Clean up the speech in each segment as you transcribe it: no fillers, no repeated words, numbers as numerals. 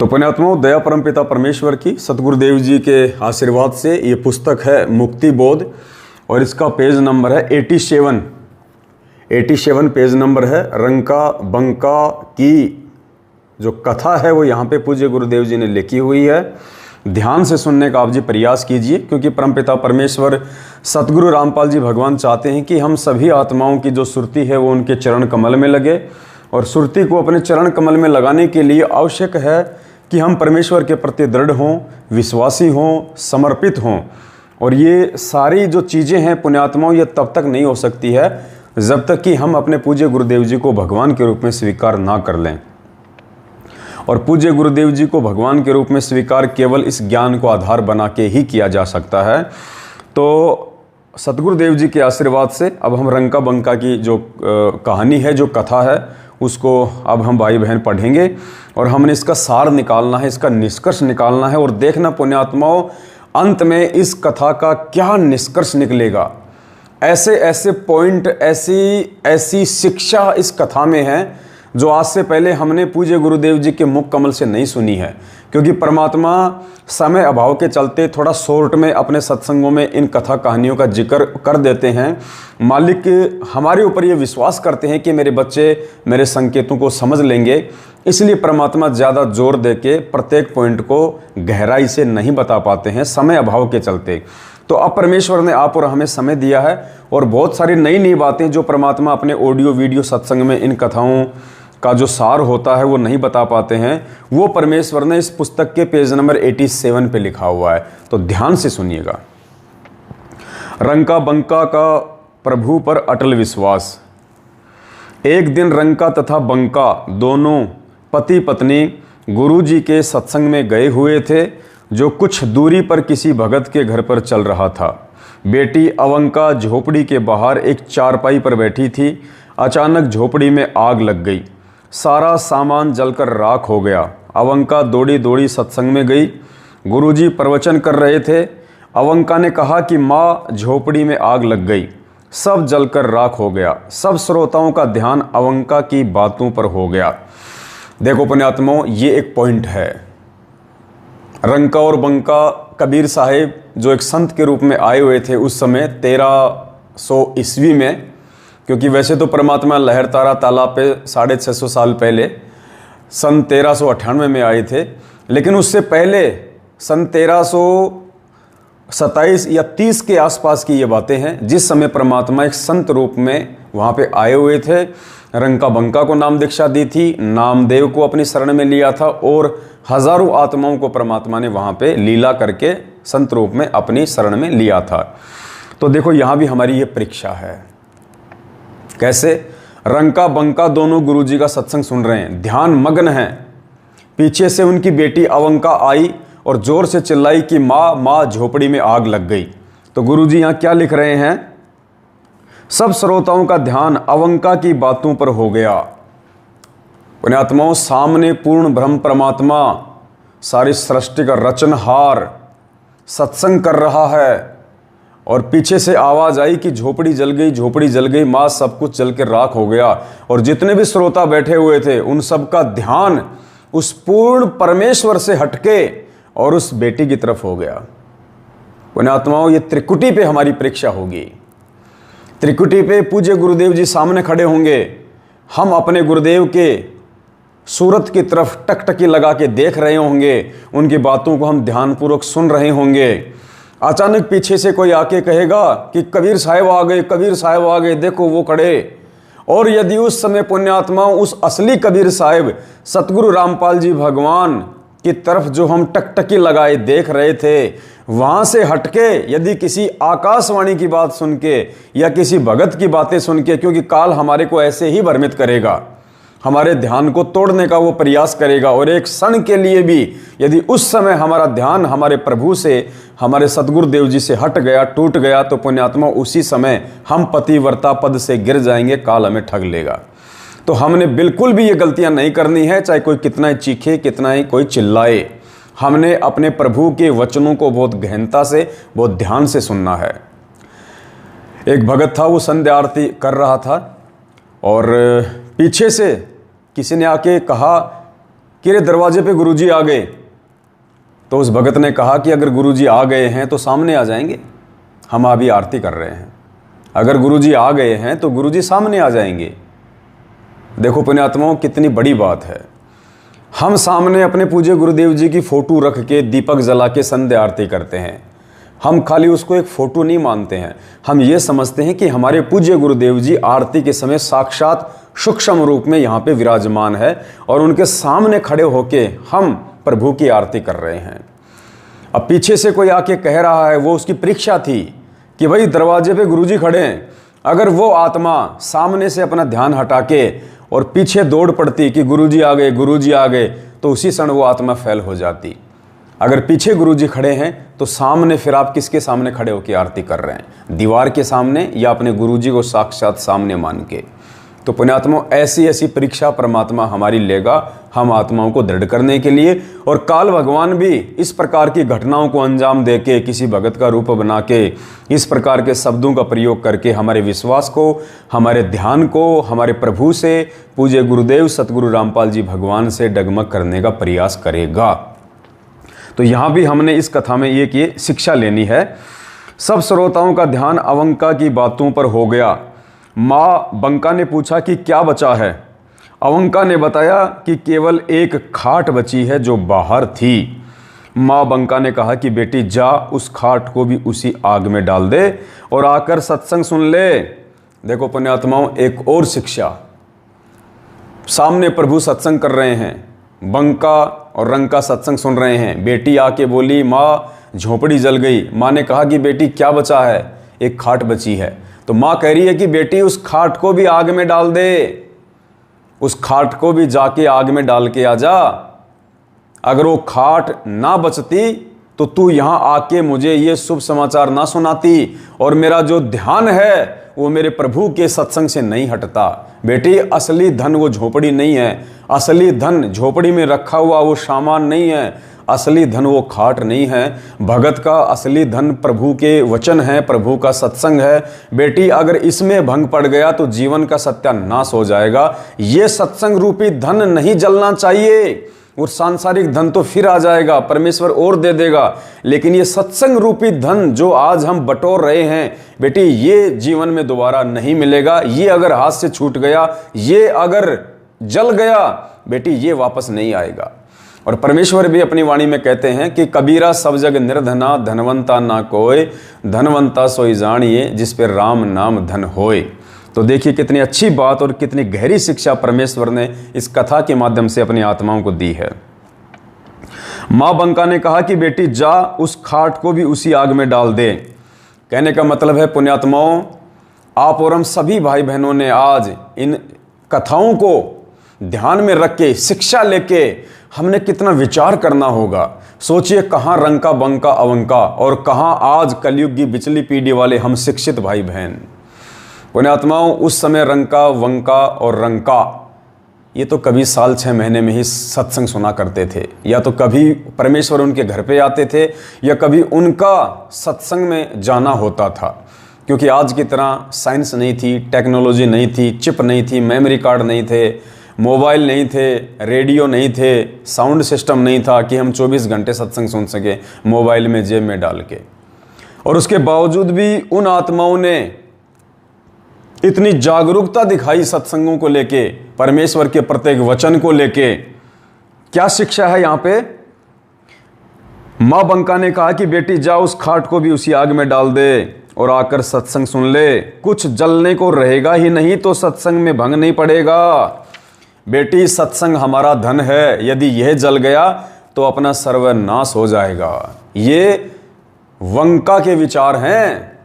तो पुण्यात्माओं, दया परमपिता परमेश्वर की सतगुरुदेव जी के आशीर्वाद से ये पुस्तक है मुक्ति बोध और इसका पेज नंबर है 87 पेज नंबर है। रंका बंका की जो कथा है वो यहाँ पे पूज्य गुरुदेव जी ने लिखी हुई है। ध्यान से सुनने का आप जी प्रयास कीजिए, क्योंकि परमपिता परमेश्वर सतगुरु रामपाल जी भगवान चाहते हैं कि हम सभी आत्माओं की जो सुरती है वो उनके चरण कमल में लगे, और सुरती को अपने चरण कमल में लगाने के लिए आवश्यक है कि हम परमेश्वर के प्रति दृढ़ हों, विश्वासी हों, समर्पित हों। और ये सारी जो चीज़ें हैं पुण्यात्माओं, ये तब तक नहीं हो सकती है जब तक कि हम अपने पूज्य गुरुदेव जी को भगवान के रूप में स्वीकार ना कर लें। और पूज्य गुरुदेव जी को भगवान के रूप में स्वीकार केवल इस ज्ञान को आधार बना के ही किया जा सकता है। तो सतगुरुदेव जी के आशीर्वाद से अब हम रंका बंका की जो कहानी है, जो कथा है, उसको अब हम भाई बहन पढ़ेंगे और हमने इसका सार निकालना है, इसका निष्कर्ष निकालना है और देखना पुण्यात्माओं अंत में इस कथा का क्या निष्कर्ष निकलेगा। ऐसे ऐसे पॉइंट, ऐसी शिक्षा इस कथा में है जो आज से पहले हमने पूज्य गुरुदेव जी के मुख कमल से नहीं सुनी है, क्योंकि परमात्मा समय अभाव के चलते थोड़ा शॉर्ट में अपने सत्संगों में इन कथा कहानियों का जिक्र कर देते हैं। मालिक हमारे ऊपर ये विश्वास करते हैं कि मेरे बच्चे मेरे संकेतों को समझ लेंगे, इसलिए परमात्मा ज़्यादा जोर दे के प्रत्येक पॉइंट को गहराई से नहीं बता पाते हैं समय अभाव के चलते। तो अब परमेश्वर ने आप और हमें समय दिया है और बहुत सारी नई नई बातें जो परमात्मा अपने ऑडियो वीडियो सत्संग में इन कथाओं का जो सार होता है वो नहीं बता पाते हैं, वो परमेश्वर ने इस पुस्तक के पेज नंबर 87 पे लिखा हुआ है। तो ध्यान से सुनिएगा। रंका बंका का प्रभु पर अटल विश्वास। एक दिन रंका तथा बंका दोनों पति पत्नी गुरु जी के सत्संग में गए हुए थे, जो कुछ दूरी पर किसी भगत के घर पर चल रहा था। बेटी अवंका झोपड़ी के बाहर एक चारपाई पर बैठी थी। अचानक झोपड़ी में आग लग गई, सारा सामान जलकर राख हो गया। अवंका दौड़ी दौड़ी सत्संग में गई। गुरुजी प्रवचन कर रहे थे। अवंका ने कहा कि माँ, झोपड़ी में आग लग गई, सब जलकर राख हो गया। सब श्रोताओं का ध्यान अवंका की बातों पर हो गया। देखो पुण्यात्माओं, ये एक पॉइंट है। रंका और बंका कबीर साहिब जो एक संत के रूप में आए हुए थे उस समय 1300 ईस्वी में, क्योंकि वैसे तो परमात्मा लहरतारा तालाब पे 650 साल पहले सन 1398 में आए थे, लेकिन उससे पहले सन 1327 या 30 के आसपास की ये बातें हैं, जिस समय परमात्मा एक संत रूप में वहाँ पे आए हुए थे। रंका बंका को नाम दीक्षा दी थी, नामदेव को अपनी शरण में लिया था और हजारों आत्माओं को परमात्मा ने वहाँ पे लीला करके संत रूप में अपनी शरण में लिया था। तो देखो यहाँ भी हमारी ये परीक्षा है। कैसे? रंका बंका दोनों गुरुजी का सत्संग सुन रहे हैं, ध्यान मग्न हैं। पीछे से उनकी बेटी अवंका आई और जोर से चिल्लाई कि माँ माँ, झोपड़ी में आग लग गई। तो गुरुजी यहाँ क्या लिख रहे हैं? सब श्रोताओं का ध्यान अवंका की बातों पर हो गया। पुण्यात्माओं, सामने पूर्ण ब्रह्म परमात्मा सारी सृष्टि का रचनहार सत्संग कर रहा है और पीछे से आवाज आई कि झोपड़ी जल गई, झोपड़ी जल गई, माँ, सब कुछ जल के राख हो गया। और जितने भी श्रोता बैठे हुए थे उन सब का ध्यान उस पूर्ण परमेश्वर से हटके और उस बेटी की तरफ हो गया। पुण्यात्माओं, ये त्रिकुटी पे हमारी परीक्षा होगी। त्रिकुटी पे पूज्य गुरुदेव जी सामने खड़े होंगे। हम अपने गुरुदेव के सूरत की तरफ टकटकी लगा के देख रहे होंगे, उनकी बातों को हम ध्यानपूर्वक सुन रहे होंगे। अचानक पीछे से कोई आके कहेगा कि कबीर साहब आ गए, कबीर साहब आ गए, देखो वो खड़े। और यदि उस समय पुण्यात्मा उस असली कबीर साहब सतगुरु रामपाल जी भगवान की तरफ जो हम टकटकी लगाए देख रहे थे, वहां से हटके यदि किसी आकाशवाणी की बात सुन के या किसी भगत की बातें सुन के, क्योंकि काल हमारे को ऐसे ही भ्रमित करेगा, हमारे ध्यान को तोड़ने का वो प्रयास करेगा। और एक क्षण के लिए भी यदि उस समय हमारा ध्यान हमारे प्रभु से, हमारे सतगुरुदेव जी से हट गया, टूट गया, तो पुण्यात्मा उसी समय हम पतिव्रता पद से गिर जाएंगे, काल हमें ठग लेगा। तो हमने बिल्कुल भी ये गलतियां नहीं करनी है, चाहे कोई कितना ही चीखे, कितना ही कोई चिल्लाए। हमने अपने प्रभु के वचनों को बहुत गहनता से, बहुत ध्यान से सुनना है। एक भगत था, वो संध्या आरती कर रहा था और पीछे से किसी ने आके कहा कि रे दरवाजे पे गुरुजी आ गए। तो उस भगत ने कहा कि अगर गुरुजी आ गए हैं तो सामने आ जाएंगे, हम अभी आरती कर रहे हैं। अगर गुरुजी आ गए हैं तो गुरुजी सामने आ जाएंगे। देखो पुण्यात्माओं, कितनी बड़ी बात है। हम सामने अपने पूज्य गुरुदेव जी की फ़ोटो रख के दीपक जला के संध्या आरती करते हैं। हम खाली उसको एक फ़ोटो नहीं मानते हैं, हम ये समझते हैं कि हमारे पूज्य गुरुदेव जी आरती के समय साक्षात सूक्ष्म रूप में यहाँ पे विराजमान है और उनके सामने खड़े होके हम प्रभु की आरती कर रहे हैं। अब पीछे से कोई आके कह रहा है, वो उसकी परीक्षा थी कि भाई दरवाजे पे गुरुजी खड़े हैं। अगर वो आत्मा सामने से अपना ध्यान हटा के और पीछे दौड़ पड़ती कि गुरुजी आ गए, गुरुजी आ गए, तो उसी क्षण वो आत्मा फेल हो जाती। अगर पीछे गुरुजी खड़े हैं तो सामने फिर आप किसके सामने खड़े होकर आरती कर रहे हैं? दीवार के सामने या अपने गुरुजी को साक्षात सामने मान के? तो पुण्यात्माओं, ऐसी ऐसी परीक्षा परमात्मा हमारी लेगा हम आत्माओं को दृढ़ करने के लिए। और काल भगवान भी इस प्रकार की घटनाओं को अंजाम दे के, किसी भगत का रूप बना के, इस प्रकार के शब्दों का प्रयोग करके हमारे विश्वास को, हमारे ध्यान को, हमारे प्रभु से, पूज्य गुरुदेव सतगुरु रामपाल जी भगवान से डगमग करने का प्रयास करेगा। तो यहाँ भी हमने इस कथा में एक ये शिक्षा लेनी है। सब श्रोताओं का ध्यान अवंका की बातों पर हो गया। माँ बंका ने पूछा कि क्या बचा है? अवंका ने बताया कि केवल एक खाट बची है जो बाहर थी। माँ बंका ने कहा कि बेटी जा, उस खाट को भी उसी आग में डाल दे और आकर सत्संग सुन ले। देखो पुण्यात्माओं, एक और शिक्षा। सामने प्रभु सत्संग कर रहे हैं, बंका और रंका सत्संग सुन रहे हैं। बेटी आके बोली, माँ झोपड़ी जल गई। माँ ने कहा कि बेटी क्या बचा है? एक खाट बची है। तो माँ कह रही है कि बेटी उस खाट को भी आग में डाल दे, उस खाट को भी जाके आग में डाल के आ जा। अगर वो खाट ना बचती तो तू यहाँ आके मुझे ये शुभ समाचार ना सुनाती और मेरा जो ध्यान है वो मेरे प्रभु के सत्संग से नहीं हटता। बेटी, असली धन वो झोपड़ी नहीं है, असली धन झोपड़ी में रखा हुआ वो सामान नहीं है, असली धन वो खाट नहीं है। भगत का असली धन प्रभु के वचन है, प्रभु का सत्संग है। बेटी, अगर इसमें भंग पड़ गया तो जीवन का सत्यानाश हो जाएगा। ये सत्संग रूपी धन नहीं जलना चाहिए। और सांसारिक धन तो फिर आ जाएगा, परमेश्वर और दे देगा, लेकिन ये सत्संग रूपी धन जो आज हम बटोर रहे हैं, बेटी ये जीवन में दोबारा नहीं मिलेगा। ये अगर हाथ से छूट गया, ये अगर जल गया, बेटी ये वापस नहीं आएगा। और परमेश्वर भी अपनी वाणी में कहते हैं कि कबीरा सब जग निर्धना, धनवंता ना कोय, धनवंता सोई जानिए जिस पे राम नाम धन होए। तो देखिए कितनी अच्छी बात और कितनी गहरी शिक्षा परमेश्वर ने इस कथा के माध्यम से अपनी आत्माओं को दी है। माँ बंका ने कहा कि बेटी जा, उस खाट को भी उसी आग में डाल दे। कहने का मतलब है पुण्यात्माओं, आप और हम सभी भाई बहनों ने आज इन कथाओं को ध्यान में रख के, शिक्षा लेके हमने कितना विचार करना होगा। सोचिए कहाँ रंका बंका अवंका और कहाँ आज कलयुग की बिचली पीढ़ी वाले हम शिक्षित भाई बहन। पुण्यात्माओं, उस समय रंका वंका और रंका ये तो कभी साल 6 महीने में ही सत्संग सुना करते थे, या तो कभी परमेश्वर उनके घर पे आते थे या कभी उनका सत्संग में जाना होता था। क्योंकि आज की तरह साइंस नहीं थी, टेक्नोलॉजी नहीं थी, चिप नहीं थी, मेमोरी कार्ड नहीं थे, मोबाइल नहीं थे, रेडियो नहीं थे, साउंड सिस्टम नहीं था कि हम 24 घंटे सत्संग सुन सके मोबाइल में जेब में डाल के। और उसके बावजूद भी उन आत्माओं ने इतनी जागरूकता दिखाई सत्संगों को लेके, परमेश्वर के प्रत्येक वचन को लेके। क्या शिक्षा है यहाँ पे? माँ बंका ने कहा कि बेटी जा, उस खाट को भी उसी आग में डाल दे और आकर सत्संग सुन ले। कुछ जलने को रहेगा ही नहीं तो सत्संग में भंग नहीं पड़ेगा। बेटी, सत्संग हमारा धन है, यदि यह जल गया तो अपना सर्वनाश हो जाएगा। ये वंका के विचार हैं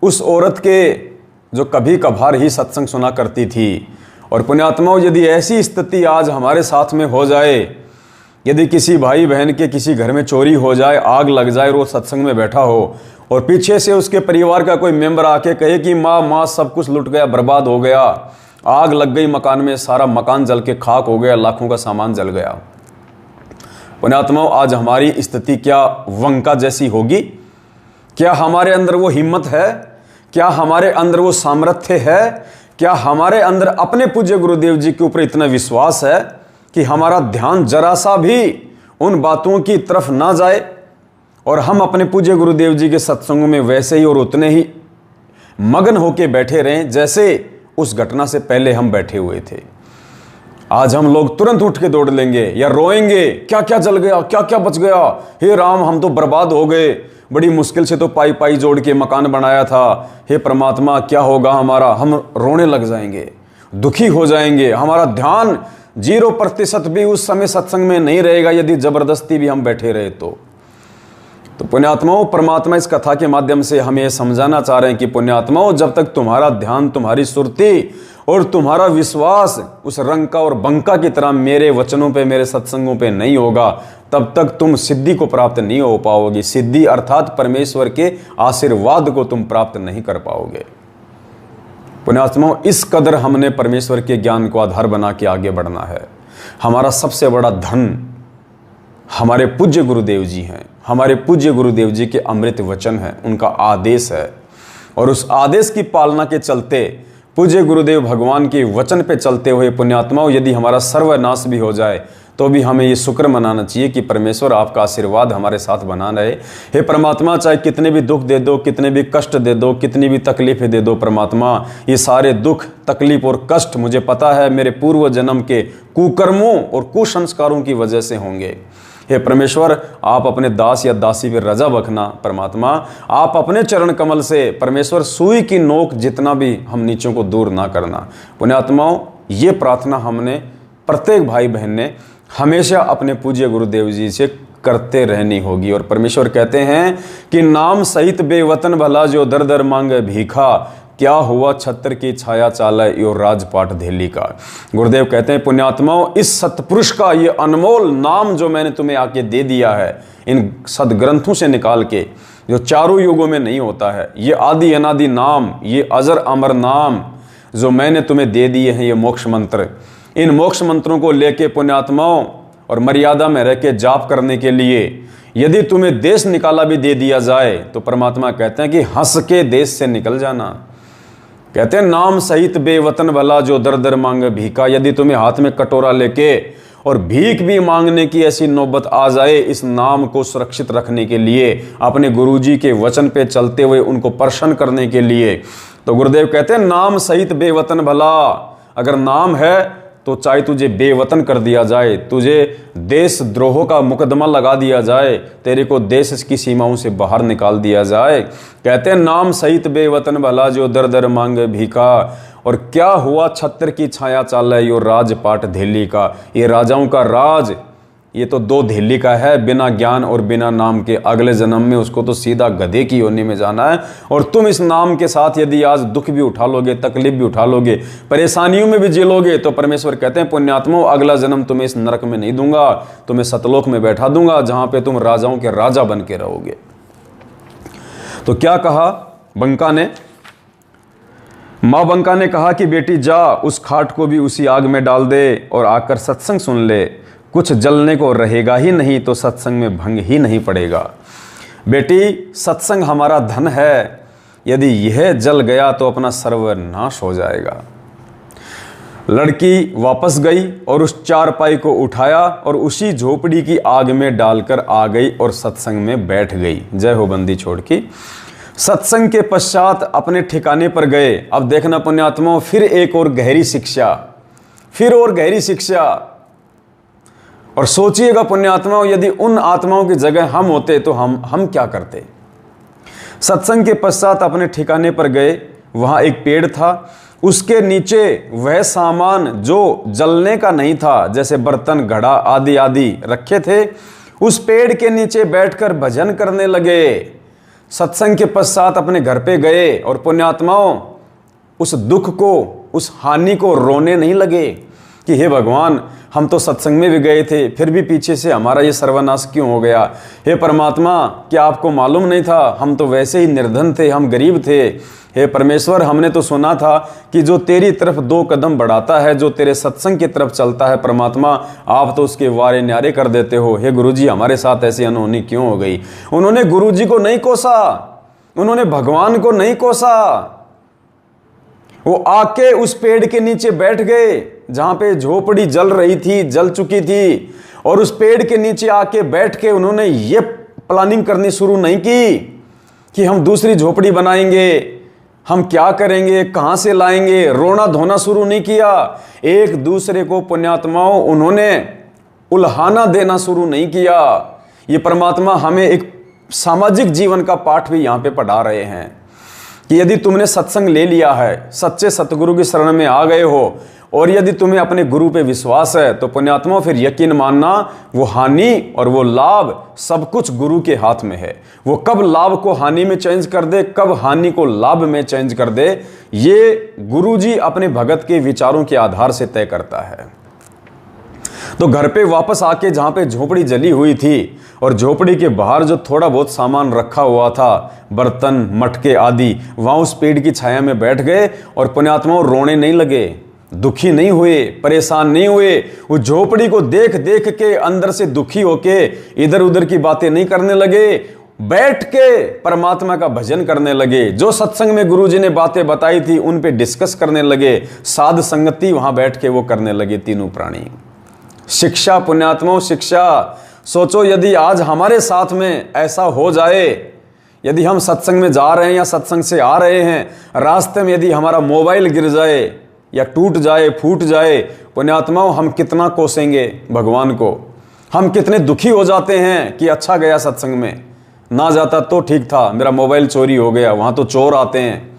उस औरत के जो कभी कभार ही सत्संग सुना करती थी। और पुण्यात्माओं, यदि ऐसी स्थिति आज हमारे साथ में हो जाए, यदि किसी भाई बहन के किसी घर में चोरी हो जाए, आग लग जाए और वो सत्संग में बैठा हो और पीछे से उसके परिवार का कोई मेंबर आके कहे कि माँ सब कुछ लुट गया, बर्बाद हो गया, आग लग गई मकान में, सारा मकान जल के खाक हो गया, लाखों का सामान जल गया। पुण्यात्माओं, आज हमारी स्थिति क्या वंका जैसी होगी? क्या हमारे अंदर वो हिम्मत है? क्या हमारे अंदर वो सामर्थ्य है? क्या हमारे अंदर अपने पूज्य गुरुदेव जी के ऊपर इतना विश्वास है कि हमारा ध्यान जरा सा भी उन बातों की तरफ ना जाए और हम अपने पूज्य गुरुदेव जी के सत्संगों में वैसे ही और उतने ही मगन होके बैठे रहें जैसे उस घटना से पहले हम बैठे हुए थे। आज हम लोग तुरंत उठ के दौड़ लेंगे या रोएंगे, क्या क्या जल गया, क्या क्या बच गया, हे राम हम तो बर्बाद हो गए, बड़ी मुश्किल से तो पाई पाई जोड़ के मकान बनाया था, हे परमात्मा क्या होगा हमारा। हम रोने लग जाएंगे, दुखी हो जाएंगे, हमारा ध्यान 0% भी उस समय सत्संग में नहीं रहेगा यदि जबरदस्ती भी हम बैठे रहे तो पुण्यात्माओं, परमात्मा इस कथा के माध्यम से हमें समझाना चाह रहे हैं कि पुण्यात्माओं, जब तक तुम्हारा ध्यान, तुम्हारी सुरती और तुम्हारा विश्वास उस रंका और बंका की तरह मेरे वचनों पे, मेरे सत्संगों पे नहीं होगा, तब तक तुम सिद्धि को प्राप्त नहीं हो पाओगे। सिद्धि अर्थात परमेश्वर के आशीर्वाद को तुम प्राप्त नहीं कर पाओगे। पुण्यात्माओं, इस कदर हमने परमेश्वर के ज्ञान को आधार बना के आगे बढ़ना है। हमारा सबसे बड़ा धन हमारे पूज्य गुरुदेव जी हैं, हमारे पूज्य गुरुदेव जी के अमृत वचन है, उनका आदेश है। और उस आदेश की पालना के चलते, पूज्य गुरुदेव भगवान के वचन पे चलते हुए पुण्यात्माओं, यदि हमारा सर्वनाश भी हो जाए तो भी हमें ये शुक्र मनाना चाहिए कि परमेश्वर आपका आशीर्वाद हमारे साथ बना रहे। हे परमात्मा, चाहे कितने भी दुख दे दो, कितने भी कष्ट दे दो, कितनी भी तकलीफें दे दो परमात्मा, ये सारे दुख, तकलीफ और कष्ट मुझे पता है मेरे पूर्व जन्म के कुकर्मों और कुसंस्कारों की वजह से होंगे। हे परमेश्वर, आप अपने दास या दासी पर रजा बखना। परमात्मा, आप अपने चरण कमल से परमेश्वर सुई की नोक जितना भी हम नीचों को दूर ना करना। पुण्यात्माओं, ये प्रार्थना हमने प्रत्येक भाई बहन ने हमेशा अपने पूज्य गुरुदेव जी से करते रहनी होगी। और परमेश्वर कहते हैं कि नाम सहित बेवतन भला जो दर दर मांगे भीखा, क्या हुआ छत्र की छाया चालय यो राजपाट धेली का। गुरुदेव कहते हैं पुण्यात्माओं, इस सतपुरुष का ये अनमोल नाम जो मैंने तुम्हें आके दे दिया है, इन सदग्रंथों से निकाल के, जो चारों युगों में नहीं होता है, ये आदि अनादि नाम, ये अजर अमर नाम जो मैंने तुम्हें दे दिए हैं, ये मोक्ष मंत्र, इन मोक्ष मंत्रों को लेके पुण्यात्माओं और मर्यादा में रह के जाप करने के लिए यदि तुम्हें देश निकाला भी दे दिया जाए तो परमात्मा कहते हैं कि हंस के देश से निकल जाना। कहते हैं नाम सहित बेवतन भला जो दर दर मांगे भीखा। यदि तुम्हें हाथ में कटोरा लेके और भीख भी मांगने की ऐसी नौबत आ जाए, इस नाम को सुरक्षित रखने के लिए, अपने गुरुजी के वचन पे चलते हुए उनको प्रसन्न करने के लिए, तो गुरुदेव कहते हैं नाम सहित बेवतन भला। अगर नाम है तो चाहे तुझे बेवतन कर दिया जाए, तुझे देश द्रोह का मुकदमा लगा दिया जाए, तेरे को देश की सीमाओं से बाहर निकाल दिया जाए। कहते हैं नाम सहित बेवतन भला जो दर दर मांगे भीखा। और क्या हुआ छत्र की छाया चाल है यो राजपाट धेली का। ये राजाओं का राज, ये तो दो धेली का है, बिना ज्ञान और बिना नाम के अगले जन्म में उसको तो सीधा गधे की योनि में जाना है। और तुम इस नाम के साथ यदि आज दुख भी उठा लोगे, तकलीफ भी उठा लोगे, परेशानियों में भी जी लोगे, तो परमेश्वर कहते हैं पुण्यात्माओं, अगला जन्म तुम्हें इस नरक में नहीं दूंगा, तुम्हें सतलोक में बैठा दूंगा, जहां पे तुम राजाओं के राजा बन के रहोगे। तो क्या कहा बंका ने? माँ बंका ने कहा कि बेटी जा, उस खाट को भी उसी आग में डाल दे और आकर सत्संग सुन ले, कुछ जलने को रहेगा ही नहीं तो सत्संग में भंग ही नहीं पड़ेगा। बेटी, सत्संग हमारा धन है, यदि यह जल गया तो अपना सर्वनाश हो जाएगा। लड़की वापस गई और उस चारपाई को उठाया और उसी झोपड़ी की आग में डालकर आ गई और सत्संग में बैठ गई। जय हो बंदी छोड़ की। सत्संग के पश्चात अपने ठिकाने पर गए। अब देखना पुण्यात्माओं, फिर एक और गहरी शिक्षा, फिर और गहरी शिक्षा। और सोचिएगा पुण्यात्माओं, यदि उन आत्माओं की जगह हम होते तो हम क्या करते। सत्संग के पश्चात अपने ठिकाने पर गए। वहां एक पेड़ था, उसके नीचे वह सामान जो जलने का नहीं था, जैसे बर्तन, घड़ा आदि आदि रखे थे, उस पेड़ के नीचे बैठकर भजन करने लगे। सत्संग के पश्चात अपने घर पे गए और पुण्यात्माओं उस दुख को, उस हानि को रोने नहीं लगे कि हे भगवान, हम तो सत्संग में भी गए थे, फिर भी पीछे से हमारा ये सर्वनाश क्यों हो गया। हे परमात्मा, क्या आपको मालूम नहीं था, हम तो वैसे ही निर्धन थे, हम गरीब थे। हे परमेश्वर, हमने तो सुना था कि जो तेरी तरफ 2 कदम बढ़ाता है, जो तेरे सत्संग की तरफ चलता है परमात्मा, आप तो उसके वारे न्यारे कर देते हो। हे गुरुजी, हमारे साथ ऐसी अनहोनी क्यों हो गई। उन्होंने गुरुजी को नहीं कोसा, उन्होंने भगवान को नहीं कोसा, वो आके उस पेड़ के नीचे बैठ गए जहाँ पे झोपड़ी जल रही थी, जल चुकी थी, और उस पेड़ के नीचे आके बैठ के उन्होंने ये प्लानिंग करनी शुरू नहीं की कि हम दूसरी झोपड़ी बनाएंगे, हम क्या करेंगे, कहाँ से लाएंगे, रोना धोना शुरू नहीं किया। एक दूसरे को पुण्यात्माओं उन्होंने उल्हाना देना शुरू नहीं किया। ये परमात्मा हमें एक सामाजिक जीवन का पाठ भी यहाँ पे पढ़ा रहे हैं कि यदि तुमने सत्संग ले लिया है, सच्चे सतगुरु की शरण में आ गए हो, और यदि तुम्हें अपने गुरु पे विश्वास है, तो पुण्यात्मा फिर यकीन मानना वो हानि और वो लाभ सब कुछ गुरु के हाथ में है। वो कब लाभ को हानि में चेंज कर दे, कब हानि को लाभ में चेंज कर दे, ये गुरु जी अपने भगत के विचारों के आधार से तय करता है। तो घर पे वापस आके जहाँ पे झोपड़ी जली हुई थी और झोपड़ी के बाहर जो थोड़ा बहुत सामान रखा हुआ था, बर्तन मटके आदि, वहाँ उस पेड़ की छाया में बैठ गए और पुण्यात्माओं रोने नहीं लगे, दुखी नहीं हुए, परेशान नहीं हुए। वो झोपड़ी को देख देख के अंदर से दुखी होके इधर उधर की बातें नहीं करने लगे, बैठ के परमात्मा का भजन करने लगे। जो सत्संग में गुरुजी ने बातें बताई थी उन पे डिस्कस करने लगे, साध संगति वहां बैठ के वो करने लगे तीनों प्राणी। शिक्षा पुण्यात्माओं, शिक्षा। सोचो यदि आज हमारे साथ में ऐसा हो जाए, यदि हम सत्संग में जा रहे हैं या सत्संग से आ रहे हैं, रास्ते में यदि हमारा मोबाइल गिर जाए या टूट जाए, फूट जाए, पुण्यात्माओं हम कितना कोसेंगे भगवान को, हम कितने दुखी हो जाते हैं कि अच्छा गया सत्संग में, ना जाता तो ठीक था, मेरा मोबाइल चोरी हो गया, वहाँ तो चोर आते हैं,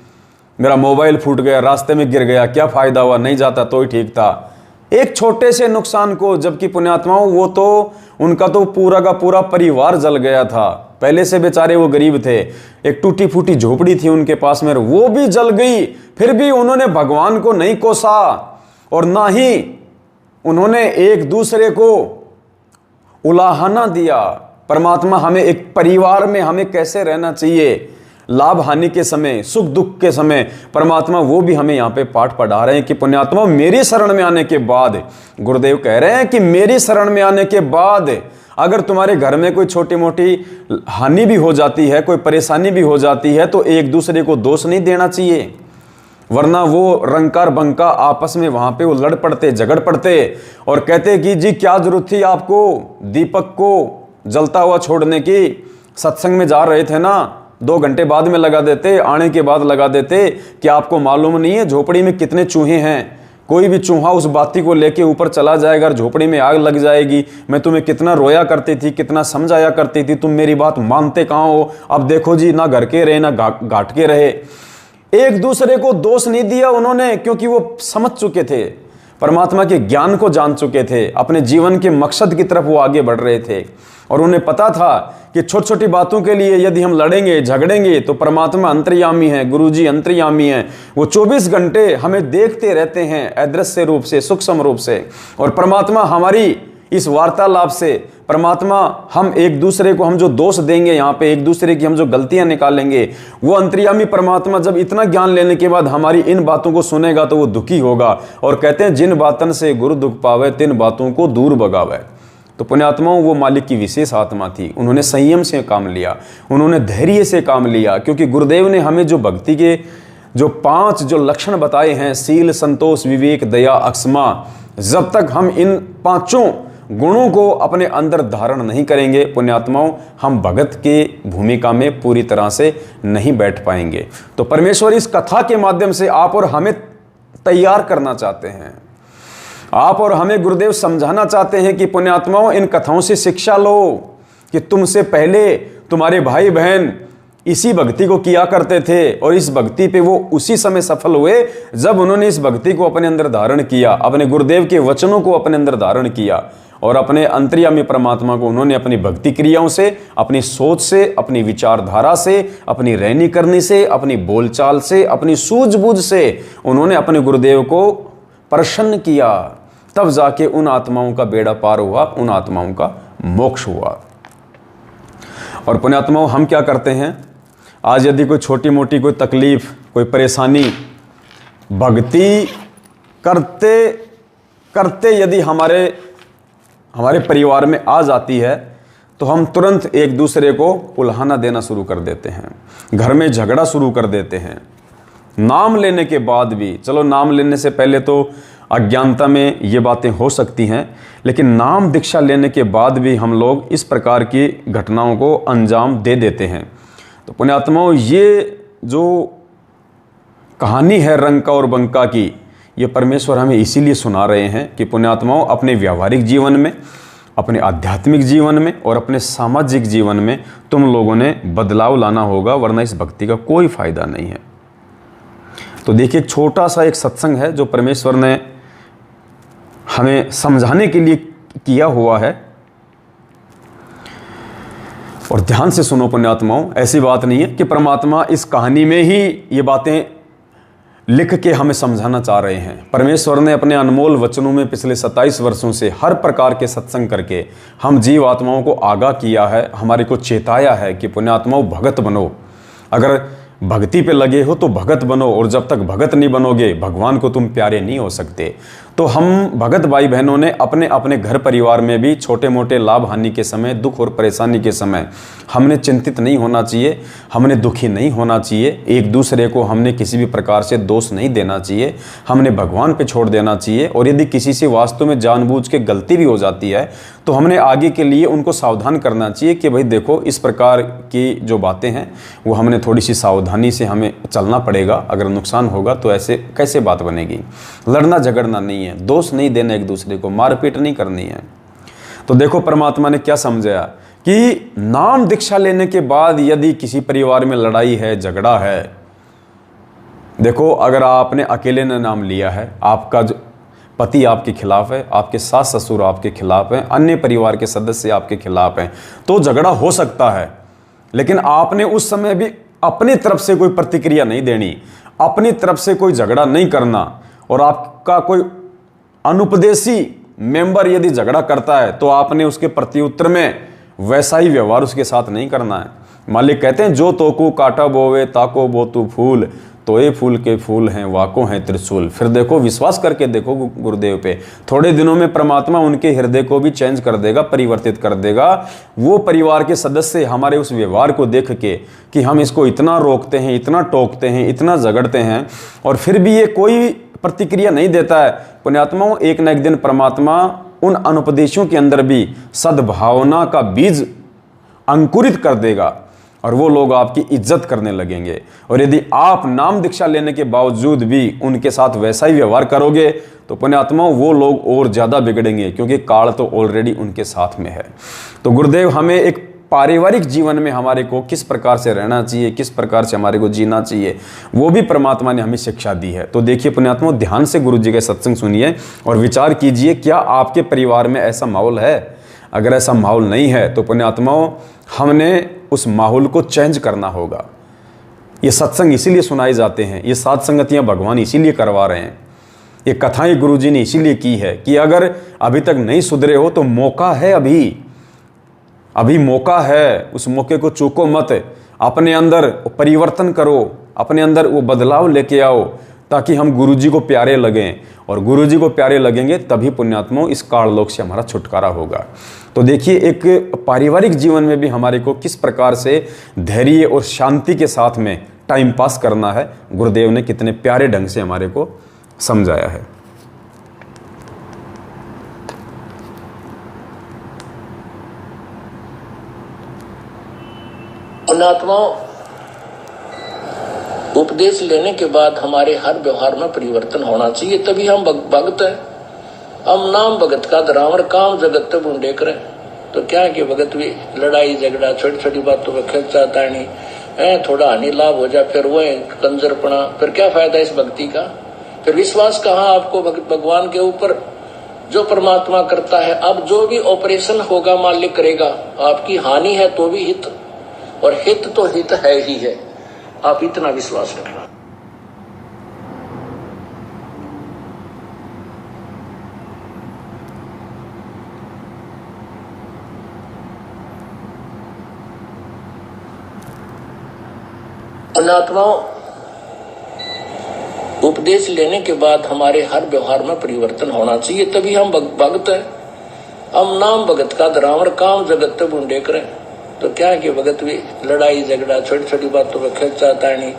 मेरा मोबाइल फूट गया, रास्ते में गिर गया, क्या फ़ायदा हुआ, नहीं जाता तो ही ठीक था। एक छोटे से नुकसान को, जबकि पुण्यात्माओं वो तो उनका तो पूरा का पूरा परिवार जल गया था, पहले से बेचारे वो गरीब थे, एक टूटी फूटी झोपड़ी थी उनके पास में, वो भी जल गई, फिर भी उन्होंने भगवान को नहीं कोसा और ना ही उन्होंने एक दूसरे को उलाहना दिया। परमात्मा हमें एक परिवार में हमें कैसे रहना चाहिए, लाभ हानि के समय, सुख दुख के समय, परमात्मा वो भी हमें यहाँ पे पाठ पढ़ा रहे हैं कि पुण्यात्मा मेरी शरण में आने के बाद, गुरुदेव कह रहे हैं कि मेरी शरण में आने के बाद अगर तुम्हारे घर में कोई छोटी मोटी हानि भी हो जाती है, कोई परेशानी भी हो जाती है, तो एक दूसरे को दोष नहीं देना चाहिए, वरना वो रंकार बंका आपस में वहां पे वो लड़ पड़ते, झगड़ पड़ते और कहते कि जी क्या जरूरत थी आपको दीपक को जलता हुआ छोड़ने की, सत्संग में जा रहे थे ना, 2 घंटे बाद में लगा देते, आने के बाद लगा देते, क्या आपको मालूम नहीं है झोपड़ी में कितने चूहे हैं, कोई भी चूहा उस बाती को लेके ऊपर चला जाएगा और झोपड़ी में आग लग जाएगी। मैं तुम्हें कितना रोया करती थी, कितना समझाया करती थी, तुम मेरी बात मानते कहाँ हो, अब देखो जी ना घर के रहे ना घाट के रहे। एक दूसरे को दोष नहीं दिया उन्होंने, क्योंकि वो समझ चुके थे, परमात्मा के ज्ञान को जान चुके थे, अपने जीवन के मकसद की तरफ वो आगे बढ़ रहे थे और उन्हें पता था कि छोटी छोटी बातों के लिए यदि हम लड़ेंगे झगड़ेंगे तो परमात्मा अंतर्यामी है, गुरुजी अंतर्यामी है, वो 24 घंटे हमें देखते रहते हैं अदृश्य रूप से, सूक्ष्म रूप से। और परमात्मा हमारी इस वार्तालाप से, परमात्मा हम एक दूसरे को हम जो दोष देंगे, यहाँ पे एक दूसरे की हम जो गलतियां निकालेंगे, वो अंतर्यामी परमात्मा जब इतना ज्ञान लेने के बाद हमारी इन बातों को सुनेगा तो वो दुखी होगा। और कहते हैं जिन बातन से गुरु दुख पावे तिन बातों को दूर भगावे। तो पुण्यात्माओं वो मालिक की विशेष आत्मा थी, उन्होंने संयम से काम लिया, उन्होंने धैर्य से काम लिया, क्योंकि गुरुदेव ने हमें जो भक्ति के जो 5 जो लक्षण बताए हैं, शील संतोष विवेक दया अक्षमा, जब तक हम इन 5 गुणों को अपने अंदर धारण नहीं करेंगे पुण्यात्माओं, हम भगत के भूमिका में पूरी तरह से नहीं बैठ पाएंगे। तो परमेश्वर इस कथा के माध्यम से आप और हमें तैयार करना चाहते हैं, आप और हमें गुरुदेव समझाना चाहते हैं कि पुण्यात्माओं इन कथाओं से शिक्षा लो कि तुमसे पहले तुम्हारे भाई बहन इसी भक्ति को किया करते थे और इस भक्ति पे वो उसी समय सफल हुए जब उन्होंने इस भक्ति को अपने अंदर धारण किया, अपने गुरुदेव के वचनों को अपने अंदर धारण किया और अपने अंतर्यामी परमात्मा को उन्होंने अपनी भक्ति क्रियाओं से, अपनी सोच से, अपनी विचारधारा से, अपनी रहनी करनी से, अपनी बोलचाल से, अपनी सूझबूझ से उन्होंने अपने गुरुदेव को प्रसन्न किया। तब जाके उन आत्माओं का बेड़ा पार हुआ, उन आत्माओं का मोक्ष हुआ। और पुण्यात्माओं हम क्या करते हैं, आज यदि कोई छोटी मोटी कोई तकलीफ, कोई परेशानी भक्ति करते करते यदि हमारे परिवार में आ जाती है तो हम तुरंत एक दूसरे को उल्हाना देना शुरू कर देते हैं, घर में झगड़ा शुरू कर देते हैं। नाम लेने के बाद भी, चलो नाम लेने से पहले तो अज्ञानता में ये बातें हो सकती हैं, लेकिन नाम दीक्षा लेने के बाद भी हम लोग इस प्रकार की घटनाओं को अंजाम दे देते हैं। तो पुण्यात्माओं, ये जो कहानी है रंका और बंका की, ये परमेश्वर हमें इसीलिए सुना रहे हैं कि पुण्यात्माओं, अपने व्यावहारिक जीवन में, अपने आध्यात्मिक जीवन में और अपने सामाजिक जीवन में तुम लोगों ने बदलाव लाना होगा, वरना इस भक्ति का कोई फायदा नहीं है। तो देखिए, एक छोटा सा एक सत्संग है जो परमेश्वर ने हमें समझाने के लिए किया हुआ है, और ध्यान से सुनो पुण्यात्माओं। ऐसी बात नहीं है कि परमात्मा इस कहानी में ही ये बातें लिख के हमें समझाना चाह रहे हैं। परमेश्वर ने अपने अनमोल वचनों में पिछले 27 वर्षों से हर प्रकार के सत्संग करके हम जीव आत्माओं को आगाह किया है, हमारे को चेताया है कि पुण्यात्माओं भगत बनो। अगर भक्ति पे लगे हो तो भगत बनो, और जब तक भगत नहीं बनोगे भगवान को तुम प्यारे नहीं हो सकते। तो हम भगत भाई बहनों ने अपने अपने घर परिवार में भी छोटे मोटे लाभ हानि के समय, दुख और परेशानी के समय हमने चिंतित नहीं होना चाहिए, हमने दुखी नहीं होना चाहिए, एक दूसरे को हमने किसी भी प्रकार से दोष नहीं देना चाहिए, हमने भगवान पे छोड़ देना चाहिए। और यदि किसी से वास्तव में जानबूझ के गलती भी हो जाती है तो हमने आगे के लिए उनको सावधान करना चाहिए कि भाई देखो, इस प्रकार की जो बातें हैं वो हमने थोड़ी सी सावधानी से हमें चलना पड़ेगा, अगर नुकसान होगा तो ऐसे कैसे बात बनेगी। लड़ना झगड़ना नहीं है, दोष नहीं देना एक दूसरे को, मारपीट नहीं करनी है। तो देखो परमात्मा ने क्या समझाया कि नाम दीक्षा लेने के बाद यदि किसी परिवार में लड़ाई है, झगड़ा है, देखो अगर आपने अकेले ने नाम लिया है, आपका जो पति आपके खिलाफ है, आपके सास ससुर आपके खिलाफ हैं, अन्य परिवार के सदस्य आपके खिलाफ हैं, तो झगड़ा हो सकता है। लेकिन आपने उस समय भी अपनी तरफ से कोई प्रतिक्रिया नहीं देनी, अपनी तरफ से कोई झगड़ा नहीं करना। और आपका कोई अनुपदेशी मेंबर यदि झगड़ा करता है तो आपने उसके प्रत्युत्तर में वैसा ही व्यवहार उसके साथ नहीं करना है। मालिक कहते हैं, जो तोकू काटा बोवे ताको बोतू फूल, तो ये फूल के फूल हैं वाको हैं त्रिशूल। फिर देखो, विश्वास करके देखो गुरुदेव पे, थोड़े दिनों में परमात्मा उनके हृदय को भी चेंज कर देगा, परिवर्तित कर देगा। वो परिवार के सदस्य हमारे उस व्यवहार को देख के कि हम इसको इतना रोकते हैं, इतना टोकते हैं, इतना झगड़ते हैं, और फिर भी ये कोई प्रतिक्रिया नहीं देता है, पुण्यात्माओं, एक न एक दिन परमात्मा उन अनुपदेशों के अंदर भी सद्भावना का बीज अंकुरित कर देगा और वो लोग आपकी इज्जत करने लगेंगे। और यदि आप नाम दीक्षा लेने के बावजूद भी उनके साथ वैसा ही व्यवहार करोगे तो पुण्यात्माओं, वो लोग और ज़्यादा बिगड़ेंगे, क्योंकि काल तो ऑलरेडी उनके साथ में है। तो गुरुदेव हमें एक पारिवारिक जीवन में हमारे को किस प्रकार से रहना चाहिए, किस प्रकार से हमारे को जीना चाहिए, वो भी परमात्मा ने हमें शिक्षा दी है। तो देखिए पुण्यात्माओं, ध्यान से गुरु जी के सत्संग सुनिए और विचार कीजिए, क्या आपके परिवार में ऐसा माहौल है? अगर ऐसा माहौल नहीं है तो पुण्यात्माओं, हमने उस माहौल को चेंज करना होगा। ये सत्संग इसीलिए सुनाए जाते हैं, ये सात संगतियां भगवान इसीलिए करवा रहे हैं, ये कथाएं गुरु जी ने इसीलिए की है कि अगर अभी तक नहीं सुधरे हो तो मौका है, अभी मौका है, उस मौके को चूको मत। अपने अंदर परिवर्तन करो, अपने अंदर वो बदलाव लेके आओ, ताकि हम गुरुजी को प्यारे लगें, और गुरुजी को प्यारे लगेंगे तभी पुण्यात्माओं इस काललोक से हमारा छुटकारा होगा। तो देखिए, एक पारिवारिक जीवन में भी हमारे को किस प्रकार से धैर्य और शांति के साथ में टाइम पास करना है, गुरुदेव ने कितने प्यारे ढंग से हमारे को समझाया है। पुण्यात्माओं, उपदेश लेने के बाद हमारे हर व्यवहार में परिवर्तन होना चाहिए, तभी हम भगत हैं। हम नाम भगत का धरावर, काम जगत तक ढूंढे करें। तो क्या कि भगत भी लड़ाई झगड़ा, छोटी छोटी बातों में खर्चा तानी है, थोड़ा हानि लाभ हो जाए, फिर वो कंजरपना, फिर क्या फायदा इस भक्ति का? फिर विश्वास कहाँ आपको भगवान के ऊपर, जो परमात्मा करता है। अब जो भी ऑपरेशन होगा मालिक करेगा, आपकी हानि है तो भी हित, और हित तो हित है ही है, आप इतना विश्वास रखना। पुण्यात्माओं, उपदेश लेने के बाद हमारे हर व्यवहार में परिवर्तन होना चाहिए, तभी हम भगत हैं। हम नाम भगत का धरावर, काम जगत तक ढूंढे करें। तो क्या कि भगत भी लड़ाई झगड़ा, छोटी छोटी बातों में खर्चा तानी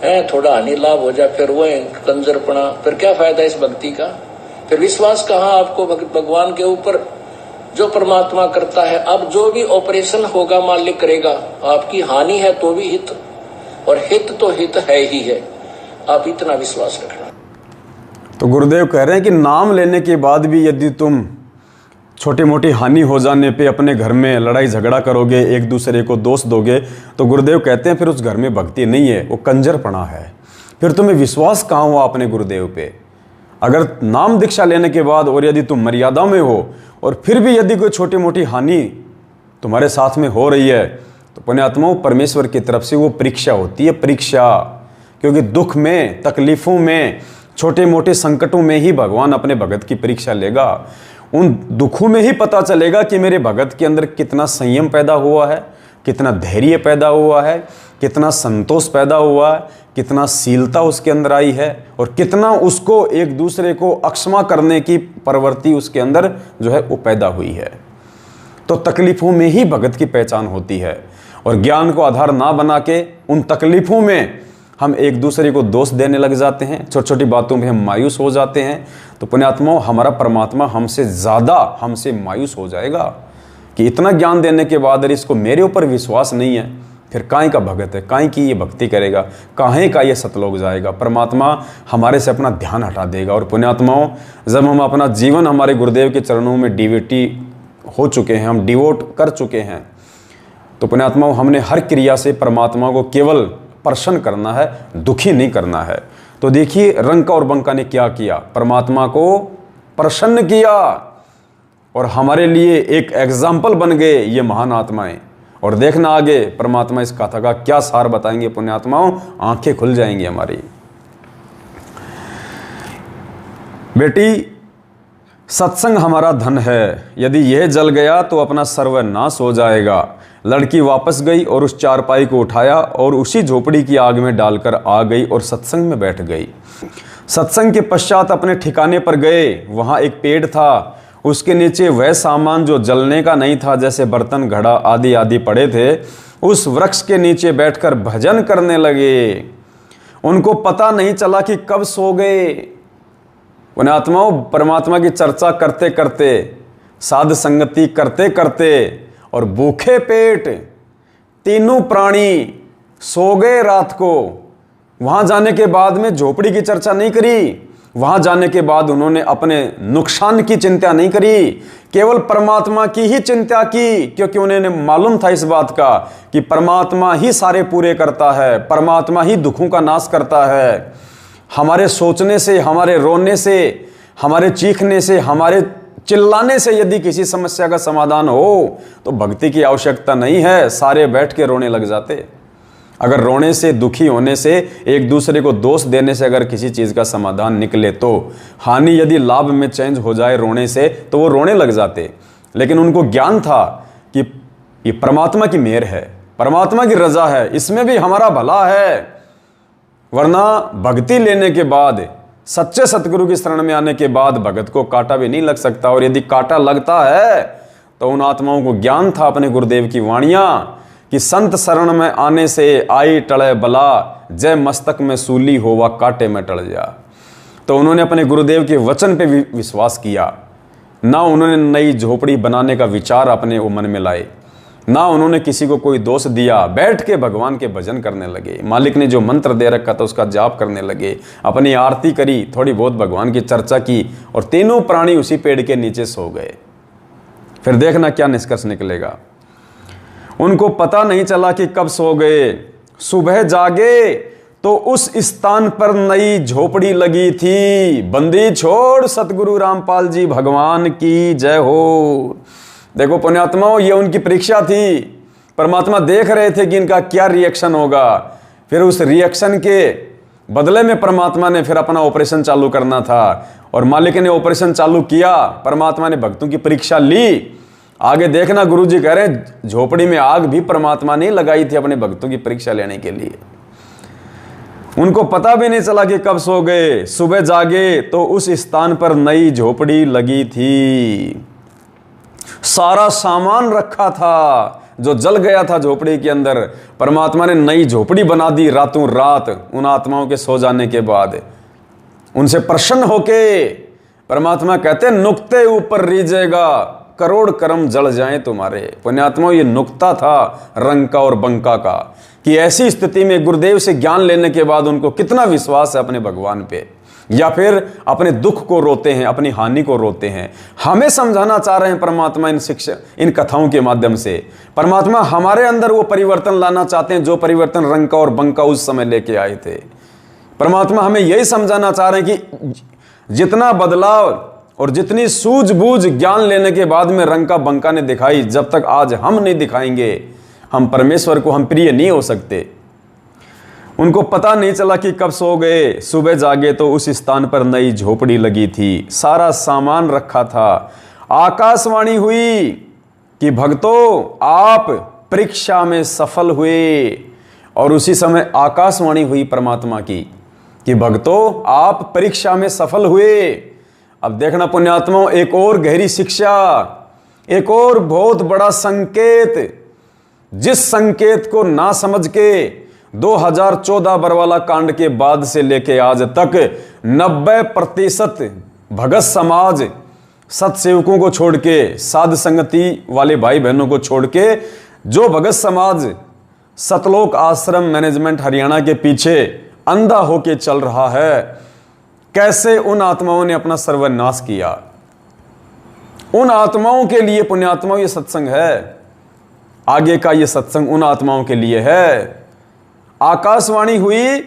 है, थोड़ा हानि लाभ हो जाए फिर वो कंजरपना, फिर क्या फायदा इस भक्ति का? फिर विश्वास कहाँ आपको भगवान के ऊपर जो परमात्मा करता है? अब जो भी ऑपरेशन होगा मालिक करेगा, आपकी हानि है तो भी हित, और हित तो हित है ही है, आप इतना विश्वास रखना। तो गुरुदेव कह रहे हैं कि नाम लेने के बाद भी यदि तुम छोटी मोटी हानि हो जाने पे अपने घर में लड़ाई झगड़ा करोगे, एक दूसरे को दोष दोगे, तो गुरुदेव कहते हैं फिर उस घर में भक्ति नहीं है, वो कंजरपना है। फिर तुम्हें विश्वास कहाँ हुआ अपने गुरुदेव पे? अगर नाम दीक्षा लेने के बाद और यदि तुम मर्यादा में हो और फिर भी यदि कोई छोटी मोटी हानि तुम्हारे साथ में हो रही है, तो पुण्यात्माओं परमेश्वर की तरफ से वो परीक्षा होती है, परीक्षा। क्योंकि दुख में, तकलीफ़ों में, छोटे मोटे संकटों में ही भगवान अपने भगत की परीक्षा लेगा। उन दुखों में ही पता चलेगा कि मेरे भगत के अंदर कितना संयम पैदा हुआ है, कितना धैर्य पैदा हुआ है, कितना संतोष पैदा हुआ है, कितना शीलता उसके अंदर आई है, और कितना उसको एक दूसरे को अक्षमा करने की प्रवृत्ति उसके अंदर जो है वो पैदा हुई है। तो तकलीफ़ों में ही भगत की पहचान होती है। और ज्ञान को आधार ना बना के उन तकलीफ़ों में हम एक दूसरे को दोष देने लग जाते हैं, छोटी छोटी बातों में हम मायूस हो जाते हैं, तो पुण्यात्माओं हमारा परमात्मा हमसे ज़्यादा हमसे मायूस हो जाएगा कि इतना ज्ञान देने के बाद अगर इसको मेरे ऊपर विश्वास नहीं है, फिर काहे का भगत है, काहे की ये भक्ति करेगा, काहे का ये सतलोक जाएगा। परमात्मा हमारे से अपना ध्यान हटा देगा। और पुण्यात्माओं जब हम अपना जीवन हमारे गुरुदेव के चरणों में डिवोटी हो चुके हैं, हम डिवोट कर चुके हैं, तो पुण्यात्माओं हमने हर क्रिया से परमात्मा को केवल प्रसन्न करना है, दुखी नहीं करना है। तो देखिए रंका और बंका ने क्या किया, परमात्मा को प्रसन्न किया और हमारे लिए एक एग्जाम्पल बन गए ये महान आत्माएं। और देखना आगे परमात्मा इस कथा का क्या सार बताएंगे पुण्यात्माओं, आंखें खुल जाएंगी हमारी। बेटी सत्संग हमारा धन है, यदि यह जल गया तो अपना सर्वनाश हो जाएगा। लड़की वापस गई और उस चारपाई को उठाया और उसी झोपड़ी की आग में डालकर आ गई और सत्संग में बैठ गई। सत्संग के पश्चात अपने ठिकाने पर गए, वहाँ एक पेड़ था, उसके नीचे वह सामान जो जलने का नहीं था, जैसे बर्तन घड़ा आदि आदि पड़े थे, उस वृक्ष के नीचे बैठकर भजन करने लगे। उनको पता नहीं चला कि कब सो गए। पुण्यात्माओं परमात्मा की चर्चा करते करते, साध संगति करते करते और भूखे पेट तीनों प्राणी सो गए रात को। वहां जाने के बाद में झोपड़ी की चर्चा नहीं करी, वहां जाने के बाद उन्होंने अपने नुकसान की चिंता नहीं करी, केवल परमात्मा की ही चिंता की, क्योंकि उन्हें मालूम था इस बात का कि परमात्मा ही सारे पूरे करता है, परमात्मा ही दुखों का नाश करता है। हमारे सोचने से, हमारे रोने से, हमारे चीखने से, हमारे चिल्लाने से यदि किसी समस्या का समाधान हो तो भक्ति की आवश्यकता नहीं है, सारे बैठ के रोने लग जाते। अगर रोने से, दुखी होने से, एक दूसरे को दोष देने से अगर किसी चीज़ का समाधान निकले, तो हानि यदि लाभ में चेंज हो जाए रोने से, तो वो रोने लग जाते। लेकिन उनको ज्ञान था कि ये परमात्मा की मेहर है, परमात्मा की रजा है, इसमें भी हमारा भला है। वरना भक्ति लेने के बाद, सच्चे सतगुरु की शरण में आने के बाद भगत को कांटा भी नहीं लग सकता। और यदि कांटा लगता है तो उन आत्माओं को ज्ञान था अपने गुरुदेव की वाणियाँ कि संत शरण में आने से आई टले बला, जय मस्तक में सूली होवा कांटे में टल जा। तो उन्होंने अपने गुरुदेव के वचन पे विश्वास किया, ना उन्होंने नई झोपड़ी बनाने का विचार अपने वो मन में लाए, ना उन्होंने किसी को कोई दोष दिया, बैठ के भगवान के भजन करने लगे। मालिक ने जो मंत्र दे रखा था उसका जाप करने लगे, अपनी आरती करी, थोड़ी बहुत भगवान की चर्चा की, और तीनों प्राणी उसी पेड़ के नीचे सो गए। फिर देखना क्या निष्कर्ष निकलेगा। उनको पता नहीं चला कि कब सो गए। सुबह जागे तो उस स्थान पर नई झोपड़ी लगी थी। बंदी छोड़ सतगुरु रामपाल जी भगवान की जय हो। देखो पुण्यात्माओं, ये उनकी परीक्षा थी। परमात्मा देख रहे थे कि इनका क्या रिएक्शन होगा। फिर उस रिएक्शन के बदले में परमात्मा ने फिर अपना ऑपरेशन चालू करना था, और मालिक ने ऑपरेशन चालू किया। परमात्मा ने भक्तों की परीक्षा ली। आगे देखना, गुरुजी कह रहे हैं झोपड़ी में आग भी परमात्मा ने लगाई थी अपने भक्तों की परीक्षा लेने के लिए। उनको पता भी नहीं चला कि कब सो गए। सुबह जागे तो उस स्थान पर नई झोपड़ी लगी थी। सारा सामान रखा था जो जल गया था झोपड़ी के अंदर, परमात्मा ने नई झोपड़ी बना दी रातों रात उन आत्माओं के सो जाने के बाद। उनसे प्रसन्न होके परमात्मा कहते हैं नुक्ते ऊपर रीजेगा, करोड़ कर्म जल जाएं तुम्हारे। पुण्यात्माओं, ये नुक्ता था रंका और बंका का कि ऐसी स्थिति में गुरुदेव से ज्ञान लेने के बाद उनको कितना विश्वास है अपने भगवान पे, या फिर अपने दुख को रोते हैं, अपनी हानि को रोते हैं। हमें समझाना चाह रहे हैं परमात्मा इन शिक्षा, इन कथाओं के माध्यम से। परमात्मा हमारे अंदर वो परिवर्तन लाना चाहते हैं जो परिवर्तन रंका और बंका उस समय लेके आए थे। परमात्मा हमें यही समझाना चाह रहे हैं कि जितना बदलाव और जितनी सूझबूझ ज्ञान लेने के बाद में रंका बंका ने दिखाई, जब तक आज हम नहीं दिखाएंगे हम परमेश्वर को हम प्रिय नहीं हो सकते। उनको पता नहीं चला कि कब सो गए, सुबह जागे तो उस स्थान पर नई झोपड़ी लगी थी, सारा सामान रखा था। आकाशवाणी हुई कि भक्तों आप परीक्षा में सफल हुए, और उसी समय आकाशवाणी हुई परमात्मा की कि भक्तों आप परीक्षा में सफल हुए। अब देखना पुण्यात्माओं, एक और गहरी शिक्षा, एक और बहुत बड़ा संकेत, जिस संकेत को ना समझ के 2014 बरवाला कांड के बाद से लेके आज तक 90% भगत समाज सत्सेवकों को छोड़ के, साध संगति वाले भाई बहनों को छोड़ के, जो भगत समाज सतलोक आश्रम मैनेजमेंट हरियाणा के पीछे अंधा होके चल रहा है, कैसे उन आत्माओं ने अपना सर्वनाश किया। उन आत्माओं के लिए पुण्यात्माओं ये सत्संग है, आगे का ये सत्संग उन आत्माओं के लिए है। आकाशवाणी हुई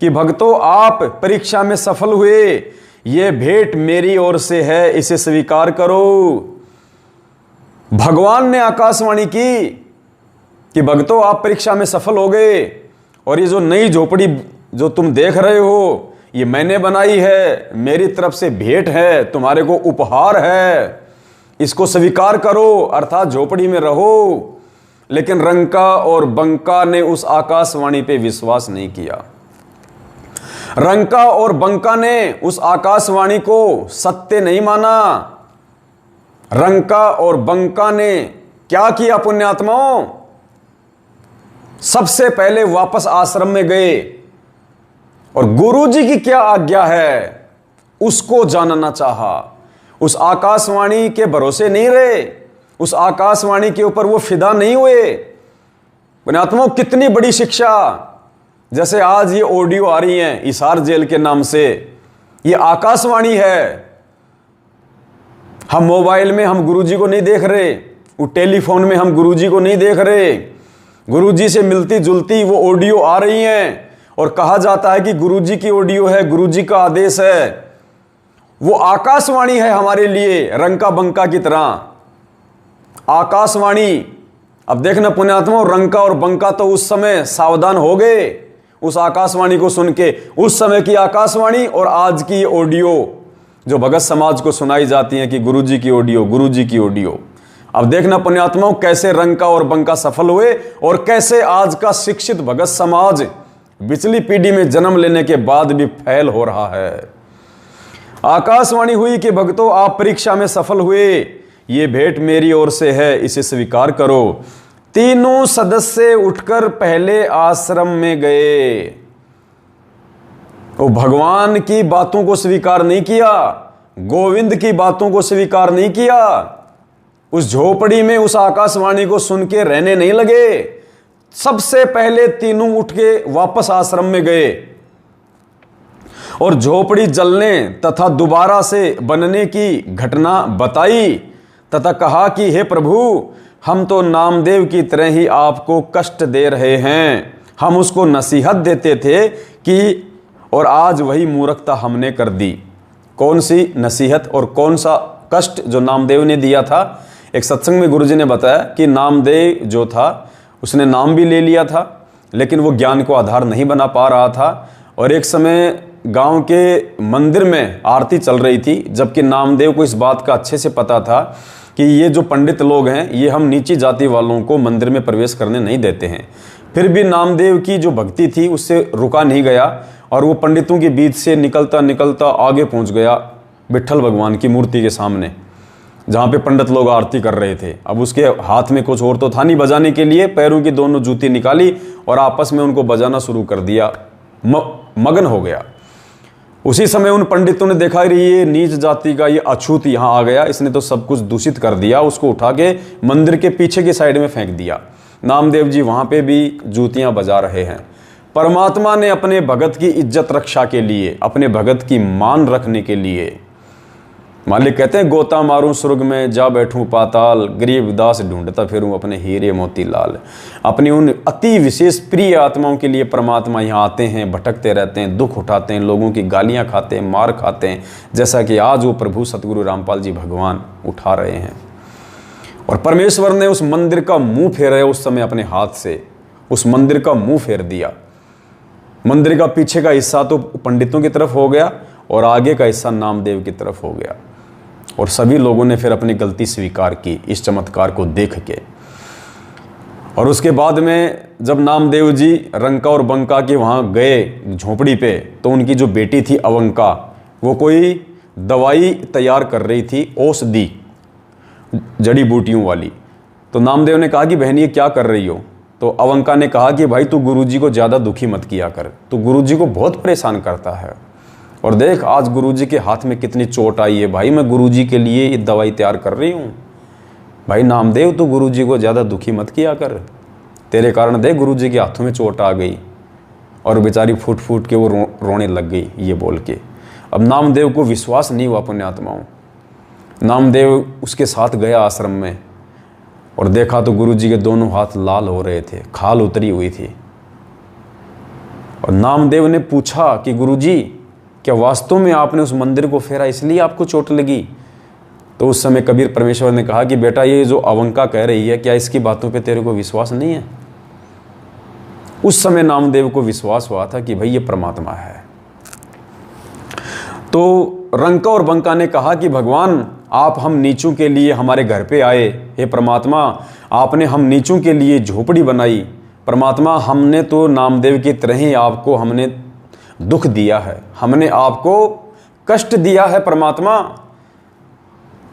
कि भक्तों आप परीक्षा में सफल हुए, ये भेंट मेरी ओर से है, इसे स्वीकार करो। भगवान ने आकाशवाणी की कि भक्तों आप परीक्षा में सफल हो गए, और ये जो नई झोपड़ी जो तुम देख रहे हो ये मैंने बनाई है, मेरी तरफ से भेंट है, तुम्हारे को उपहार है, इसको स्वीकार करो, अर्थात झोपड़ी में रहो। लेकिन रंका और बंका ने उस आकाशवाणी पे विश्वास नहीं किया। रंका और बंका ने उस आकाशवाणी को सत्य नहीं माना। रंका और बंका ने क्या किया पुण्यात्माओं? सबसे पहले वापस आश्रम में गए और गुरुजी की क्या आज्ञा है उसको जानना चाहा। उस आकाशवाणी के भरोसे नहीं रहे, उस आकाशवाणी के ऊपर वो फिदा नहीं हुए। पुण्यात्माओं, कितनी बड़ी शिक्षा! जैसे आज ये ऑडियो आ रही है इसार जेल के नाम से, ये आकाशवाणी है। हम मोबाइल में हम गुरुजी को नहीं देख रहे, वो टेलीफोन में हम गुरुजी को नहीं देख रहे। गुरुजी से मिलती जुलती वो ऑडियो आ रही हैं और कहा जाता है कि गुरुजी की ऑडियो है, गुरुजी का आदेश है। वो आकाशवाणी है हमारे लिए, रंका बंका की तरह आकाशवाणी। अब देखना पुण्यात्मा, रंका और बंका तो उस समय सावधान हो गए उस आकाशवाणी को सुन के। उस समय की आकाशवाणी और आज की ऑडियो जो भगत समाज को सुनाई जाती है कि गुरुजी की ऑडियो, गुरुजी की ऑडियो। अब देखना पुण्यात्माओं, कैसे रंका और बंका सफल हुए और कैसे आज का शिक्षित भगत समाज पिछली पीढ़ी में जन्म लेने के बाद भी फैल हो रहा है। आकाशवाणी हुई कि भक्तों आप परीक्षा में सफल हुए, ये भेंट मेरी ओर से है, इसे स्वीकार करो। तीनों सदस्य उठकर पहले आश्रम में गए। वो भगवान की बातों को स्वीकार नहीं किया, गोविंद की बातों को स्वीकार नहीं किया। उस झोपड़ी में उस आकाशवाणी को सुन के रहने नहीं लगे। सबसे पहले तीनों उठ के वापस आश्रम में गए और झोपड़ी जलने तथा दोबारा से बनने की घटना बताई तथा कहा कि हे प्रभु, हम तो नामदेव की तरह ही आपको कष्ट दे रहे हैं। हम उसको नसीहत देते थे कि, और आज वही मूर्खता हमने कर दी। कौन सी नसीहत और कौन सा कष्ट जो नामदेव ने दिया था? एक सत्संग में गुरुजी ने बताया कि नामदेव जो था उसने नाम भी ले लिया था, लेकिन वो ज्ञान को आधार नहीं बना पा रहा था। और एक समय गांव के मंदिर में आरती चल रही थी, जबकि नामदेव को इस बात का अच्छे से पता था कि ये जो पंडित लोग हैं ये हम नीची जाति वालों को मंदिर में प्रवेश करने नहीं देते हैं। फिर भी नामदेव की जो भक्ति थी उससे रुका नहीं गया और वो पंडितों के बीच से निकलता निकलता आगे पहुंच गया विट्ठल भगवान की मूर्ति के सामने। जहाँ पे पंडित लोग आरती कर रहे थे। अब उसके हाथ में कुछ और तो था नहीं बजाने के लिए, पैरों की दोनों जूती निकाली और आपस में उनको बजाना शुरू कर दिया, मगन हो गया। उसी समय उन पंडितों ने देखा ये नीच जाति का ये अछूत यहाँ आ गया, इसने तो सब कुछ दूषित कर दिया। उसको उठा के मंदिर के पीछे की साइड में फेंक दिया। नामदेव जी वहाँ पे भी जूतियाँ बजा रहे हैं। परमात्मा ने अपने भगत की इज्जत रक्षा के लिए, अपने भगत की मान रखने के लिए, मालिक कहते हैं गोता मारूं स्वर्ग में जा बैठूं पाताल, गरीब दास ढूंढता फिरूं अपने हीरे मोती लाल। अपनी उन अति विशेष प्रिय आत्माओं के लिए परमात्मा यहाँ आते हैं, भटकते रहते हैं, दुख उठाते हैं, लोगों की गालियाँ खाते हैं, मार खाते हैं, जैसा कि आज वो प्रभु सतगुरु रामपाल जी भगवान उठा रहे हैं। और परमेश्वर ने उस मंदिर का मुंह फेरा उस समय अपने हाथ से, उस मंदिर का मुंह फेर दिया। मंदिर का पीछे का हिस्सा तो पंडितों की तरफ हो गया और आगे का हिस्सा नामदेव की तरफ हो गया। और सभी लोगों ने फिर अपनी गलती स्वीकार की इस चमत्कार को देख के। और उसके बाद में जब नामदेव जी रंका और बंका के वहाँ गए झोपड़ी पे, तो उनकी जो बेटी थी अवंका, वो कोई दवाई तैयार कर रही थी, औषधि जड़ी बूटियों वाली। तो नामदेव ने कहा कि बहन ये क्या कर रही हो? तो अवंका ने कहा कि भाई तू गुरुजी को ज़्यादा दुखी मत किया कर, तू गुरुजी को बहुत परेशान करता है। और देख आज गुरुजी के हाथ में कितनी चोट आई है, भाई मैं गुरुजी के लिए ये दवाई तैयार कर रही हूँ। भाई नामदेव तू गुरुजी को ज़्यादा दुखी मत किया कर, तेरे कारण देख गुरुजी के हाथों में चोट आ गई। और बेचारी फूट फूट के वो रोने लग गई ये बोल के। अब नामदेव को विश्वास नहीं हुआ पुण्यात्माओं। नामदेव उसके साथ गया आश्रम में और देखा तो गुरुजी के दोनों हाथ लाल हो रहे थे, खाल उतरी हुई थी। और नामदेव ने पूछा कि गुरुजी क्या वास्तव में आपने उस मंदिर को फेरा इसलिए आपको चोट लगी? तो उस समय कबीर परमेश्वर ने कहा कि बेटा ये जो अवंका कह रही है, क्या इसकी बातों पे तेरे को विश्वास नहीं है? उस समय नामदेव को विश्वास हुआ था कि भाई ये परमात्मा है। तो रंका और बंका ने कहा कि भगवान आप हम नीचों के लिए हमारे घर पे आए, हे परमात्मा आपने हम नीचों के लिए झोपड़ी बनाई। परमात्मा हमने तो नामदेव की तरह ही आपको हमने दुख दिया है, हमने आपको कष्ट दिया है। परमात्मा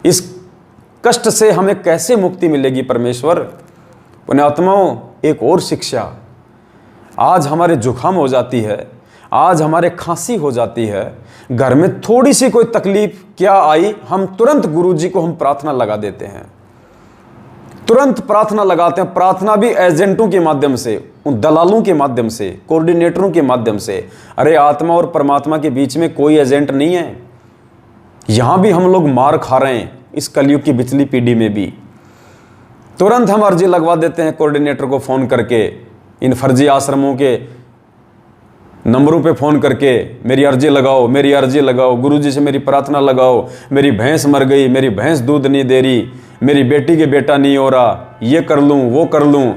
इस कष्ट से हमें कैसे मुक्ति मिलेगी परमेश्वर? पुण्यात्माओं एक और शिक्षा, आज हमारे जुकाम हो जाती है, आज हमारे खांसी हो जाती है, घर में थोड़ी सी कोई तकलीफ क्या आई, हम तुरंत गुरुजी को हम प्रार्थना लगा देते हैं, तुरंत प्रार्थना लगाते हैं। प्रार्थना भी एजेंटों के माध्यम से, उन दलालों के माध्यम से, कोऑर्डिनेटरों के माध्यम से। अरे आत्मा और परमात्मा के बीच में कोई एजेंट नहीं है। यहां भी हम लोग मार खा रहे हैं, इस कलयुग की पिछली पीढ़ी में भी। तुरंत हम अर्जी लगवा देते हैं कोऑर्डिनेटर को फ़ोन करके, इन फर्जी आश्रमों के नंबरों पे फ़ोन करके मेरी अर्जी लगाओ, मेरी अर्जी लगाओ, गुरुजी से मेरी प्रार्थना लगाओ, मेरी भैंस मर गई, मेरी भैंस दूध नहीं दे रही, मेरी बेटी के बेटा नहीं हो रहा, ये कर लूँ वो कर लूँ।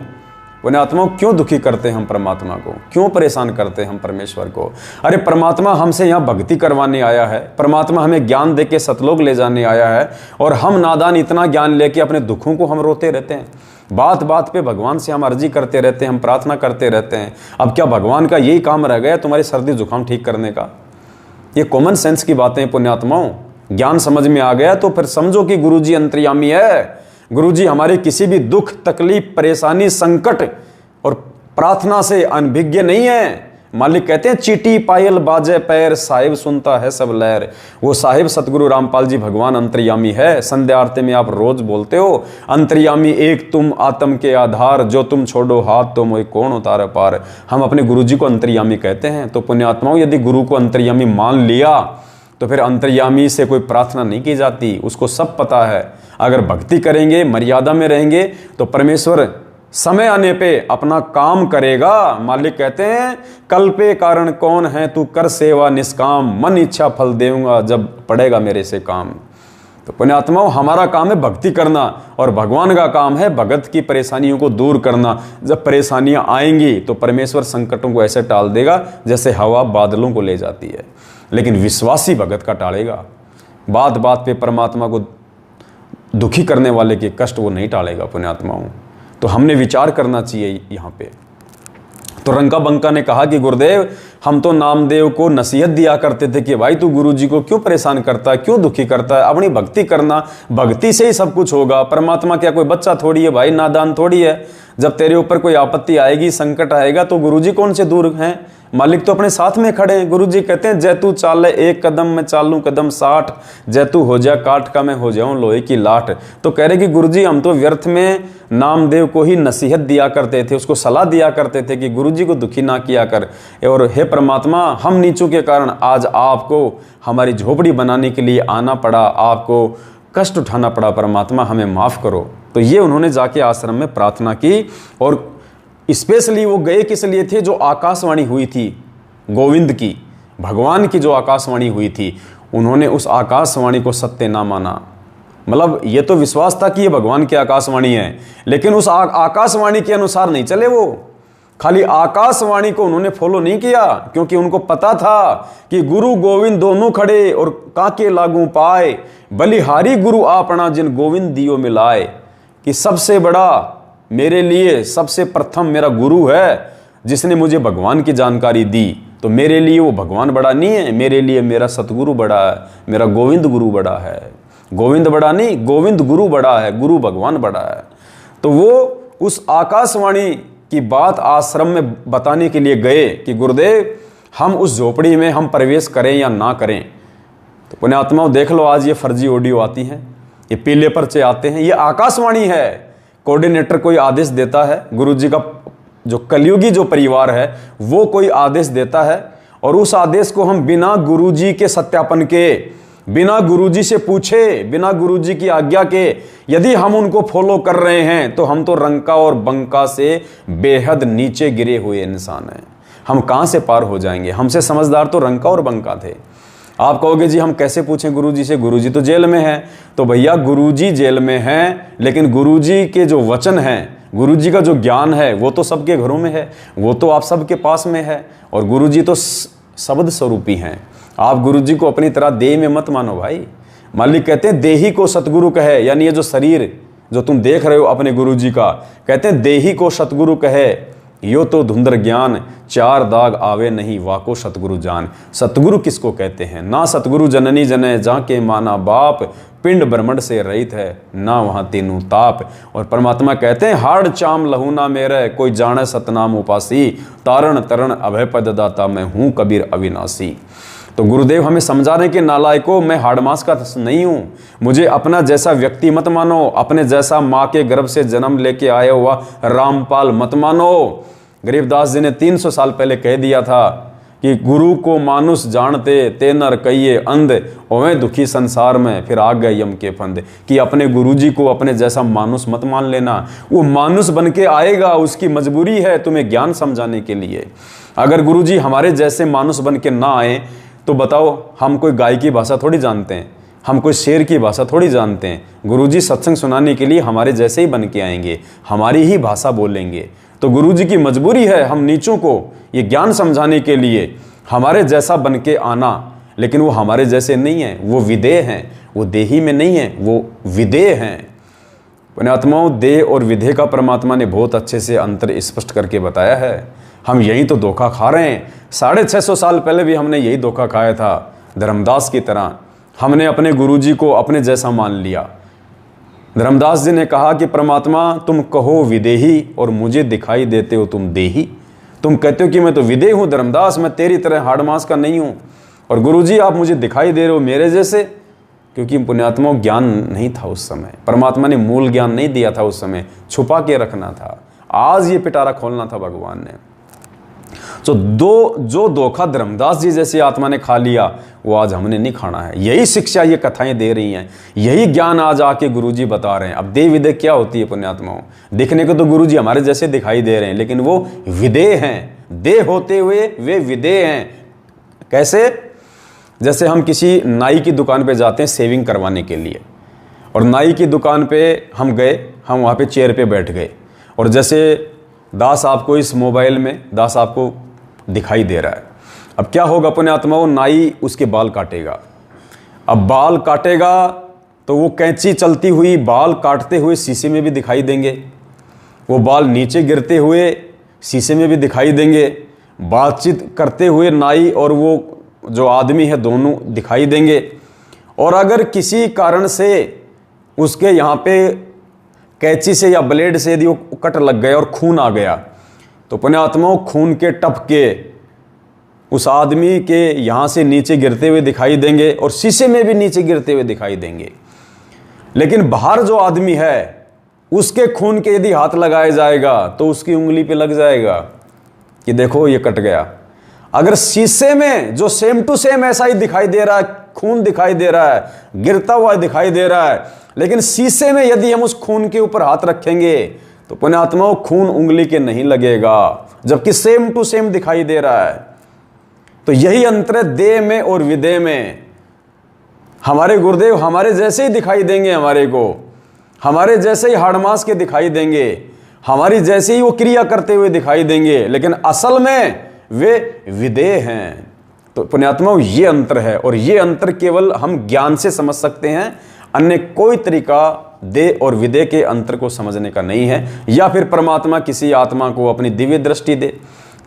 पुण्यात्माओं क्यों दुखी करते हैं हम परमात्मा को, क्यों परेशान करते हैं हम परमेश्वर को? अरे परमात्मा हमसे यहाँ भक्ति करवाने आया है, परमात्मा हमें ज्ञान दे के सतलोक ले जाने आया है, और हम नादान इतना ज्ञान लेके अपने दुखों को हम रोते रहते हैं। बात बात पे भगवान से हम अर्जी करते रहते हैं, हम प्रार्थना करते रहते हैं। अब क्या भगवान का यही काम रह गया तुम्हारी सर्दी जुकाम ठीक करने का? ये कॉमन सेंस की बातें पुण्यात्माओं। ज्ञान समझ में आ गया तो फिर समझो कि गुरुजी अंतर्यामी है। गुरुजी हमारे किसी भी दुख तकलीफ परेशानी संकट और प्रार्थना से अनभिज्ञ नहीं है। मालिक कहते हैं चीटी पायल बाजे पैर, साहिब सुनता है सब लहर। वो साहिब सतगुरु रामपाल जी भगवान अंतर्यामी है। संध्या आरती में आप रोज बोलते हो अंतर्यामी एक तुम आत्म के आधार, जो तुम छोड़ो हाथ तो मोई कौन उतारे पार। हम अपने गुरुजी को अंतर्यामी कहते हैं। तो पुण्यात्माओं यदि गुरु को अंतर्यामी मान लिया तो फिर अंतर्यामी से कोई प्रार्थना नहीं की जाती, उसको सब पता है। अगर भक्ति करेंगे मर्यादा में रहेंगे तो परमेश्वर समय आने पे अपना काम करेगा। मालिक कहते हैं कल पे कारण कौन है, तू कर सेवा निष्काम, मन इच्छा फल देऊंगा जब पड़ेगा मेरे से काम। तो पुण्यात्माओं हमारा काम है भक्ति करना और भगवान का काम है भगत की परेशानियों को दूर करना। जब परेशानियां आएंगी तो परमेश्वर संकटों को ऐसे टाल देगा जैसे हवा बादलों को ले जाती है, लेकिन विश्वासी भगत का टालेगा। बात बात पे परमात्मा को दुखी करने वाले के कष्ट वो नहीं टालेगा पुण्यात्माओं। तो हमने विचार करना चाहिए यहाँ पे। तो रंका बंका ने कहा कि गुरुदेव हम तो नामदेव को नसीहत दिया करते थे कि भाई तू गुरुजी को क्यों परेशान करता है, क्यों दुखी करता है, अपनी भक्ति करना, भक्ति से ही सब कुछ होगा। परमात्मा क्या कोई बच्चा थोड़ी है भाई, नादान थोड़ी है। जब तेरे ऊपर कोई आपत्ति आएगी, संकट आएगा, तो गुरुजी कौन से दूर हैं, मालिक तो अपने साथ में खड़े हैं। गुरुजी कहते हैं, जय तू चाले एक कदम मैं चालूं कदम 60, जय तू हो जा काठ का मैं हो जाऊं लोहे की लाठ। तो कह रहे कि गुरुजी हम तो व्यर्थ में नामदेव को ही नसीहत दिया करते थे, उसको सलाह दिया करते थे कि गुरुजी को दुखी ना किया कर। और हे परमात्मा, हम नीचों के कारण आज आपको हमारी झोपड़ी बनाने के लिए आना पड़ा, आपको कष्ट उठाना पड़ा, परमात्मा हमें माफ़ करो। तो ये उन्होंने जाके आश्रम में प्रार्थना की। और स्पेशली वो गए किस लिए थे, जो आकाशवाणी हुई थी गोविंद की, भगवान की जो आकाशवाणी हुई थी, उन्होंने उस आकाशवाणी को सत्य ना माना। मतलब ये तो विश्वास था कि ये भगवान की आकाशवाणी है, लेकिन उस आकाशवाणी के अनुसार नहीं चले। वो खाली आकाशवाणी को उन्होंने फॉलो नहीं किया, क्योंकि उनको पता था कि गुरु गोविंद दोनों खड़े और काके लागू पाए, बलिहारी गुरु आपना जिन गोविंद दियो मिलाए। कि सबसे बड़ा मेरे लिए, सबसे प्रथम मेरा गुरु है जिसने मुझे भगवान की जानकारी दी। तो मेरे लिए वो भगवान बड़ा नहीं है, मेरे लिए मेरा सतगुरु बड़ा है, मेरा गोविंद गुरु बड़ा है। गोविंद बड़ा नहीं, गोविंद गुरु बड़ा है, गुरु भगवान बड़ा है। तो वो उस आकाशवाणी की बात आश्रम में बताने के लिए गए कि गुरुदेव हम उस झोपड़ी में हम प्रवेश करें या ना करें। तो पुण्यात्माओं देख लो, आज ये फर्जी ऑडियो आती हैं, ये पीले पर्चे आते हैं, ये आकाशवाणी है। कोऑर्डिनेटर कोई आदेश देता है, गुरुजी का जो कलयुगी जो परिवार है वो कोई आदेश देता है, और उस आदेश को हम बिना गुरुजी के सत्यापन के, बिना गुरुजी से पूछे, बिना गुरुजी की आज्ञा के यदि हम उनको फॉलो कर रहे हैं, तो हम तो रंका और बंका से बेहद नीचे गिरे हुए इंसान हैं। हम कहाँ से पार हो जाएंगे? हमसे समझदार तो रंका और बंका थे। आप कहोगे जी हम कैसे पूछें गुरुजी से, गुरुजी तो जेल में है। तो भैया गुरुजी जेल में हैं, लेकिन गुरुजी के जो वचन हैं, गुरुजी का जो ज्ञान है, वो तो सबके घरों में है, वो तो आप सबके पास में है। और गुरुजी तो शब्द स्वरूपी हैं। आप गुरुजी को अपनी तरह देह में मत मानो भाई। मालिक कहते हैं देही को सतगुरु कहे, यानी ये जो शरीर जो तुम देख रहे हो अपने गुरुजी का, कहते हैं देही को सतगुरु कहे, यो तो धुंधर ज्ञान, चार दाग आवे नहीं वाको सतगुरु जान। सतगुरु किसको कहते हैं? ना सतगुरु जननी जने जाके माना बाप, पिंड ब्रह्मंड से रहित है ना वहाँ तीनों ताप। और परमात्मा कहते हैं हाड़ चाम लहू ना मेरे, कोई जाने सतनाम उपासी, तारण तरण अभय पद दाता मैं हूँ कबीर अविनाशी। तो गुरुदेव हमें समझा रहे कि नालायकों, मैं हाड़मास का नहीं हूँ, मुझे अपना जैसा व्यक्ति मत मानो, अपने जैसा माँ के गर्भ से जन्म लेके आया हुआ रामपाल मत मानो। गरीबदास जी ने 300 साल पहले कह दिया था कि गुरु को मानुष जानते ते नर कहिए अंध, ओवे दुखी संसार में फिर आ गए यम के फंद। कि अपने गुरुजी को अपने जैसा मानुष मत मान लेना, वो मानुष बन के आएगा, उसकी मजबूरी है तुम्हें ज्ञान समझाने के लिए। अगर गुरुजी हमारे जैसे मानुष बन के ना आए तो बताओ, हम कोई गाय की भाषा थोड़ी जानते हैं, हम कोई शेर की भाषा थोड़ी जानते हैं। गुरुजी सत्संग सुनाने के लिए हमारे जैसे ही बन के आएंगे, हमारी ही भाषा बोलेंगे। तो गुरुजी की मजबूरी है हम नीचों को ये ज्ञान समझाने के लिए हमारे जैसा बन के आना। लेकिन वो हमारे जैसे नहीं है, वो विदेह हैं, वो देही में नहीं है, वो विदेह हैं। पुण्यात्माओं, देह और विदेह का परमात्मा ने बहुत अच्छे से अंतर स्पष्ट करके बताया है। हम यही तो धोखा खा रहे हैं। 650 साल पहले भी हमने यही धोखा खाया था, धर्मदास की तरह। हमने अपने गुरुजी को अपने जैसा मान लिया। धर्मदास जी ने कहा कि परमात्मा तुम कहो विदेही और मुझे दिखाई देते हो तुम देही। तुम कहते हो कि मैं तो विदेह हूँ धर्मदास, मैं तेरी तरह हाड़मास का नहीं हूँ, और गुरुजी आप मुझे दिखाई दे रहे हो मेरे जैसे। क्योंकि पुण्यात्मा ज्ञान नहीं था उस समय, परमात्मा ने मूल ज्ञान नहीं दिया था उस समय, छुपा के रखना था। आज ये पिटारा खोलना था भगवान ने। तो जो धोखा धर्मदास जी जैसी आत्मा ने खा लिया, वो आज हमने नहीं खाना है। यही शिक्षा ये कथाएं दे रही हैं, यही ज्ञान आज आके गुरुजी बता रहे हैं। अब देह विदेह क्या होती है पुण्यात्माओं? दिखने को तो गुरुजी हमारे जैसे दिखाई दे रहे हैं, लेकिन वो विदेह हैं। देह होते हुए वे विदेह हैं। कैसे? जैसे हम किसी नाई की दुकान पे जाते हैं शेविंग करवाने के लिए, और नाई की दुकान पे हम गए, हम वहाँ पे चेयर पे बैठ गए, और जैसे दास आपको इस मोबाइल में दास आपको दिखाई दे रहा है। अब क्या होगा पुण्यात्माओं? नाई उसके बाल काटेगा। अब बाल काटेगा तो वो कैंची चलती हुई बाल काटते हुए शीशे में भी दिखाई देंगे, वो बाल नीचे गिरते हुए शीशे में भी दिखाई देंगे, बातचीत करते हुए नाई और वो जो आदमी है दोनों दिखाई देंगे। और अगर किसी कारण से उसके यहाँ पे कैंची से या ब्लेड से यदि वो कट लग गया और खून आ गया तो पुण्यात्माओं खून के टपके उस आदमी के यहाँ से नीचे गिरते हुए दिखाई देंगे और शीशे में भी नीचे गिरते हुए दिखाई देंगे। लेकिन बाहर जो आदमी है उसके खून के यदि हाथ लगाया जाएगा तो उसकी उंगली पे लग जाएगा कि देखो ये कट गया। अगर शीशे में जो सेम टू सेम ऐसा ही दिखाई दे रहा है, खून दिखाई दे रहा है, गिरता हुआ दिखाई दे रहा है, लेकिन शीशे में यदि हम उस खून के ऊपर हाथ रखेंगे तो पुण्यात्माओं खून उंगली के नहीं लगेगा, जबकि सेम टू सेम दिखाई दे रहा है। तो यही अंतर है देह में और विदेह में। हमारे गुरुदेव हमारे जैसे ही दिखाई देंगे, हमारे जैसे ही हाड़ मांस के दिखाई देंगे, हमारी जैसे ही वो क्रिया करते हुए दिखाई देंगे, लेकिन असल में वे विदेह हैं। तो पुण्यात्माओं ये अंतर है और ये अंतर केवल हम ज्ञान से समझ सकते हैं, अन्य कोई तरीका देह और विदेह के अंतर को समझने का नहीं है। या फिर परमात्मा किसी आत्मा को अपनी दिव्य दृष्टि दे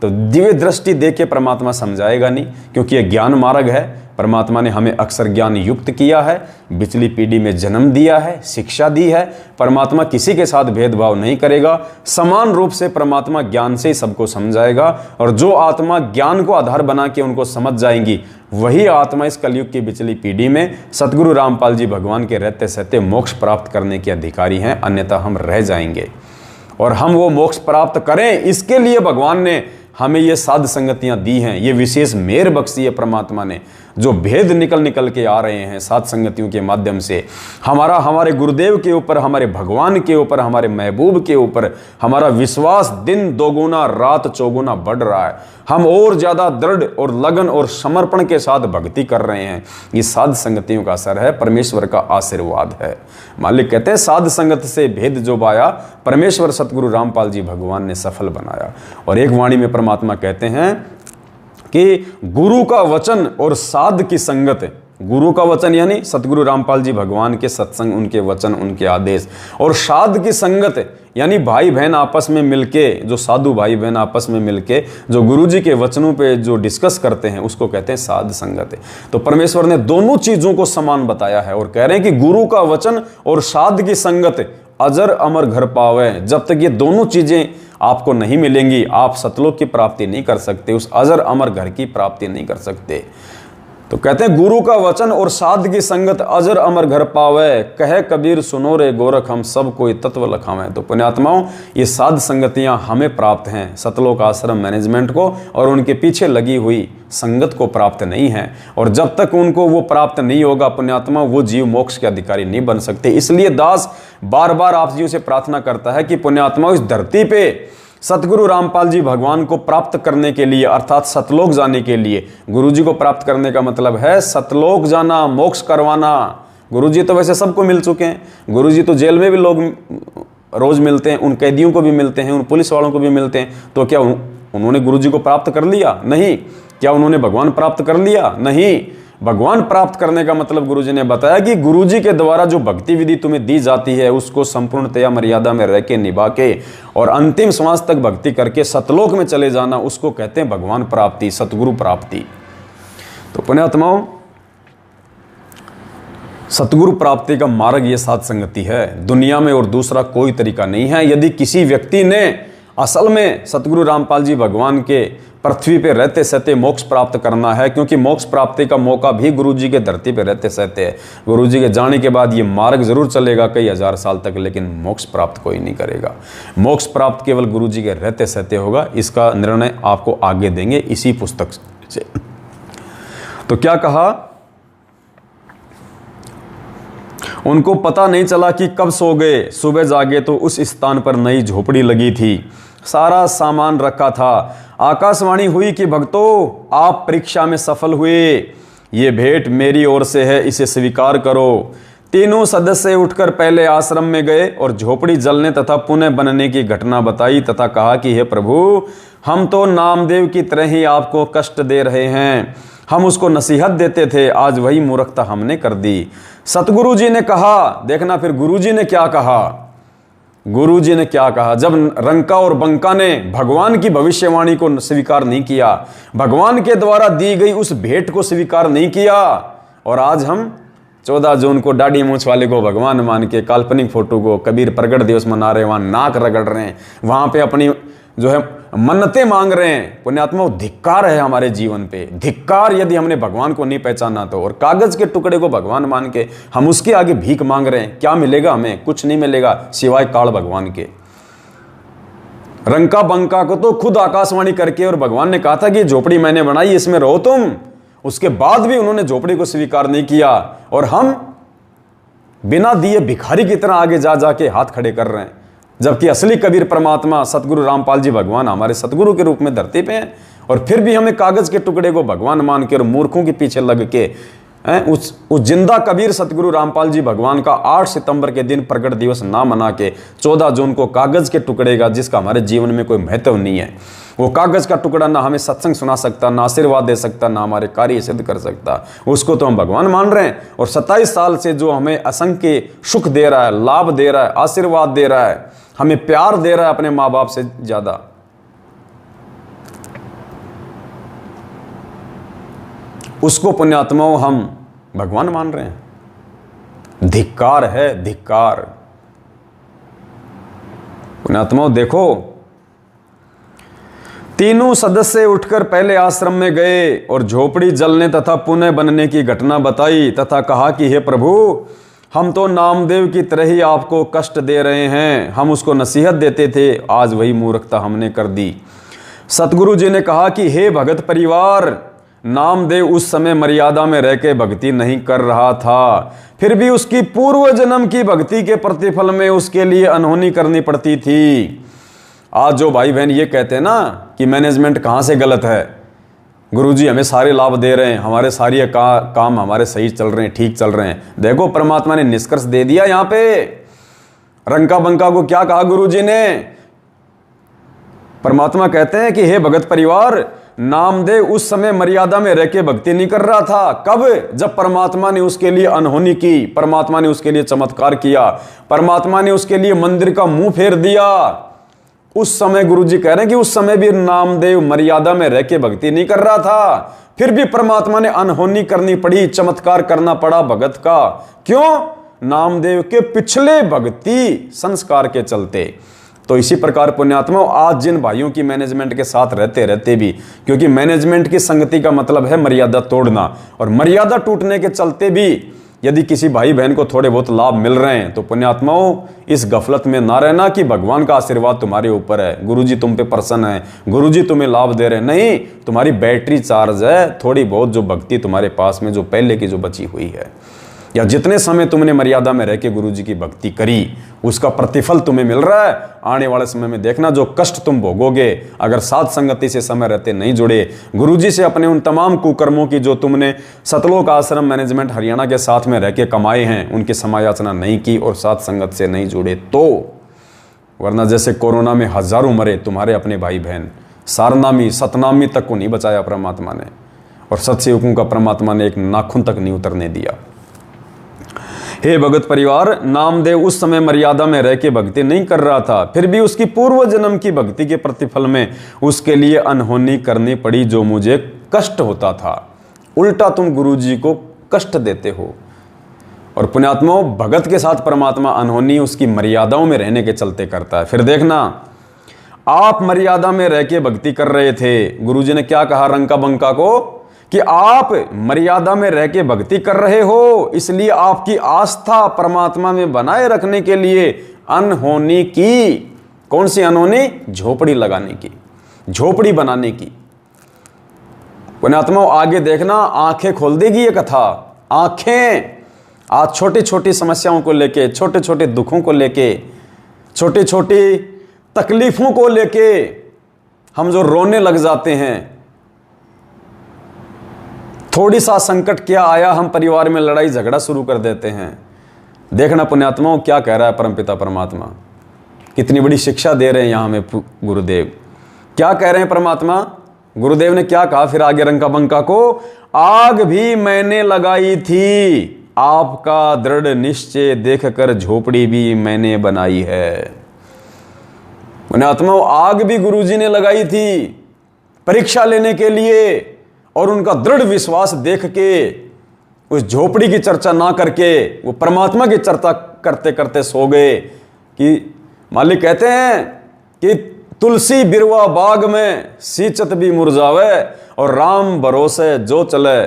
तो दिव्य दृष्टि दे के परमात्मा समझाएगा नहीं, क्योंकि यह ज्ञान मार्ग है। परमात्मा ने हमें अक्सर ज्ञान युक्त किया है, पिछली पीढ़ी में जन्म दिया है, शिक्षा दी है। परमात्मा किसी के साथ भेदभाव नहीं करेगा, समान रूप से परमात्मा ज्ञान से ही सबको समझाएगा। और जो आत्मा ज्ञान को आधार बना के उनको समझ जाएंगी वही आत्मा इस कलयुग की पिछली पीढ़ी में सतगुरु रामपाल जी भगवान के रहते सहते मोक्ष प्राप्त करने के अधिकारी हैं, अन्यथा हम रह जाएंगे। और हम वो मोक्ष प्राप्त करें इसके लिए भगवान ने हमें ये साध संगतियां दी हैं, ये विशेष मेहर बख्शी है परमात्मा ने। जो भेद निकल के आ रहे हैं साध संगतियों के माध्यम से, हमारे गुरुदेव के ऊपर, हमारे भगवान के ऊपर, हमारे महबूब के ऊपर हमारा विश्वास दिन दोगुना रात चौगुना बढ़ रहा है। हम और ज्यादा दृढ़ और लगन और समर्पण के साथ भक्ति कर रहे हैं। ये साध संगतियों का असर है, परमेश्वर का आशीर्वाद है। मालिक कहते हैं साध संगत से भेद जो पाया परमेश्वर सतगुरु रामपाल जी भगवान ने सफल बनाया। और एक वाणी में परमात्मा कहते हैं कि गुरु का वचन और साध की संगत, गुरु का वचन यानी सतगुरु रामपाल जी भगवान के सत्संग, उनके वचन, उनके आदेश, और साध की संगत यानी भाई बहन आपस में मिलके, जो साधु भाई बहन आपस में मिलके जो गुरु जी के वचनों पे जो डिस्कस करते हैं उसको कहते हैं साध संगत। तो परमेश्वर ने दोनों चीजों को समान बताया है और कह रहे हैं कि गुरु का वचन और साध की संगत अजर अमर घर पावे। जब तक ये दोनों चीजें आपको नहीं मिलेंगी आप सतलोक की प्राप्ति नहीं कर सकते, उस अजर अमर घर की प्राप्ति नहीं कर सकते। तो कहते हैं गुरु का वचन और साध की संगत अजर अमर घर पावे, कहे कबीर सुनो रे गोरख हम सब कोई तत्व लखावें। तो पुण्यात्माओं ये साध संगतियां हमें प्राप्त हैं, सतलोक आश्रम मैनेजमेंट को और उनके पीछे लगी हुई संगत को प्राप्त नहीं है। और जब तक उनको वो प्राप्त नहीं होगा पुण्यात्मा, वो जीव मोक्ष के अधिकारी नहीं बन सकते। इसलिए दास बार बार आप जीव से प्रार्थना करता है कि पुण्यात्मा इस धरती पे सतगुरु रामपाल जी भगवान को प्राप्त करने के लिए अर्थात सतलोक जाने के लिए, गुरु जी को प्राप्त करने का मतलब है सतलोक जाना, मोक्ष करवाना। गुरु जी तो वैसे सबको मिल चुके हैं, गुरु जी तो जेल में भी लोग रोज मिलते हैं, उन कैदियों को भी मिलते हैं, उन पुलिस वालों को भी मिलते हैं। तो क्या उन्होंने गुरु जी को प्राप्त कर लिया? नहीं। क्या उन्होंने भगवान प्राप्त कर लिया? नहीं। भगवान प्राप्त करने का मतलब गुरुजी ने बताया कि गुरुजी के द्वारा जो भक्ति विधि तुम्हें दी जाती है उसको संपूर्णतया मर्यादा में रह के निभा के और अंतिम श्वास तक भक्ति करके सतलोक में चले जाना, उसको कहते हैं भगवान प्राप्ति, सतगुरु प्राप्ति। तो पुण्यात्माओं सतगुरु प्राप्ति का मार्ग ये साध संगति है, दुनिया में और दूसरा कोई तरीका नहीं है। यदि किसी व्यक्ति ने असल में सतगुरु रामपाल जी भगवान के पृथ्वी पे रहते सहते मोक्ष प्राप्त करना है, क्योंकि मोक्ष प्राप्ति का मौका भी गुरुजी के धरती पे रहते सहते है। गुरुजी के जाने के बाद ये मार्ग जरूर चलेगा कई हजार साल तक, लेकिन मोक्ष प्राप्त कोई नहीं करेगा। मोक्ष प्राप्त केवल गुरुजी के रहते सहते होगा। इसका निर्णय आपको आगे देंगे इसी पुस्तक से। तो क्या कहा, उनको पता नहीं चला कि कब सो गए, सुबह जागे तो उस स्थान पर नई झोपड़ी लगी थी, सारा सामान रखा था। आकाशवाणी हुई कि भक्तों आप परीक्षा में सफल हुए, ये भेंट मेरी ओर से है, इसे स्वीकार करो। तीनों सदस्य उठकर पहले आश्रम में गए और झोपड़ी जलने तथा पुनः बनने की घटना बताई तथा कहा कि हे प्रभु, हम तो नामदेव की तरह ही आपको कष्ट दे रहे हैं, हम उसको नसीहत देते थे, आज वही मूर्खता हमने कर दी। सतगुरु जी ने कहा, देखना फिर गुरु जी ने क्या कहा, गुरुजी ने क्या कहा, जब रंका और बंका ने भगवान की भविष्यवाणी को स्वीकार नहीं किया, भगवान के द्वारा दी गई उस भेंट को स्वीकार नहीं किया, और आज हम 14 जून को दाढ़ी मूंछ वाले को भगवान मान के काल्पनिक फोटो को कबीर प्रगट दिवस मना रहे हैं, वहां नाक रगड़ रहे हैं, वहां पे अपनी जो है मन्नतें मांग रहे हैं। पुण्यात्मा, धिक्कार है हमारे जीवन पे, धिक्कार यदि हमने भगवान को नहीं पहचाना तो। और कागज के टुकड़े को भगवान मान के हम उसके आगे भीख मांग रहे हैं, क्या मिलेगा हमें? कुछ नहीं मिलेगा सिवाय काल भगवान के। रंका बंका को तो खुद आकाशवाणी करके और भगवान ने कहा था कि झोपड़ी मैंने बनाई, इसमें रहो तुम। उसके बाद भी उन्होंने झोपड़ी को स्वीकार नहीं किया, और हम बिना दिए भिखारी की तरह आगे जा जाके हाथ खड़े कर रहे हैं, जबकि असली कबीर परमात्मा सतगुरु रामपाल जी भगवान हमारे सतगुरु के रूप में धरती पे हैं। और फिर भी हमें कागज के टुकड़े को भगवान मान के और मूर्खों के पीछे लग के उस जिंदा कबीर सतगुरु रामपाल जी भगवान का 8 सितंबर के दिन प्रगट दिवस ना मना के 14 जून को कागज के टुकड़े का, जिसका हमारे जीवन में कोई महत्व नहीं है, वो कागज का टुकड़ा ना हमें सत्संग सुना सकता, ना आशीर्वाद दे सकता, ना हमारे कार्य सिद्ध कर सकता, उसको तो हम भगवान मान रहे हैं। और 27 साल से जो हमें असंख्य सुख दे रहा है, लाभ दे रहा है, आशीर्वाद दे रहा है, हमें प्यार दे रहा है अपने मां बाप से ज्यादा, उसको पुण्यात्माओं हम भगवान मान रहे हैं। धिक्कार है, धिक्कार। पुण्यात्माओं देखो, तीनों सदस्य उठकर पहले आश्रम में गए और झोपड़ी जलने तथा पुनः बनने की घटना बताई तथा कहा कि हे प्रभु, हम तो नामदेव की तरह ही आपको कष्ट दे रहे हैं, हम उसको नसीहत देते थे, आज वही मूर्खता हमने कर दी। सतगुरु जी ने कहा कि हे भगत परिवार, नामदेव उस समय मर्यादा में रह के भक्ति नहीं कर रहा था, फिर भी उसकी पूर्व जन्म की भक्ति के प्रतिफल में उसके लिए अनहोनी करनी पड़ती थी। आज जो भाई बहन ये कहते हैं ना कि मैनेजमेंट कहाँ से गलत है, गुरुजी हमें सारे लाभ दे रहे हैं, हमारे सारे काम हमारे सही चल रहे हैं, ठीक चल रहे हैं। देखो परमात्मा ने निष्कर्ष दे दिया यहाँ पे। रंका बंका को क्या कहा गुरुजी ने? परमात्मा कहते हैं कि हे भगत परिवार, नामदेव उस समय मर्यादा में रह के भक्ति नहीं कर रहा था। कब? जब परमात्मा ने उसके लिए अनहोनी की, परमात्मा ने उसके लिए चमत्कार किया, परमात्मा ने उसके लिए मंदिर का मुंह फेर दिया। उस समय गुरुजी कह रहे हैं कि उस समय भी नामदेव मर्यादा में रह के भक्ति नहीं कर रहा था, फिर भी परमात्मा ने अनहोनी करनी पड़ी, चमत्कार करना पड़ा भगत का। क्यों? नामदेव के पिछले भक्ति संस्कार के चलते। तो इसी प्रकार पुण्यात्मा, आज जिन भाइयों की मैनेजमेंट के साथ रहते रहते भी, क्योंकि मैनेजमेंट की संगति का मतलब है मर्यादा तोड़ना, और मर्यादा टूटने के चलते भी यदि किसी भाई बहन को थोड़े बहुत लाभ मिल रहे हैं तो पुण्यात्माओं, इस गफलत में ना रहना कि भगवान का आशीर्वाद तुम्हारे ऊपर है, गुरुजी तुम पे प्रसन्न है, गुरुजी तुम्हें लाभ दे रहे हैं। नहीं, तुम्हारी बैटरी चार्ज है, थोड़ी बहुत जो भक्ति तुम्हारे पास में जो पहले की जो बची हुई है, या जितने समय तुमने मर्यादा में रह के गुरुजी की भक्ति करी, उसका प्रतिफल तुम्हें मिल रहा है। आने वाले समय में देखना जो कष्ट तुम भोगोगे, अगर साथ संगति से समय रहते नहीं जुड़े, गुरुजी से अपने उन तमाम कुकर्मों की जो तुमने सतलोक आश्रम मैनेजमेंट हरियाणा के साथ में रह के कमाए हैं, उनकी समायाचना नहीं की और साथ संगत से नहीं जुड़े तो, वरना जैसे कोरोना में हजारों मरे तुम्हारे अपने भाई बहन, सारनामी सतनामी तक को नहीं बचाया परमात्मा ने, और सत्सेवकों का परमात्मा ने एक नाखून तक नहीं उतरने दिया। हे भगत परिवार, नामदेव उस समय मर्यादा में रह के भक्ति नहीं कर रहा था, फिर भी उसकी पूर्व जन्म की भक्ति के प्रतिफल में उसके लिए अनहोनी करनी पड़ी, जो मुझे कष्ट होता था। उल्टा तुम गुरुजी को कष्ट देते हो। और पुण्यात्माओं, भगत के साथ परमात्मा अनहोनी उसकी मर्यादाओं में रहने के चलते करता है। फिर देखना, आप मर्यादा में रह के भक्ति कर रहे थे, गुरुजी ने क्या कहा रंका बंका को कि आप मर्यादा में रह के भक्ति कर रहे हो, इसलिए आपकी आस्था परमात्मा में बनाए रखने के लिए अनहोनी की। कौन सी अनहोनी? झोपड़ी लगाने की, झोपड़ी बनाने की। पुण्यात्माओं, आगे देखना, आंखें खोल देगी ये कथा। आंखें आज छोटी छोटी समस्याओं को लेके, छोटे छोटे दुखों को लेके, छोटी छोटी तकलीफों को लेके हम जो रोने लग जाते हैं, थोड़ी सा संकट क्या आया, हम परिवार में लड़ाई झगड़ा शुरू कर देते हैं। देखना पुण्यात्माओं, क्या कह रहा है परमपिता परमात्मा, कितनी बड़ी शिक्षा दे रहे हैं यहां में गुरुदेव। क्या कह रहे हैं परमात्मा? गुरुदेव ने क्या कहा फिर आगे रंका बंका को? आग भी मैंने लगाई थी, आपका दृढ़ निश्चय देखकर झोपड़ी भी मैंने बनाई है। पुण्यात्माओं, आग भी गुरुजी ने लगाई थी परीक्षा लेने के लिए, और उनका दृढ़ विश्वास देख के उस झोपड़ी की चर्चा ना करके वो परमात्मा की चर्चा करते करते सो गए। कि मालिक कहते हैं कि तुलसी बिरवा बाग में सींचत भी मुरझावे, और राम भरोसे जो चले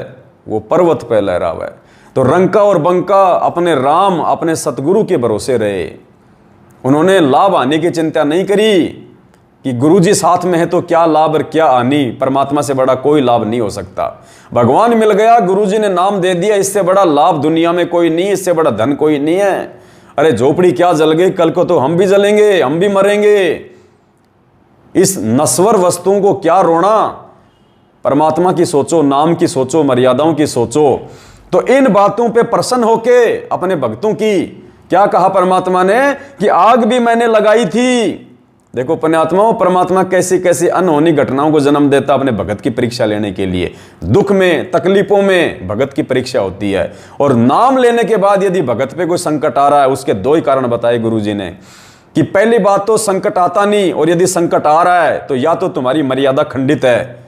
वो पर्वत पे लहरावे। तो रंका और बंका अपने राम, अपने सतगुरु के भरोसे रहे। उन्होंने लाभ आने की चिंता नहीं करी कि गुरुजी साथ में है तो क्या लाभ और क्या हानि, परमात्मा से बड़ा कोई लाभ नहीं हो सकता। भगवान मिल गया, गुरुजी ने नाम दे दिया, इससे बड़ा लाभ दुनिया में कोई नहीं, इससे बड़ा धन कोई नहीं है। अरे झोपड़ी क्या जल गई, कल को तो हम भी जलेंगे, हम भी मरेंगे। इस नश्वर वस्तुओं को क्या रोना, परमात्मा की सोचो, नाम की सोचो, मर्यादाओं की सोचो। तो इन बातों पे प्रसन्न होके अपने भक्तों की क्या कहा परमात्मा ने कि आग भी मैंने लगाई थी। देखो पुण्यात्माओं, परमात्मा कैसी कैसी अनहोनी घटनाओं को जन्म देता अपने भगत की परीक्षा लेने के लिए। दुख में, तकलीफों में भगत की परीक्षा होती है। और नाम लेने के बाद यदि भगत पे कोई संकट आ रहा है, उसके दो ही कारण बताए गुरुजी ने कि पहली बात तो संकट आता नहीं, और यदि संकट आ रहा है तो या तो तुम्हारी मर्यादा खंडित है,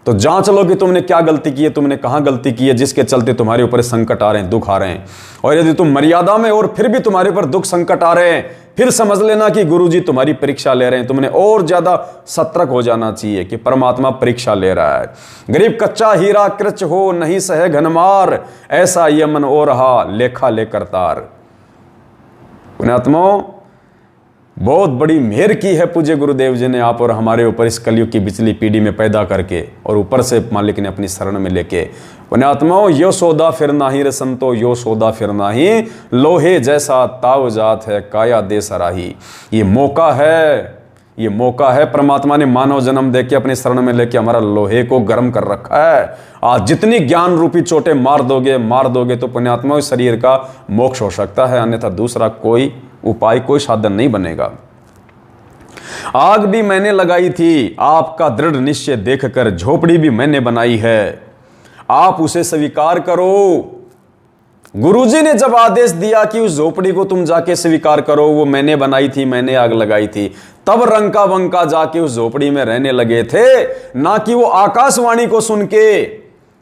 तो जांच लो कि तुमने क्या गलती की है, तुमने कहां गलती की है जिसके चलते तुम्हारे ऊपर संकट आ रहे हैं, दुख आ रहे हैं। और यदि तुम मर्यादा में और फिर भी तुम्हारे ऊपर दुख संकट आ रहे हैं, फिर समझ लेना कि गुरुजी तुम्हारी परीक्षा ले रहे हैं। तुमने और ज्यादा सतर्क हो जाना चाहिए कि परमात्मा परीक्षा ले रहा है। गरीब कच्चा हीरा कृच हो, नहीं सहे घनमार, ऐसा ये मन ओ रहा लेखा लेकर तार। पुण्यात्माओं, बहुत बड़ी मेहर की है पूज्य गुरुदेव जी ने आप और हमारे ऊपर इस कलयुग की बिचली पीढ़ी में पैदा करके, और ऊपर से मालिक ने अपनी शरण में लेके। पुण्यात्माओं, यो सौदा फिर नाही रे संतो, यो सौदा फिर नाही, लोहे जैसा ताव जात है काया दे सराही। ये मौका है परमात्मा ने मानव जन्म देके अपने शरण में लेके हमारा लोहे को गर्म कर रखा है। आज जितनी ज्ञान रूपी चोटें मार दोगे तो पुण्यात्माओं शरीर का मोक्ष हो सकता है, अन्यथा दूसरा कोई उपाय, कोई साधन नहीं बनेगा। आग भी मैंने लगाई थी आपका दृढ़ निश्चय देखकर, झोपड़ी भी मैंने बनाई है आप उसे स्वीकार करो। गुरुजी ने जब आदेश दिया कि उस झोपड़ी को तुम जाके स्वीकार करो, वो मैंने बनाई थी, मैंने आग लगाई थी, तब रंका बंका जाके उस झोपड़ी में रहने लगे थे। ना कि वो आकाशवाणी को सुन के,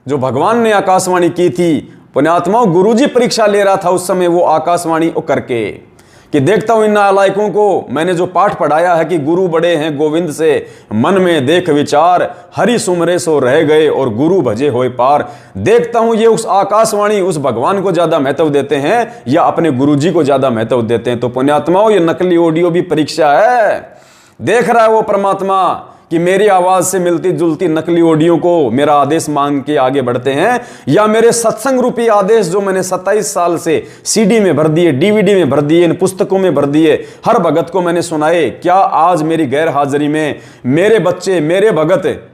जो भगवान ने आकाशवाणी की थी। पुण्यात्माओं, गुरुजी परीक्षा ले रहा था उस समय वो आकाशवाणी करके कि देखता हूं इन नालायकों को मैंने जो पाठ पढ़ाया है कि गुरु बड़े हैं गोविंद से, मन में देख विचार, हरि सुमरे सो रह गए और गुरु भजे होए पार। देखता हूं ये उस आकाशवाणी, उस भगवान को ज्यादा महत्व देते हैं या अपने गुरुजी को ज्यादा महत्व देते हैं। तो पुण्यात्माओं, ये नकली ऑडियो भी परीक्षा है। देख रहा है वो परमात्मा कि मेरी आवाज से मिलती जुलती नकली ऑडियो को मेरा आदेश मांग के आगे बढ़ते हैं, या मेरे सत्संग रूपी आदेश जो मैंने 27 साल से सीडी में भर दिए, डीवीडी में भर दिए, इन पुस्तकों में भर दिए, हर भगत को मैंने सुनाए। क्या आज मेरी गैर हाजिरी में मेरे बच्चे, मेरे भगत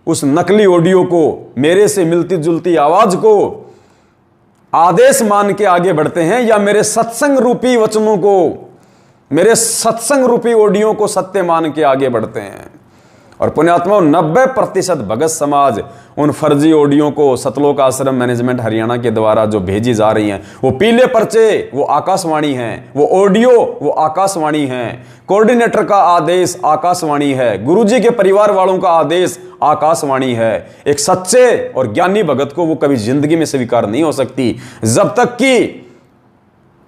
उस नकली ऑडियो को, मेरे से मिलती जुलती आवाज को आदेश मान के आगे बढ़ते हैं, या मेरे सत्संग रूपी वचनों को, मेरे सत्संग रूपी ऑडियो को सत्य मान के आगे बढ़ते हैं? और पुण्यात्माओं, 90% भगत समाज उन फर्जी ऑडियो को सतलोक आश्रम मैनेजमेंट हरियाणा के द्वारा जो भेजी जा रही हैं, वो पीले पर्चे वो आकाशवाणी हैं, वो ऑडियो वो आकाशवाणी हैं, कोऑर्डिनेटर का आदेश आकाशवाणी है, गुरुजी के परिवार वालों का आदेश आकाशवाणी है। एक सच्चे और ज्ञानी भगत को वो कभी जिंदगी में स्वीकार नहीं हो सकती जब तक कि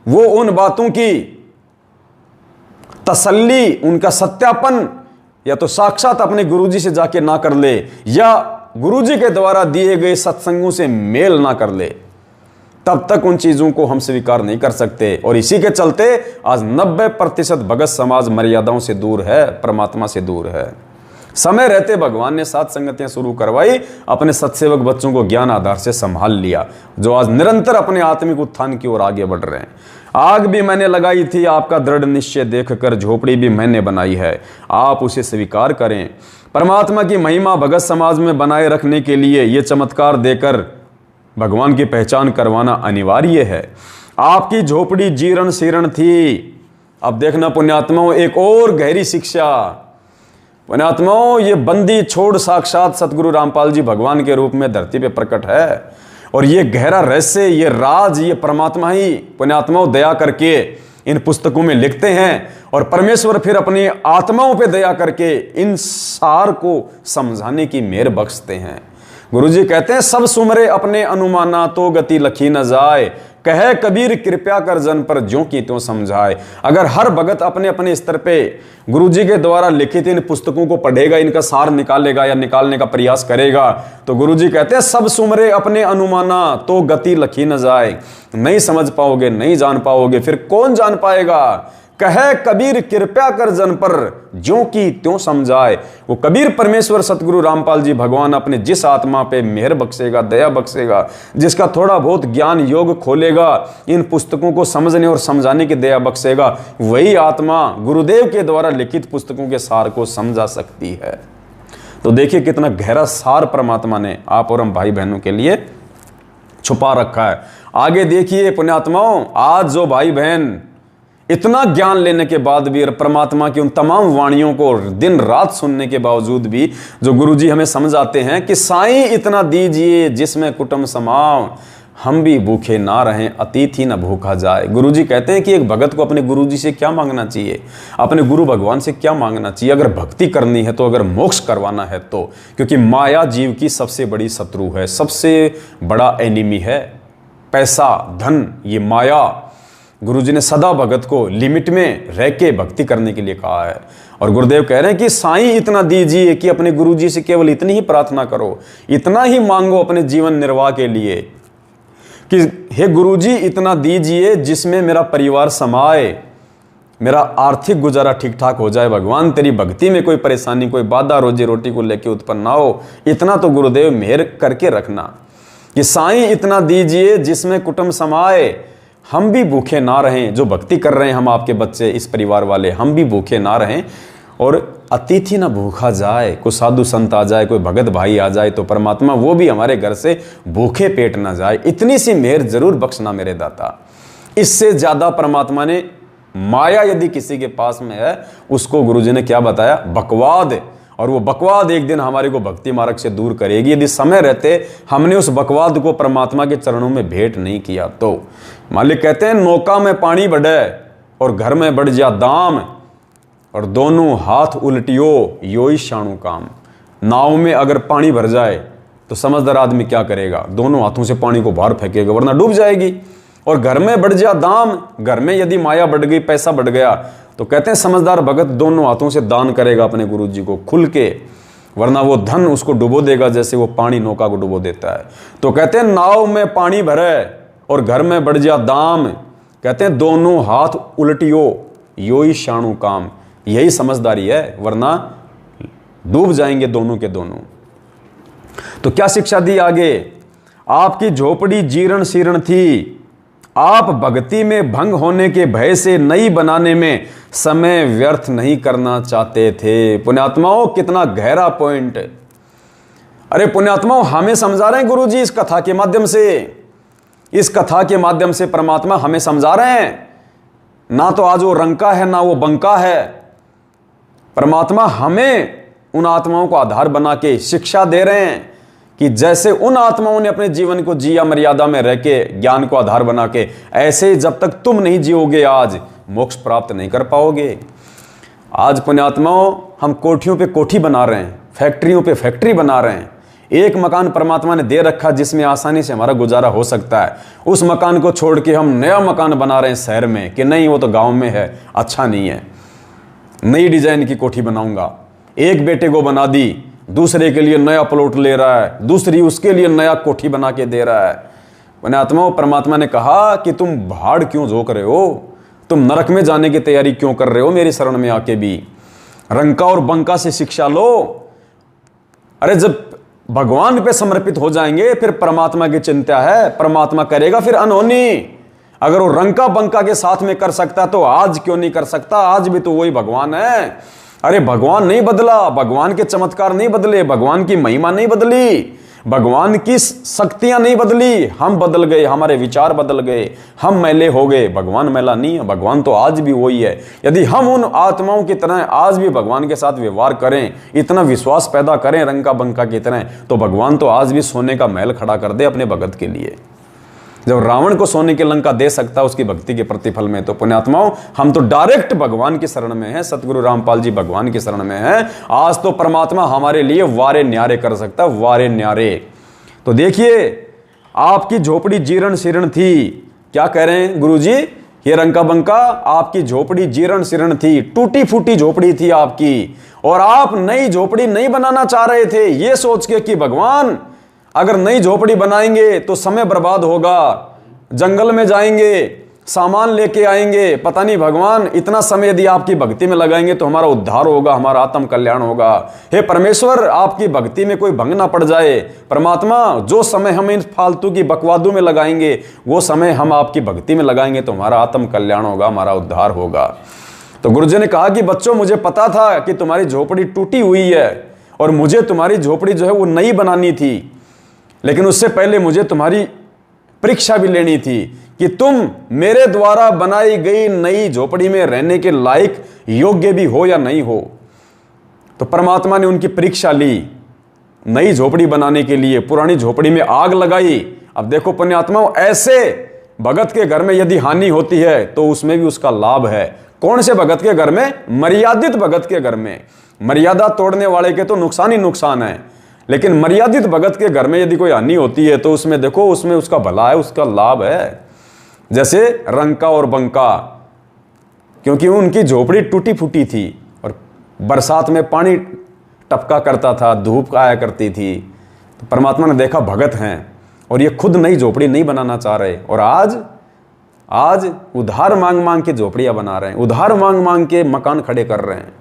वो उन बातों की तसल्ली, उनका सत्यापन या तो साक्षात अपने गुरुजी से जाके ना कर ले, या गुरुजी के द्वारा दिए गए सत्संगों से मेल ना कर ले, तब तक उन चीजों को हम स्वीकार नहीं कर सकते। और इसी के चलते आज 90% भगत समाज मर्यादाओं से दूर है, परमात्मा से दूर है। समय रहते भगवान ने सात संगतियां शुरू करवाई, अपने सत्सेवक बच्चों को ज्ञान आधार से संभाल लिया, जो आज निरंतर अपने आत्मिक उत्थान की ओर आगे बढ़ रहे हैं। आग भी मैंने लगाई थी आपका दृढ़ निश्चय देखकर, झोपड़ी भी मैंने बनाई है आप उसे स्वीकार करें। परमात्मा की महिमा भगत समाज में बनाए रखने के लिए ये चमत्कार देकर भगवान की पहचान करवाना अनिवार्य है। आपकी झोपड़ी जीर्ण शीर्ण थी। अब देखना पुण्यात्माओं, एक और गहरी शिक्षा। पुण्यात्माओं, ये बंदी छोड़ साक्षात सतगुरु रामपाल जी भगवान के रूप में धरती पे प्रकट है, और ये गहरा रहस्य, ये राज, ये परमात्मा ही पुण्यात्माओं दया करके इन पुस्तकों में लिखते हैं और परमेश्वर फिर अपनी आत्माओं पे दया करके इन सार को समझाने की मेहर बख्शते हैं। गुरुजी कहते हैं, सब सुमरे अपने अनुमाना तो गति लखी न जाए, कहे कबीर कृपया कर जन पर ज्यों की त्यों समझाए। अगर हर भगत अपने अपने स्तर पे गुरुजी के द्वारा लिखित इन पुस्तकों को पढ़ेगा, इनका सार निकालेगा या निकालने का प्रयास करेगा, तो गुरुजी कहते हैं सब सुमरे अपने अनुमाना तो गति लखी न जाए। नहीं समझ पाओगे, नहीं जान पाओगे, फिर कौन जान पाएगा। कहे कबीर कृपया कर जन पर ज्यों की त्यों समझाए। वो कबीर परमेश्वर सतगुरु रामपाल जी भगवान अपने जिस आत्मा पे मेहर बख्शेगा, दया बख्शेगा, जिसका थोड़ा बहुत ज्ञान योग खोलेगा, इन पुस्तकों को समझने और समझाने की दया बख्शेगा, वही आत्मा गुरुदेव के द्वारा लिखित पुस्तकों के सार को समझा सकती है। तो देखिए कितना गहरा सार परमात्मा ने आप और हम भाई बहनों के लिए छुपा रखा है। आगे देखिए पुण्यात्माओं, आज जो भाई बहन इतना ज्ञान लेने के बाद भी, परमात्मा की उन तमाम वाणियों को दिन रात सुनने के बावजूद भी, जो गुरुजी हमें समझाते हैं कि साईं इतना दीजिए जिसमें कुटुंब समाओ, हम भी भूखे ना रहें, अतिथि न भूखा जाए। गुरुजी कहते हैं कि एक भगत को अपने गुरुजी से क्या मांगना चाहिए, अपने गुरु भगवान से क्या मांगना चाहिए अगर भक्ति करनी है तो, अगर मोक्ष करवाना है तो। क्योंकि माया जीव की सबसे बड़ी शत्रु है, सबसे बड़ा एनिमी है। पैसा, धन, ये माया। गुरुजी ने सदा भगत को लिमिट में रह के भक्ति करने के लिए कहा है। और गुरुदेव कह रहे हैं कि साईं इतना दीजिए कि अपने गुरुजी से केवल इतनी ही प्रार्थना करो, इतना ही मांगो अपने जीवन निर्वाह के लिए कि हे गुरुजी इतना दीजिए जिसमें मेरा परिवार समाए, मेरा आर्थिक गुजारा ठीक ठाक हो जाए। भगवान तेरी भक्ति में कोई परेशानी, कोई बाधा रोजी रोटी को लेकर उत्पन्न ना हो, इतना तो गुरुदेव मेहर करके रखना। कि साईं इतना दीजिए जिसमें कुटुंब समाए, हम भी भूखे ना रहें। जो भक्ति कर रहे हैं हम आपके बच्चे, इस परिवार वाले, हम भी भूखे ना रहें। और अतिथि ना भूखा जाए, कोई साधु संत आ जाए, कोई भगत भाई आ जाए तो परमात्मा वो भी हमारे घर से भूखे पेट ना जाए। इतनी सी मेहर जरूर बख्शना मेरे दाता। इससे ज्यादा परमात्मा ने माया यदि किसी के पास में है, उसको गुरुजी ने क्या बताया, बकवाद। और वो बकवाद एक दिन हमारे को भक्ति मार्ग से दूर करेगी यदि समय रहते हमने उस बकवाद को परमात्मा के चरणों में भेंट नहीं किया तो। मालिक कहते हैं, नौका में पानी बढ़े और घर में बढ़ जा दाम, और दोनों हाथ उल्टियो यो ही शाणु काम। नाव में अगर पानी भर जाए तो समझदार आदमी क्या करेगा, दोनों हाथों से पानी को बाहर फेंकेगा वरना डूब जाएगी। और घर में बढ़ जा दाम, घर में यदि माया बढ़ गई, पैसा बढ़ गया, तो कहते हैं समझदार भगत दोनों हाथों से दान करेगा अपने गुरुजी को खुल के, वरना वो धन उसको डुबो देगा जैसे वो पानी नौका को डुबो देता है। तो कहते हैं नाव में पानी भरे और घर में बढ़ जा दाम, कहते हैं दोनों हाथ उल्टियो यो ही शाणु काम। यही समझदारी है, वरना डूब जाएंगे दोनों के दोनों। तो क्या शिक्षा दी आगे, आपकी झोपड़ी जीर्ण शीर्ण थी, आप भक्ति में भंग होने के भय से नई बनाने में समय व्यर्थ नहीं करना चाहते थे। पुण्यात्माओं कितना गहरा पॉइंट। अरे पुण्यात्माओं हमें समझा रहे हैं गुरुजी इस कथा के माध्यम से, इस कथा के माध्यम से परमात्मा हमें समझा रहे हैं। ना तो आज वो रंका है ना वो बंका है। परमात्मा हमें उन आत्माओं को आधार बना के शिक्षा दे रहे हैं कि जैसे उन आत्माओं ने अपने जीवन को जिया मर्यादा में रह के ज्ञान को आधार बना के, ऐसे जब तक तुम नहीं जियोगे आज मोक्ष प्राप्त नहीं कर पाओगे। आज पुण्यात्माओं हम कोठियों पे कोठी बना रहे हैं, फैक्ट्रियों पे फैक्ट्री बना रहे हैं। एक मकान परमात्मा ने दे रखा जिसमें आसानी से हमारा गुजारा हो सकता है, उस मकान को छोड़ के हम नया मकान बना रहे हैं शहर में कि नहीं वो तो गाँव में है, अच्छा नहीं है, नई डिजाइन की कोठी बनाऊंगा। एक बेटे को बना दी, दूसरे के लिए नया प्लॉट ले रहा है, दूसरी उसके लिए नया कोठी बना के दे रहा है। पुण्यात्माओं परमात्मा ने कहा कि तुम भाड़ क्यों झोंक रहे हो, तुम नरक में जाने की तैयारी क्यों कर रहे हो मेरी शरण में आके भी। रंका और बंका से शिक्षा लो। अरे जब भगवान पे समर्पित हो जाएंगे फिर परमात्मा की चिंता है, परमात्मा करेगा फिर अनहोनी। अगर वो रंका बंका के साथ में कर सकता तो आज क्यों नहीं कर सकता, आज भी तो वही भगवान है। अरे भगवान नहीं बदला, भगवान के चमत्कार नहीं बदले, भगवान की महिमा नहीं बदली, भगवान की शक्तियां नहीं बदली, हम बदल गए, हमारे विचार बदल गए, हम मैले हो गए। भगवान मैला नहीं है, भगवान तो आज भी वही है। यदि हम उन आत्माओं की तरह आज भी भगवान के साथ व्यवहार करें, इतना विश्वास पैदा करें रंका बंका की तरह, तो भगवान तो आज भी सोने का महल खड़ा कर दे अपने भगत के लिए। जब रावण को सोने की लंका दे सकता उसकी भक्ति के प्रतिफल में, तो पुण्यात्माओं हम तो डायरेक्ट भगवान की शरण में हैं, सतगुरु रामपाल जी भगवान की शरण में हैं। आज तो परमात्मा हमारे लिए वारे न्यारे कर सकता, वारे न्यारे। तो देखिए आपकी झोपड़ी जीर्ण शीर्ण थी, क्या कह रहे हैं गुरु जी, ये रंका बंका आपकी झोपड़ी जीर्ण शीर्ण थी, टूटी फूटी झोपड़ी थी आपकी, और आप नई झोपड़ी नहीं बनाना चाह रहे थे, ये सोच के कि भगवान अगर नई झोपड़ी बनाएंगे तो समय बर्बाद होगा, जंगल में जाएंगे, सामान लेके आएंगे, पता नहीं भगवान इतना समय यदि आपकी भक्ति में लगाएंगे तो हमारा उद्धार होगा, हमारा आत्म कल्याण होगा। हे परमेश्वर आपकी भक्ति में कोई भंग ना पड़ जाए, परमात्मा जो समय हम इन फालतू की बकवादों में लगाएंगे वो समय हम आपकी भक्ति में लगाएंगे तो हमारा आत्म कल्याण होगा, हमारा उद्धार होगा। तो गुरुजी ने कहा कि बच्चों मुझे पता था कि तुम्हारी झोपड़ी टूटी हुई है और मुझे तुम्हारी झोपड़ी जो है वो नई बनानी थी, लेकिन उससे पहले मुझे तुम्हारी परीक्षा भी लेनी थी कि तुम मेरे द्वारा बनाई गई नई झोपड़ी में रहने के लायक योग्य भी हो या नहीं हो। तो परमात्मा ने उनकी परीक्षा ली, नई झोपड़ी बनाने के लिए पुरानी झोपड़ी में आग लगाई। अब देखो पुण्यात्माओं, ऐसे भगत के घर में यदि हानि होती है तो उसमें भी उसका लाभ है। कौन से भगत के घर में? मर्यादित भगत के घर में। मर्यादा तोड़ने वाले के तो नुकसान ही नुकसान है, लेकिन मर्यादित भगत के घर में यदि कोई हानि होती है तो उसमें देखो, उसमें उसका भला है, उसका लाभ है। जैसे रंका और बंका, क्योंकि उनकी झोपड़ी टूटी फूटी थी और बरसात में पानी टपका करता था, धूप आया करती थी, तो परमात्मा ने देखा भगत हैं और ये खुद नई झोपड़ी नहीं बनाना चाह रहे, और आज उधार मांग मांग के झोपड़ियां बना रहे हैं, उधार मांग मांग के मकान खड़े कर रहे हैं।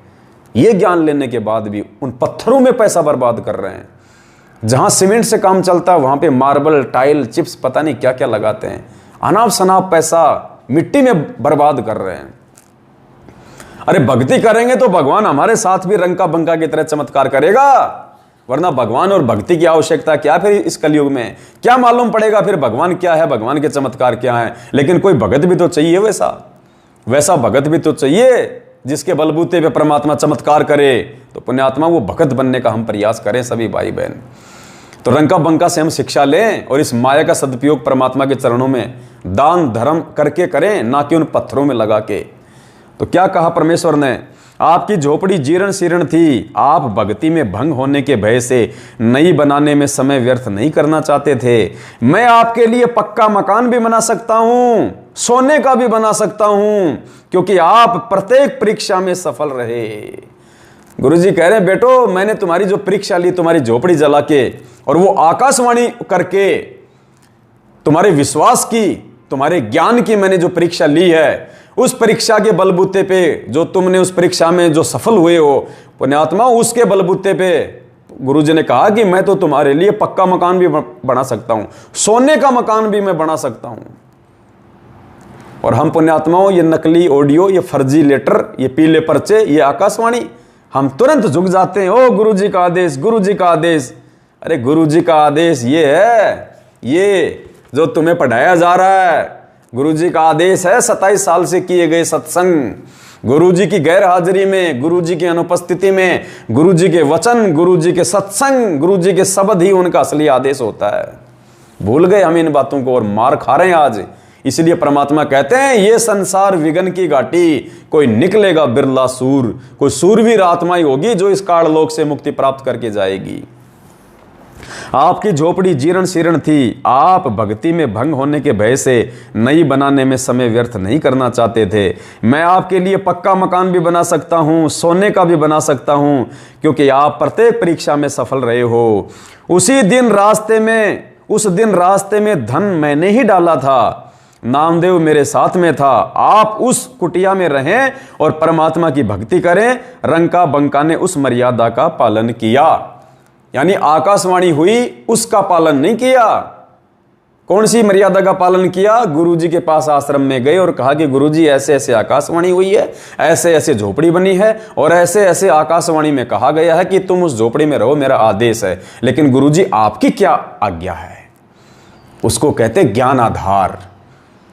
ये ज्ञान लेने के बाद भी उन पत्थरों में पैसा बर्बाद कर रहे हैं। जहां सीमेंट से काम चलता है वहां पे मार्बल, टाइल, चिप्स, पता नहीं क्या क्या लगाते हैं। अनाप शनाप पैसा मिट्टी में बर्बाद कर रहे हैं। अरे भक्ति करेंगे तो भगवान हमारे साथ भी रंका बंका की तरह चमत्कार करेगा, वरना भगवान और भक्ति की आवश्यकता क्या फिर इस कलयुग में? क्या मालूम पड़ेगा फिर भगवान क्या है, भगवान के चमत्कार क्या है? लेकिन कोई भगत भी तो चाहिए, वैसा भगत भी तो चाहिए जिसके बलबूते पे परमात्मा चमत्कार करे। तो पुण्यात्मा वो भगत बनने का हम प्रयास करें सभी भाई बहन। तो रंका बंका से हम शिक्षा लें और इस माया का सदुपयोग परमात्मा के चरणों में दान धर्म करके करें, ना कि उन पत्थरों में लगा के। तो क्या कहा परमेश्वर ने? आपकी झोपड़ी जीर्ण शीर्ण थी, आप भक्ति में भंग होने के भय से नई बनाने में समय व्यर्थ नहीं करना चाहते थे। मैं आपके लिए पक्का मकान भी बना सकता हूं, सोने का भी बना सकता हूं, क्योंकि आप प्रत्येक परीक्षा में सफल रहे। गुरुजी कह रहे हैं बेटो, मैंने तुम्हारी जो परीक्षा ली, तुम्हारी झोपड़ी जला के और वो आकाशवाणी करके तुम्हारे विश्वास की, तुम्हारे ज्ञान की मैंने जो परीक्षा ली है, उस परीक्षा के बलबूते पे जो तुमने उस परीक्षा में जो सफल हुए हो पुण्यात्मा, उसके बलबूते पे गुरुजी ने कहा कि मैं तो तुम्हारे लिए पक्का मकान भी बना सकता हूं, सोने का मकान भी मैं बना सकता हूं। और हम पुण्यात्माओं ये नकली ऑडियो, ये फर्जी लेटर, ये पीले पर्चे, ये आकाशवाणी, हम तुरंत झुक जाते हैं। ओ गुरुजी का आदेश, गुरुजी का आदेश। अरे गुरुजी का आदेश ये है, ये जो तुम्हें पढ़ाया जा रहा है, गुरुजी का आदेश है 27 साल से किए गए सत्संग, गुरुजी की गैर हाजिरी में, गुरुजी की अनुपस्थिति में, गुरुजी के वचन, गुरुजी के सत्संग, गुरुजी के शब्द ही उनका असली आदेश होता है। भूल गए हम इन बातों को और मार खा रहे हैं आज। इसलिए परमात्मा कहते हैं ये संसार विघन की घाटी, कोई निकलेगा बिरला सूर, कोई सूरवीर आत्मा ही होगी जो इस काललोक से मुक्ति प्राप्त करके जाएगी। आपकी झोपड़ी जीर्ण शीर्ण थी, आप भक्ति में भंग होने के भय से नई बनाने में समय व्यर्थ नहीं करना चाहते थे। मैं आपके लिए पक्का मकान भी बना सकता हूं, सोने का भी बना सकता हूं, क्योंकि आप प्रत्येक परीक्षा में सफल रहे हो। उस दिन रास्ते में धन मैंने ही डाला था, नामदेव मेरे साथ में था। आप उस कुटिया में रहें और परमात्मा की भक्ति करें। रंका बंका ने उस मर्यादा का पालन किया, यानी आकाशवाणी हुई उसका पालन नहीं किया। कौन सी मर्यादा का पालन किया? गुरुजी के पास आश्रम में गए और कहा कि गुरुजी ऐसे ऐसे आकाशवाणी हुई है, ऐसे ऐसे झोपड़ी बनी है और ऐसे ऐसे आकाशवाणी में कहा गया है कि तुम उस झोपड़ी में रहो, मेरा आदेश है। लेकिन गुरुजी आपकी क्या आज्ञा है? उसको कहते ज्ञान आधार।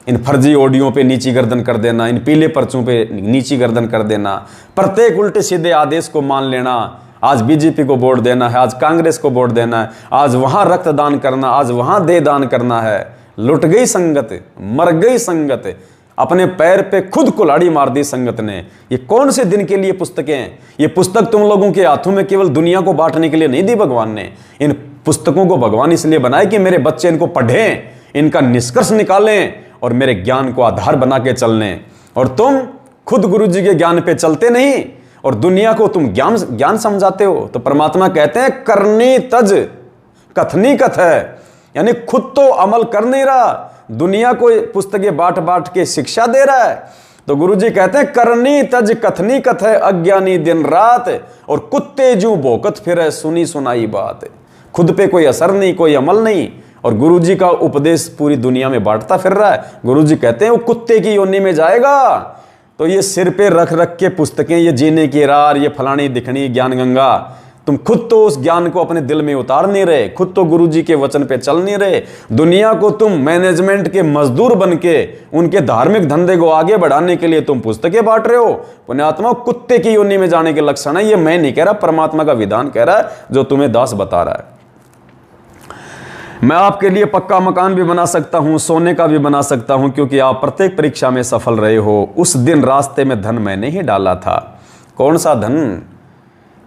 इन फर्जी ऑडियो पे नीची गर्दन कर देना, इन पीले पर्चों पे नीची गर्दन कर देना, प्रत्येक उल्टे सीधे आदेश को मान लेना। आज बीजेपी को वोट देना है, आज कांग्रेस को वोट देना है, आज वहां रक्तदान करना, आज वहां देह दान करना है। लुट गई संगत, मर गई संगत, अपने पैर पे खुद कुल्हाड़ी मार दी संगत ने। ये कौन से दिन के लिए पुस्तकें हैं? ये पुस्तक तुम लोगों के हाथों में केवल दुनिया को बांटने के लिए नहीं दी भगवान ने। इन पुस्तकों को भगवान इसलिए बनाए कि मेरे बच्चे इनको पढ़ें, इनका निष्कर्ष निकालें और मेरे ज्ञान को आधार बना के चलने। और तुम खुद गुरु जी के ज्ञान पे चलते नहीं और दुनिया को तुम ज्ञान समझाते हो। तो परमात्मा कहते हैं करनी तज कथनी कथ है, यानी खुद तो अमल कर नहीं रहा, दुनिया को पुस्तकें बांट बांट के शिक्षा दे रहा है। तो गुरुजी कहते हैं करनी तज कथनी कथ है, अज्ञानी दिन रात और कुत्ते जू भोकत फिरे सुनी सुनाई बात। खुद पे कोई असर नहीं, कोई अमल नहीं, और गुरुजी का उपदेश पूरी दुनिया में बांटता फिर रहा है। गुरुजी कहते हैं वो कुत्ते की योनि में जाएगा। तो ये सिर पे रख रख के पुस्तकें, ये जीने की रार, ये फलानी दिखनी ज्ञान गंगा, तुम खुद तो उस ज्ञान को अपने दिल में उतार नहीं रहे, खुद तो गुरुजी के वचन पे चल नहीं रहे। दुनिया को तुम मैनेजमेंट के मजदूर बन के उनके धार्मिक धंधे को आगे बढ़ाने के लिए तुम पुस्तकें बांट रहे हो। पुण्यात्मा, कुत्ते की योनि में जाने के लक्षण है। ये मैं नहीं कह रहा, परमात्मा का विधान कह रहा है, जो तुम्हें दास बता रहा है। मैं आपके लिए पक्का मकान भी बना सकता हूं, सोने का भी बना सकता हूं, क्योंकि आप प्रत्येक परीक्षा में सफल रहे हो। उस दिन रास्ते में धन मैंने ही डाला था। कौन सा धन?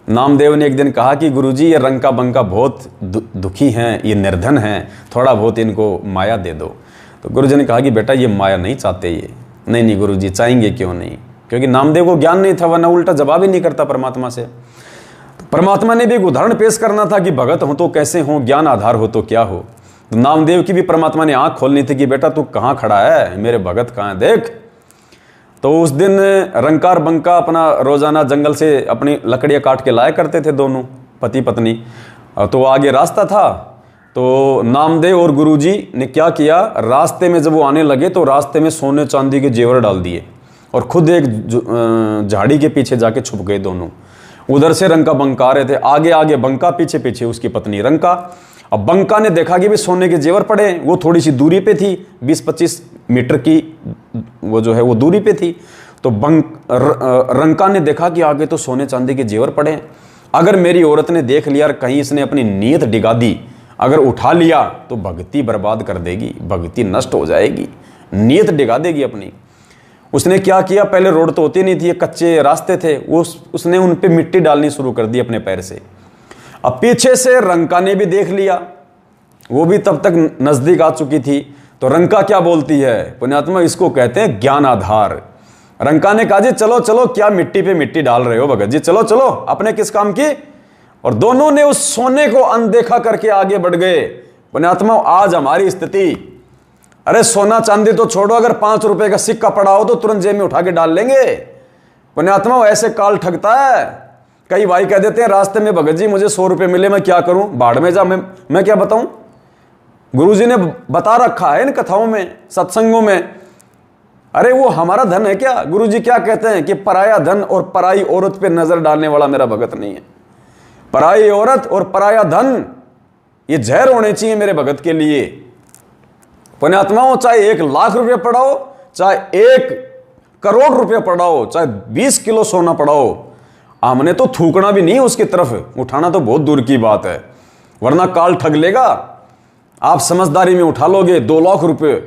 नामदेव ने एक दिन कहा कि गुरुजी ये रंका बंका बहुत दुखी हैं, ये निर्धन हैं, थोड़ा बहुत इनको माया दे दो। तो गुरुजी ने कहा कि बेटा ये माया नहीं चाहते ये। नहीं गुरुजी, चाहेंगे क्यों नहीं? क्योंकि नामदेव को ज्ञान नहीं था, वरना उल्टा जवाब ही नहीं करता परमात्मा से। तो परमात्मा ने भी एक उदाहरण पेश करना था कि भगत हो तो कैसे हो, ज्ञान आधार हो तो क्या हो। तो नामदेव की भी परमात्मा ने आंख खोलनी थी कि बेटा तू कहाँ खड़ा है, मेरे भगत कहाँ है, देख। तो उस दिन रंकार बंका अपना रोजाना जंगल से अपनी लकड़ियाँ काट के लाया करते थे, दोनों पति पत्नी। तो आगे रास्ता था, तो नामदेव और गुरुजी ने क्या किया, रास्ते में जब वो आने लगे तो रास्ते में सोने चांदी के जेवर डाल दिए और खुद एक झाड़ी के पीछे जाके छुप गए दोनों। उधर से रंका बंका आ रहे थे, आगे आगे बंका, पीछे पीछे उसकी पत्नी रंका। अब बंका ने देखा कि भी सोने के जेवर पड़े, वो थोड़ी सी दूरी पे थी, 20-25 मीटर की वो जो है वो दूरी पे थी। तो रंका ने देखा कि आगे तो सोने चांदी के जेवर पड़े हैं, अगर मेरी औरत ने देख लिया और कहीं इसने अपनी नीयत डिगा दी, अगर उठा लिया तो भक्ति बर्बाद कर देगी, भक्ति नष्ट हो जाएगी, नीयत डिगा देगी अपनी। उसने क्या किया, पहले रोड तो होती नहीं थी, कच्चे रास्ते थे, उसने उन पे मिट्टी डालनी शुरू कर दी अपने पैर से। अब पीछे से रंका ने भी देख लिया, वो भी तब तक नजदीक आ चुकी थी। तो रंका क्या बोलती है, पुण्यात्मा, इसको कहते हैं ज्ञान आधार। रंका ने कहा जी चलो चलो, क्या मिट्टी पे मिट्टी डाल रहे हो भगत जी, चलो चलो, अपने किस काम की। और दोनों ने उस सोने को अनदेखा करके आगे बढ़ गए। पुण्यात्मा, आज हमारी स्थिति, अरे सोना चांदी तो छोड़ो, अगर 5 रुपए का सिक्का पड़ा हो तो तुरंत जेब में उठा के डाल लेंगे। पुण्यात्मा, ऐसे काल ठगता है। कई भाई कह देते हैं रास्ते में, भगत जी मुझे 100 रुपए मिले, मैं क्या करूं, बाढ़ में जा, मैं क्या बताऊं। गुरुजी ने बता रखा है इन कथाओं में, सत्संगों में। अरे वो हमारा धन है क्या? गुरुजी क्या कहते हैं कि पराया धन और पराई औरत पे नजर डालने वाला मेरा भगत नहीं है। पराई औरत और पराया धन ये जहर होने चाहिए मेरे भगत के लिए। पुण्यात्माओं, चाहे 1 लाख रुपये पड़ाओ, चाहे 1 करोड़ रुपये पड़ाओ, चाहे 20 किलो सोना पड़ाओ, हमने तो थूकना भी नहीं उसकी तरफ, उठाना तो बहुत दूर की बात है, वरना काल ठग लेगा। आप समझदारी में उठा लोगे 2 लाख रुपये,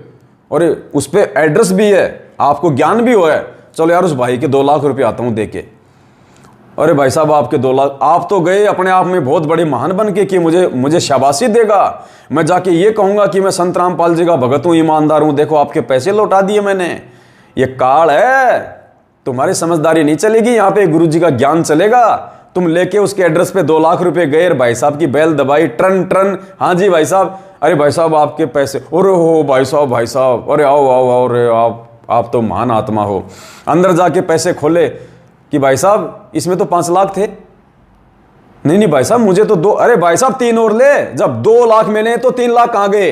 और उस पर एड्रेस भी है, आपको ज्ञान भी हुआ है, चलो यार उस भाई के 2 लाख रुपये आता हूं देके। अरे भाई साहब, आपके 2 लाख, आप तो गए अपने आप में बहुत बड़े महान बन के कि मुझे शाबाशी देगा, मैं जाके ये कहूंगा कि मैं संत रामपाल जी का भगत हूं, ईमानदार हूं, देखो आपके पैसे लौटा दिए मैंने। ये काल है, तुम्हारी समझदारी नहीं चलेगी, यहाँ पे गुरु जी का ज्ञान चलेगा। तुम लेके उसके एड्रेस पे 2 लाख रुपए गए, भाई साहब की बैल दबाई, ट्रन ट्रन, हाँ जी भाई साहब, अरे भाई साहब आपके पैसे, अरे हो भाई साहब, अरे आओ आओ आओ, अरे आप तो महान आत्मा हो। अंदर जाके पैसे खोले कि भाई साहब इसमें तो 5 लाख थे। नहीं भाई साहब मुझे तो 2, अरे भाई साहब 3 और ले, जब 2 लाख मिले तो 3 लाख कहाँ गए?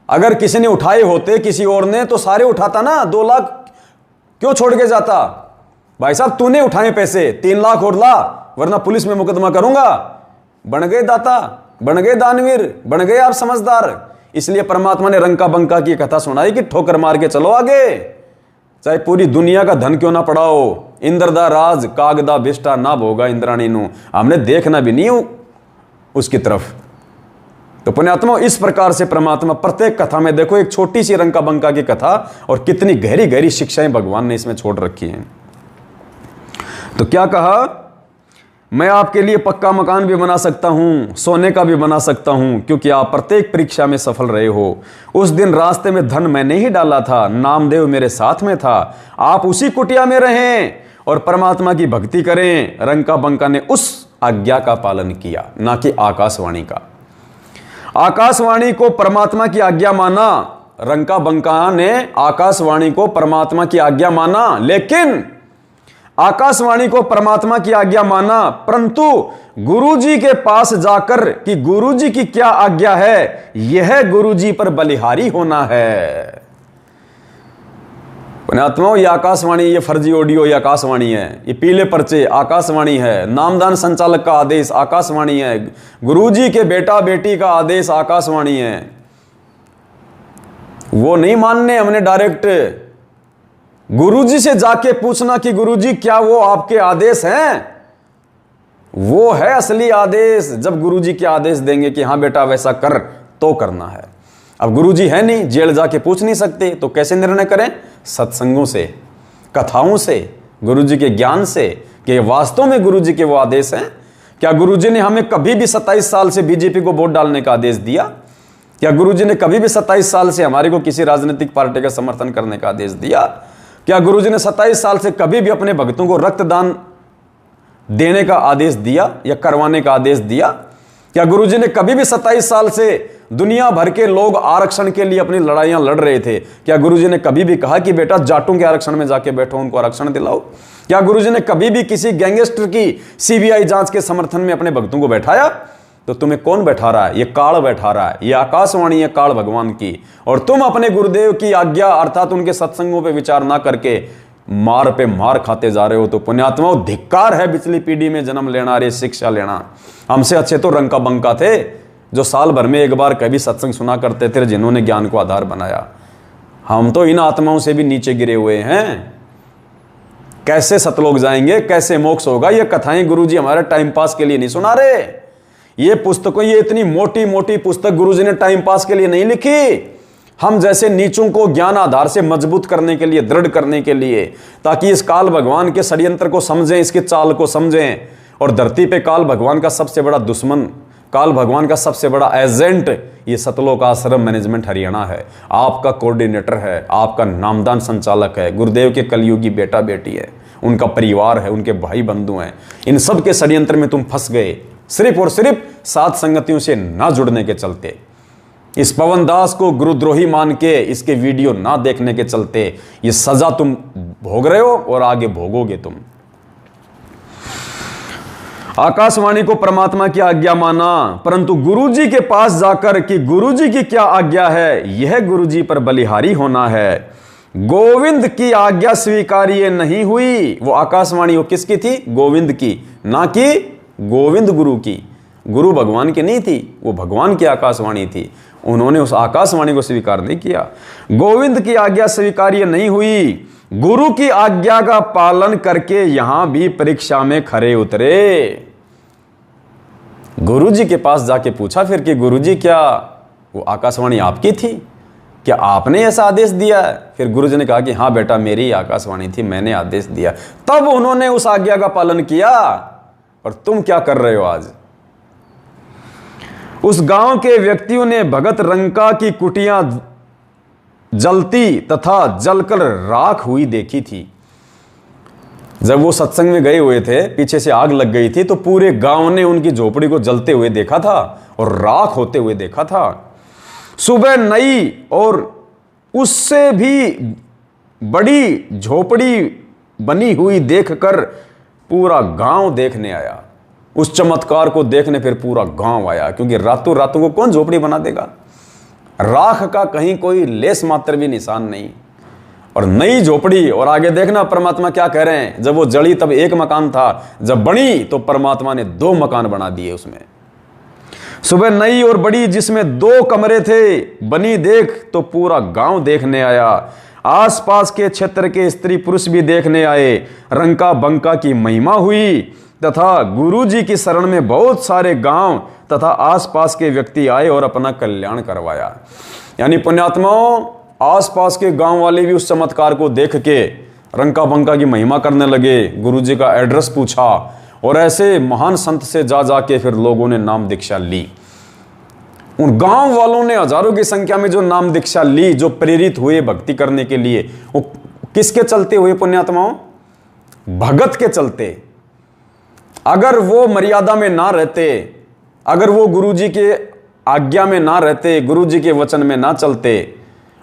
अगर किसी ने उठाए होते किसी और ने तो सारे उठाता ना, 2 लाख क्यों छोड़ के जाता? भाई साहब तूने उठाए पैसे, 3 लाख और ला, वरना पुलिस में मुकदमा करूंगा। बन गए दाता, बन गए दानवीर, बन गए आप समझदार। इसलिए परमात्मा ने रंका बंका की कथा सुनाई कि ठोकर मार के चलो आगे, चाहे पूरी दुनिया का धन क्यों ना पड़ाओ। इंद्रदा राज कागदा बिष्टा ना भोगा इंद्राणी नु, हमने देखना भी नहीं उसकी तरफ। तो पुण्यात्मा, इस प्रकार से परमात्मा प्रत्येक कथा में देखो, एक छोटी सी रंका बंका की कथा और कितनी गहरी गहरी शिक्षाएं भगवान ने इसमें छोड़ रखी हैं। तो क्या कहा, मैं आपके लिए पक्का मकान भी बना सकता हूं, सोने का भी बना सकता हूं, क्योंकि आप प्रत्येक परीक्षा में सफल रहे हो। उस दिन रास्ते में धन मैंने ही डाला था, नामदेव मेरे साथ में था, आप उसी कुटिया में रहें और परमात्मा की भक्ति करें। रंका बंका ने उस आज्ञा का पालन किया, ना कि आकाशवाणी का। आकाशवाणी को परमात्मा की आज्ञा माना, रंका बंका ने आकाशवाणी को परमात्मा की आज्ञा माना, लेकिन आकाशवाणी को परमात्मा की आज्ञा माना, परंतु गुरुजी के पास जाकर कि गुरुजी की क्या आज्ञा है, यह गुरुजी पर बलिहारी होना है। पुण्यात्माओं, ये आकाशवाणी, ये फर्जी ऑडियो, ये आकाशवाणी है, ये पीले पर्चे आकाशवाणी है, नामदान संचालक का आदेश आकाशवाणी है, गुरुजी के बेटा बेटी का आदेश आकाशवाणी है। वो नहीं मानने हमने डायरेक्ट, गुरुजी से जाके पूछना कि गुरुजी क्या वो आपके आदेश हैं, वो है असली आदेश। जब गुरुजी के आदेश देंगे कि हाँ बेटा वैसा कर, तो करना है। अब गुरुजी है नहीं, जेल जाके पूछ नहीं सकते, तो कैसे निर्णय करें? सत्संगों से, कथाओं से, गुरुजी के ज्ञान से कि वास्तव में गुरुजी के वो आदेश हैं। क्या गुरुजी ने हमें कभी भी 27 साल से बीजेपी को वोट डालने का आदेश दिया? क्या गुरुजी ने कभी भी 27 साल से हमारे को किसी राजनीतिक पार्टी का समर्थन करने का आदेश दिया? क्या गुरुजी ने 27 साल से कभी भी अपने भक्तों को रक्तदान देने का आदेश दिया या करवाने का आदेश दिया? क्या गुरुजी ने कभी भी 27 साल से दुनिया भर के लोग आरक्षण के लिए अपनी लड़ाइयां लड़ रहे थे, क्या गुरुजी ने कभी भी कहा कि बेटा जाटों के आरक्षण में जाके बैठो, उनको आरक्षण दिलाओ? क्या गुरुजी ने कभी भी किसी गैंगस्टर की सीबीआई जांच के समर्थन में अपने भक्तों को बैठाया? तो तुम्हें कौन बैठा रहा है? ये काल बैठा रहा है, ये आकाशवाणी है काल भगवान की, और तुम अपने गुरुदेव की आज्ञा अर्थात उनके सत्संगों पे विचार ना करके मार पे मार खाते जा रहे हो। तो पुण्यात्माओं, धिक्कार है पिछली पीढ़ी में जन्म लेना, रे शिक्षा लेना। हमसे अच्छे तो रंका बंका थे जो साल भर में एक बार कभी सत्संग सुना करते थे, जिन्होंने ज्ञान को आधार बनाया। हम तो इन आत्माओं से भी नीचे गिरे हुए हैं। कैसे सतलोक जाएंगे, कैसे मोक्ष होगा? ये कथाएं गुरुजी हमारे टाइम पास के लिए नहीं सुना रहे। ये पुस्तकों, ये इतनी मोटी मोटी पुस्तक गुरुजी ने टाइम पास के लिए नहीं लिखी। हम जैसे नीचों को ज्ञान आधार से मजबूत करने के लिए, दृढ़ करने के लिए, ताकि इस काल भगवान के षड्यंत्र को समझें, इसके चाल को समझें। और धरती पे काल भगवान का सबसे बड़ा दुश्मन, काल भगवान का सबसे बड़ा एजेंट ये सतलोक आश्रम मैनेजमेंट हरियाणा है। आपका कोऑर्डिनेटर है, आपका नामदान संचालक है, गुरुदेव के कलयुगी बेटा बेटी है, उनका परिवार है, उनके भाई बंधु हैं। इन सब के षड्यंत्र में तुम फंस गए, सिर्फ और सिर्फ सात संगतियों से ना जुड़ने के चलते। इस पवन दास को गुरुद्रोही मान के इसके वीडियो ना देखने के चलते ये सजा तुम भोग रहे हो और आगे भोगोगे तुम। आकाशवाणी को परमात्मा की आज्ञा माना, परंतु गुरुजी के पास जाकर कि गुरुजी की क्या आज्ञा है, यह गुरुजी पर बलिहारी होना है। गोविंद की आज्ञा स्वीकार्य नहीं हुई। वो आकाशवाणी वो किसकी थी? गोविंद की, ना कि गोविंद गुरु की। गुरु भगवान की नहीं थी, वो भगवान की आकाशवाणी थी। उन्होंने उस आकाशवाणी को स्वीकार नहीं किया। गोविंद की आज्ञा स्वीकार्य नहीं हुई। गुरु की आज्ञा का पालन करके यहां भी परीक्षा में खरे उतरे। गुरुजी के पास जाके पूछा फिर कि गुरुजी क्या वो आकाशवाणी आपकी थी? क्या आपने ऐसा आदेश दिया है? फिर गुरुजी ने कहा कि हाँ बेटा, मेरी आकाशवाणी थी, मैंने आदेश दिया। तब उन्होंने उस आज्ञा का पालन किया। और तुम क्या कर रहे हो आज? उस गांव के व्यक्तियों ने भगत रंका की कुटियां जलती तथा जलकर राख हुई देखी थी। जब वो सत्संग में गए हुए थे, पीछे से आग लग गई थी, तो पूरे गांव ने उनकी झोपड़ी को जलते हुए देखा था और राख होते हुए देखा था। सुबह नई और उससे भी बड़ी झोपड़ी बनी हुई देखकर पूरा गांव देखने आया। उस चमत्कार को देखने फिर पूरा गांव आया, क्योंकि रातों रातों को कौन झोपड़ी बना देगा? राख का कहीं कोई लेस मात्र भी निशान नहीं, और नई झोपड़ी। और आगे देखना परमात्मा क्या कह रहे हैं, जब वो जड़ी तब एक मकान था, जब बनी तो परमात्मा ने 2 मकान बना दिए उसमें। सुबह नई और बड़ी जिसमें 2 कमरे थे, बनी देख तो पूरा गांव देखने आया। आसपास के क्षेत्र के स्त्री पुरुष भी देखने आए। रंका बंका की महिमा हुई तथा गुरुजी की शरण में बहुत सारे गांव तथा आसपास के व्यक्ति आए और अपना कल्याण करवाया। यानी पुण्यात्माओं, आसपास के गांव वाले भी उस चमत्कार को देख के रंका बंका की महिमा करने लगे, गुरुजी का एड्रेस पूछा और ऐसे महान संत से जा जाके फिर लोगों ने नाम दीक्षा ली। उन गांव वालों ने हजारों की संख्या में जो नाम दीक्षा ली, जो प्रेरित हुए भक्ति करने के लिए, वो किसके चलते हुए पुण्यात्माओं? भगत के चलते। अगर वो मर्यादा में ना रहते, अगर वो गुरुजी के आज्ञा में ना रहते, गुरुजी के वचन में ना चलते,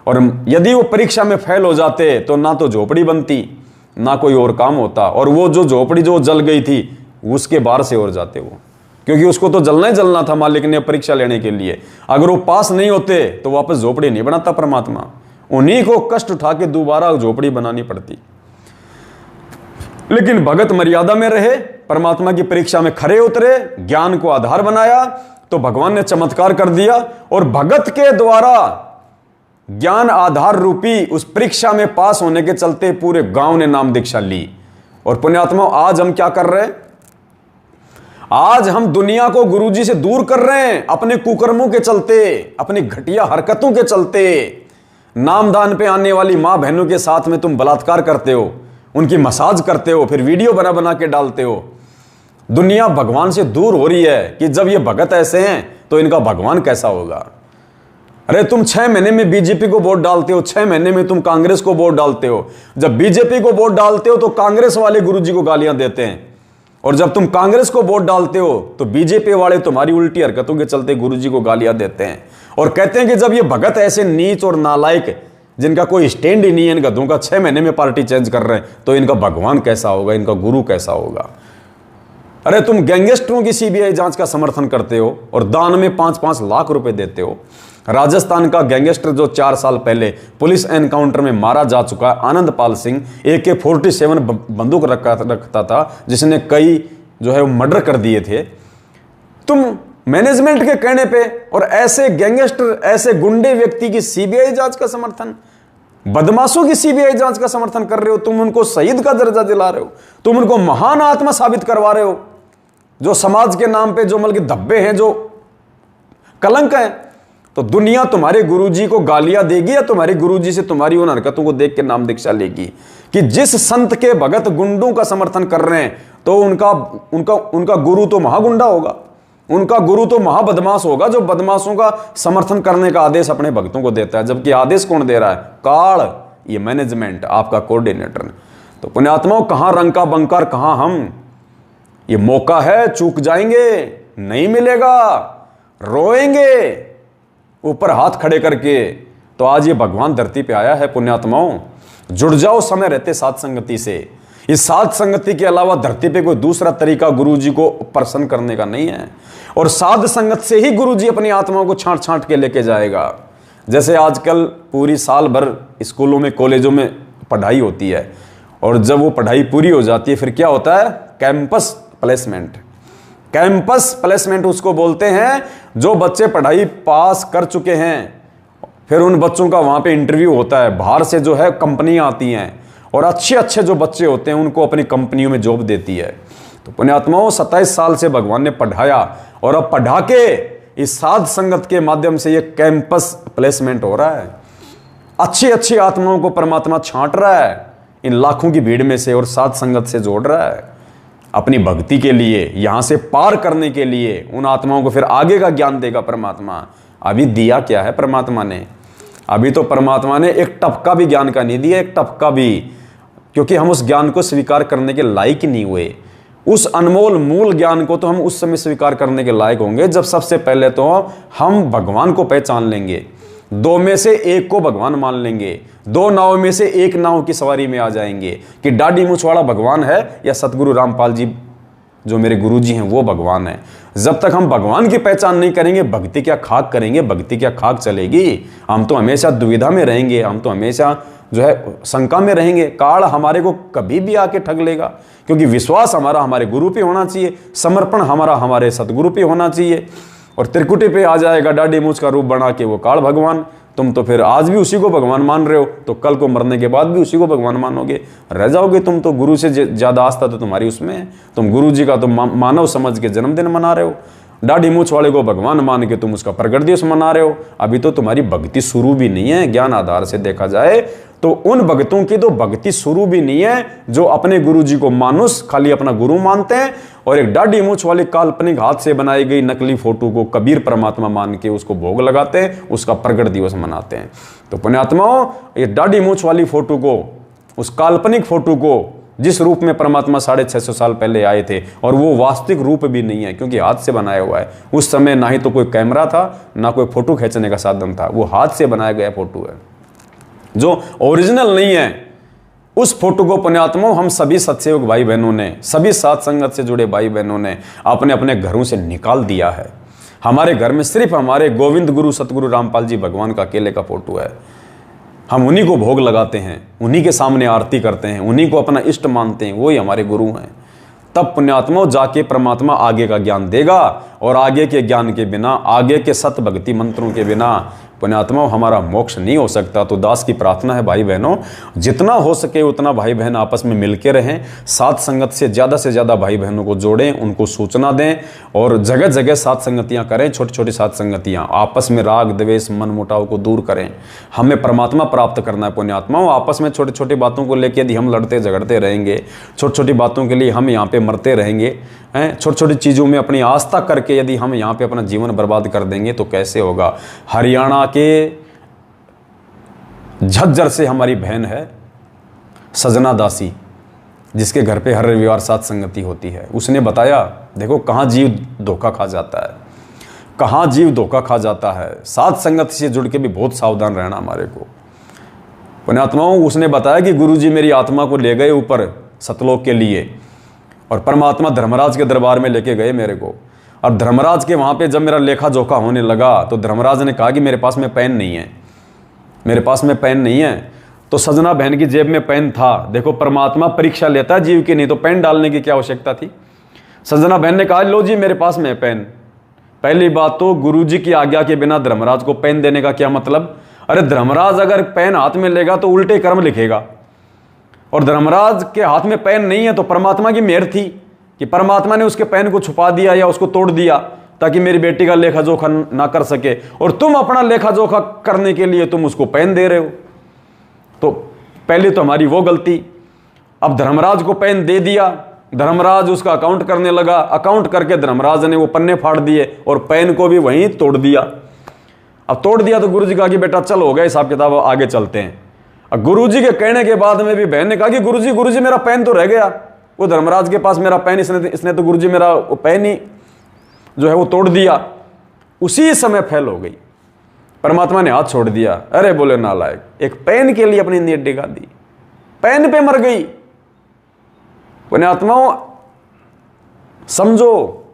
और यदि वो परीक्षा में फेल हो जाते तो ना तो झोपड़ी बनती, ना कोई और काम होता, और वो जो झोपड़ी जो जल गई थी उसके बाहर से और जाते वो, क्योंकि उसको तो जलना ही जलना था मालिक ने परीक्षा लेने के लिए। अगर वो पास नहीं होते तो वापस झोपड़ी नहीं बनाता परमात्मा, उन्हीं को कष्ट उठा के दोबारा झोपड़ी बनानी पड़ती। लेकिन भगत मर्यादा में रहे, परमात्मा की परीक्षा में खरे उतरे, ज्ञान को आधार बनाया, तो भगवान ने चमत्कार कर दिया और भगत के द्वारा ज्ञान आधार रूपी उस परीक्षा में पास होने के चलते पूरे गांव ने नाम दीक्षा ली। और पुण्यात्मा, आज हम क्या कर रहे हैं? आज हम दुनिया को गुरुजी से दूर कर रहे हैं अपने कुकर्मों के चलते, अपनी घटिया हरकतों के चलते। नामदान पे आने वाली मां बहनों के साथ में तुम बलात्कार करते हो, उनकी मसाज करते हो, फिर वीडियो बना बना के डालते हो। दुनिया भगवान से दूर हो रही है कि जब ये भगत ऐसे हैं तो इनका भगवान कैसा होगा। अरे तुम 6 महीने में बीजेपी को वोट डालते हो, 6 महीने में तुम कांग्रेस को वोट डालते हो। जब बीजेपी को वोट डालते हो तो कांग्रेस वाले गुरुजी को गालियां देते हैं, और जब तुम कांग्रेस को वोट डालते हो तो बीजेपी वाले तुम्हारी उल्टी हरकतों के चलते गुरुजी को गालियां देते हैं और कहते हैं कि जब ये भगत ऐसे नीच और नालायक, जिनका कोई स्टैंड ही नहीं है, इन गधों का 6 महीने में पार्टी चेंज कर रहे हैं, तो इनका भगवान कैसा होगा, इनका गुरु कैसा होगा। अरे तुम गैंगस्टरों की सीबीआई जांच का समर्थन करते हो और दान में 5-5 लाख रुपए देते हो। राजस्थान का गैंगस्टर जो 4 साल पहले पुलिस एनकाउंटर में मारा जा चुका आनंदपाल सिंह, AK-47 बंदूक रखता था, जिसने कई जो है वो मर्डर कर दिए थे। तुम मैनेजमेंट के कहने पे और ऐसे गैंगस्टर, ऐसे गुंडे व्यक्ति की सीबीआई जांच का समर्थन, बदमाशों की सीबीआई जांच का समर्थन कर रहे हो। तुम उनको शहीद का दर्जा दिला रहे हो, तुम उनको महान आत्मा साबित करवा रहे हो, जो समाज के नाम पे जो मतलब धब्बे हैं, जो कलंक है। तो दुनिया तुम्हारे गुरुजी को गालियां देगी या तुम्हारे गुरुजी से तुम्हारी उन हरकतों को देख के नाम दीक्षा लेगी कि जिस संत के भगत गुंडों का समर्थन कर रहे हैं तो उनका गुरु तो महागुंडा होगा, उनका गुरु तो महाबदमाश होगा, जो बदमाशों का समर्थन करने का आदेश अपने भक्तों को देता है। जबकि आदेश कौन दे रहा है? काल, ये मैनेजमेंट, आपका कोऑर्डिनेटर। तो पुण्यात्माओं, कहां रंका बंकर, कहां हम? ये मौका है, चूक जाएंगे, नहीं मिलेगा, रोएंगे ऊपर हाथ खड़े करके। तो आज ये भगवान धरती पे आया है पुण्यात्माओं, जुड़ जाओ समय रहते साध संगति से। इस साध संगति के अलावा धरती पे कोई दूसरा तरीका गुरुजी को प्रसन्न करने का नहीं है, और साध संगत से ही गुरुजी अपनी आत्माओं को छांट छांट के लेके जाएगा। जैसे आजकल पूरी साल भर स्कूलों में, कॉलेजों में पढ़ाई होती है, और जब वो पढ़ाई पूरी हो जाती है फिर क्या होता है? Campus placement. कैंपस प्लेसमेंट उसको बोलते हैं, जो बच्चे पढ़ाई पास कर चुके हैं, फिर उन बच्चों का वहां पे इंटरव्यू होता है, बाहर से जो है कंपनियां आती हैं और अच्छे अच्छे जो बच्चे होते हैं उनको अपनी कंपनियों में जॉब देती है। तो पुण्यात्माओं, 27 साल से भगवान ने पढ़ाया और अब पढ़ा के इस साध संगत के माध्यम से ये कैंपस प्लेसमेंट हो रहा है। अच्छी अच्छी आत्माओं को परमात्मा छांट रहा है इन लाखों की भीड़ में से और साध संगत से जोड़ रहा है अपनी भक्ति के लिए, यहां से पार करने के लिए। उन आत्माओं को फिर आगे का ज्ञान देगा परमात्मा। अभी दिया क्या है परमात्मा ने? अभी तो परमात्मा ने एक टपका भी ज्ञान का नहीं दिया, एक टपका भी, क्योंकि हम उस ज्ञान को स्वीकार करने के लायक ही नहीं हुए। उस अनमोल मूल ज्ञान को तो हम उस समय स्वीकार करने के लायक होंगे जब सबसे पहले तो हम भगवान को पहचान लेंगे, 2 में से 1 को भगवान मान लेंगे, 2 नाव में से 1 नाव की सवारी में आ जाएंगे कि दाढ़ी मूंछ वाला भगवान है या सतगुरु रामपाल जी जो मेरे गुरुजी हैं वो भगवान है। जब तक हम भगवान की पहचान नहीं करेंगे, भक्ति क्या खाक करेंगे, भक्ति क्या खाक चलेगी? हम तो हमेशा दुविधा में रहेंगे, हम तो हमेशा जो है शंका में रहेंगे। काल हमारे को कभी भी आके ठग लेगा, क्योंकि विश्वास हमारा हमारे गुरु पे होना चाहिए, समर्पण हमारा हमारे सतगुरु पे होना चाहिए। और त्रिकुटी पे आ जाएगा दाढ़ी मूंछ का रूप बना के वो काल भगवान। तुम तो फिर आज भी उसी को भगवान मान रहे हो, तो कल को मरने के बाद भी उसी को भगवान मानोगे, रह जाओगे तुम तो। गुरु से ज्यादा आस्था तो तुम्हारी उसमें है। तुम गुरु जी का तो मानव समझ के जन्मदिन मना रहे हो। दाढ़ी मूछ वाले को भगवान मान के तुम उसका प्रगट दिवस मना रहे हो। अभी तो तुम्हारी भक्ति शुरू भी नहीं है। ज्ञान आधार से देखा जाए तो उन भक्तों की तो भक्ति शुरू भी नहीं है जो अपने गुरु जी को मानुस खाली अपना गुरु मानते हैं और एक दाढ़ी मूछ वाली काल्पनिक हाथ से बनाई गई नकली फोटो को कबीर परमात्मा मान के उसको भोग लगाते हैं, उसका प्रगट दिवस मनाते हैं। तो पुण्यात्माओं, ये दाढ़ी मूछ वाली फोटो को, उस काल्पनिक फोटो को, जिस रूप में परमात्मा 650 साल पहले आए थे, और वो वास्तविक रूप भी नहीं है क्योंकि हाथ से बनाया हुआ है। उस समय ना ही तो कोई कैमरा था, ना कोई फोटो खींचने का साधन था, वो हाथ से बनाया गया फोटो है जो ओरिजिनल नहीं है। उस फोटो को पुण्यात्माओं हम सभी सत्संग भाई बहनों ने, सभी साथ संगत से जुड़े भाई बहनों ने अपने अपने घरों से निकाल दिया है। हमारे घर में सिर्फ हमारे गोविंद गुरु सतगुरु रामपाल जी भगवान का अकेले का फोटो है। हम उन्हीं को भोग लगाते हैं, उन्हीं के सामने आरती करते हैं, उन्हीं को अपना इष्ट मानते हैं, वही हमारे गुरु हैं। तब पुण्यात्माओं जाके परमात्मा आगे का ज्ञान देगा, और आगे के ज्ञान के बिना, आगे के सत भक्ति मंत्रों के बिना पुण्यात्माओं हमारा मोक्ष नहीं हो सकता। तो दास की प्रार्थना है भाई बहनों, जितना हो सके उतना भाई बहन आपस में मिलके रहें, साथ संगत से ज़्यादा भाई बहनों को जोड़ें, उनको सूचना दें, और जगह जगह साथ संगतियाँ करें, छोटी छोटी साथ संगतियाँ, आपस में राग द्वेष मन मुटाव को दूर करें। हमें परमात्मा प्राप्त करना है पुण्यात्माओं। आपस में छोटी छोटी बातों को लेकर यदि हम लड़ते झगड़ते रहेंगे, छोटी छोटी बातों के लिए हम यहाँ पे मरते रहेंगे, हैं, छोटी छोटी चीज़ों में अपनी आस्था करके यदि हम यहाँ पे अपना जीवन बर्बाद कर देंगे तो कैसे होगा। हरियाणा के झज्जर से हमारी बहन है सजना दासी, जिसके घर पे हर रविवार साथ संगति होती है। उसने बताया, देखो कहाँ जीव धोखा खा जाता है, कहाँ जीव धोखा खा जाता है। साथ संगत से जुड़ के भी बहुत सावधान रहना हमारे को पुण्यात्माओं। उसने बताया कि गुरुजी मेरी आत्मा को ले गए ऊपर सतलोक के लिए, और परमात्मा धर्मराज के दरबार में लेके गए मेरे को। और धर्मराज के वहाँ पे जब मेरा लेखा जोखा होने लगा तो धर्मराज ने कहा कि मेरे पास में पेन नहीं है, मेरे पास में पेन नहीं है। तो सजना बहन की जेब में पेन था। देखो परमात्मा परीक्षा लेता है जीव की, नहीं तो पेन डालने की क्या आवश्यकता थी। सजना बहन ने कहा लो जी मेरे पास में पेन। पहली बात तो गुरुजी की आज्ञा के बिना धर्मराज को पेन देने का क्या मतलब। अरे धर्मराज अगर पेन हाथ में लेगा तो उल्टे कर्म लिखेगा, और धर्मराज के हाथ में पेन नहीं है तो परमात्मा की मेहर थी कि परमात्मा ने उसके पेन को छुपा दिया या उसको तोड़ दिया ताकि मेरी बेटी का लेखा जोखा ना कर सके, और तुम अपना लेखा जोखा करने के लिए तुम उसको पेन दे रहे हो। तो पहले तो हमारी वो गलती। अब धर्मराज को पेन दे दिया, धर्मराज उसका अकाउंट करने लगा, अकाउंट करके धर्मराज ने वो पन्ने फाड़ दिए और पेन को भी वहीं तोड़ दिया। अब तोड़ दिया तो गुरुजी कहा कि बेटा चल हो गया हिसाब किताब, आगे चलते हैं। अब गुरुजी के कहने के बाद में भी बहन ने कहा कि गुरुजी मेरा पेन तो रह गया, वो धर्मराज के पास मेरा पेन, इसने तो गुरुजी मेरा वो पेन ही जो है वो तोड़ दिया। उसी समय फेल हो गई, परमात्मा ने हाथ छोड़ दिया। अरे बोले नालायक, एक पेन के लिए अपनी नीयत डिगा दी, पेन पे मर गई। पुण्यात्माओं समझो,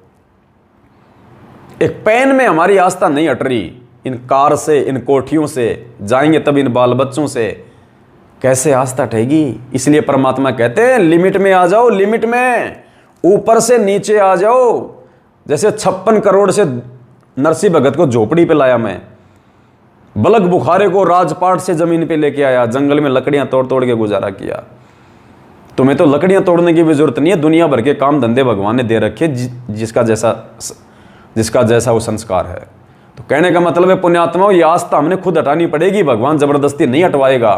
एक पेन में हमारी आस्था नहीं हट रही। इन कार से, इन कोठियों से जाएंगे तब इन बाल बच्चों से कैसे आस्था ठहेगी। इसलिए परमात्मा कहते हैं लिमिट में आ जाओ, लिमिट में, ऊपर से नीचे आ जाओ। जैसे 56 करोड़ से नरसिंह भगत को झोपड़ी पे लाया मैं, बलक बुखारे को राजपाट से जमीन पे लेके आया, जंगल में लकड़ियां तोड़ तोड़ के गुजारा किया। तुम्हें तो लकड़ियां तोड़ने की भी जरूरत नहीं है, दुनिया भर के काम धंधे भगवान ने दे रखे, जिसका जैसा वो संस्कार है। तो कहने का मतलब है पुण्यात्माओं, ये आस्था हमने खुद हटानी पड़ेगी, भगवान जबरदस्ती नहीं हटवाएगा।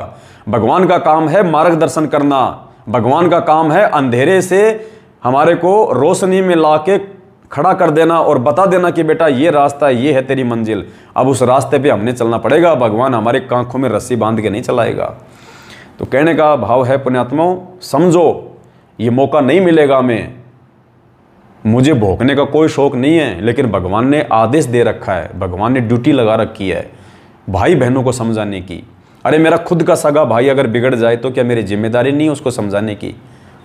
भगवान का काम है मार्गदर्शन करना, भगवान का काम है अंधेरे से हमारे को रोशनी में लाके खड़ा कर देना और बता देना कि बेटा ये रास्ता, ये है तेरी मंजिल, अब उस रास्ते पे हमने चलना पड़ेगा। भगवान हमारे कांखों में रस्सी बांध के नहीं चलाएगा। तो कहने का भाव है पुण्यात्माओं, समझो ये मौका नहीं मिलेगा हमें, मुझे भोंकने का कोई शौक नहीं है, लेकिन भगवान ने आदेश दे रखा है, भगवान ने ड्यूटी लगा रखी है भाई बहनों को समझाने की। अरे मेरा खुद का सगा भाई अगर बिगड़ जाए तो क्या मेरी जिम्मेदारी नहीं है उसको समझाने की।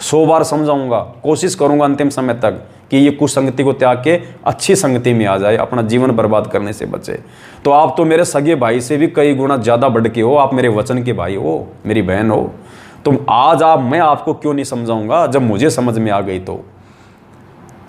100 बार समझाऊंगा, कोशिश करूंगा अंतिम समय तक कि ये कुसंगति को त्याग के अच्छी संगति में आ जाए, अपना जीवन बर्बाद करने से बचे। तो आप तो मेरे सगे भाई से भी कई गुना ज़्यादा बढ़ के हो, आप मेरे वचन के भाई हो, मेरी बहन हो। तुम आज मैं आपको क्यों नहीं समझाऊंगा, जब मुझे समझ में आ गई तो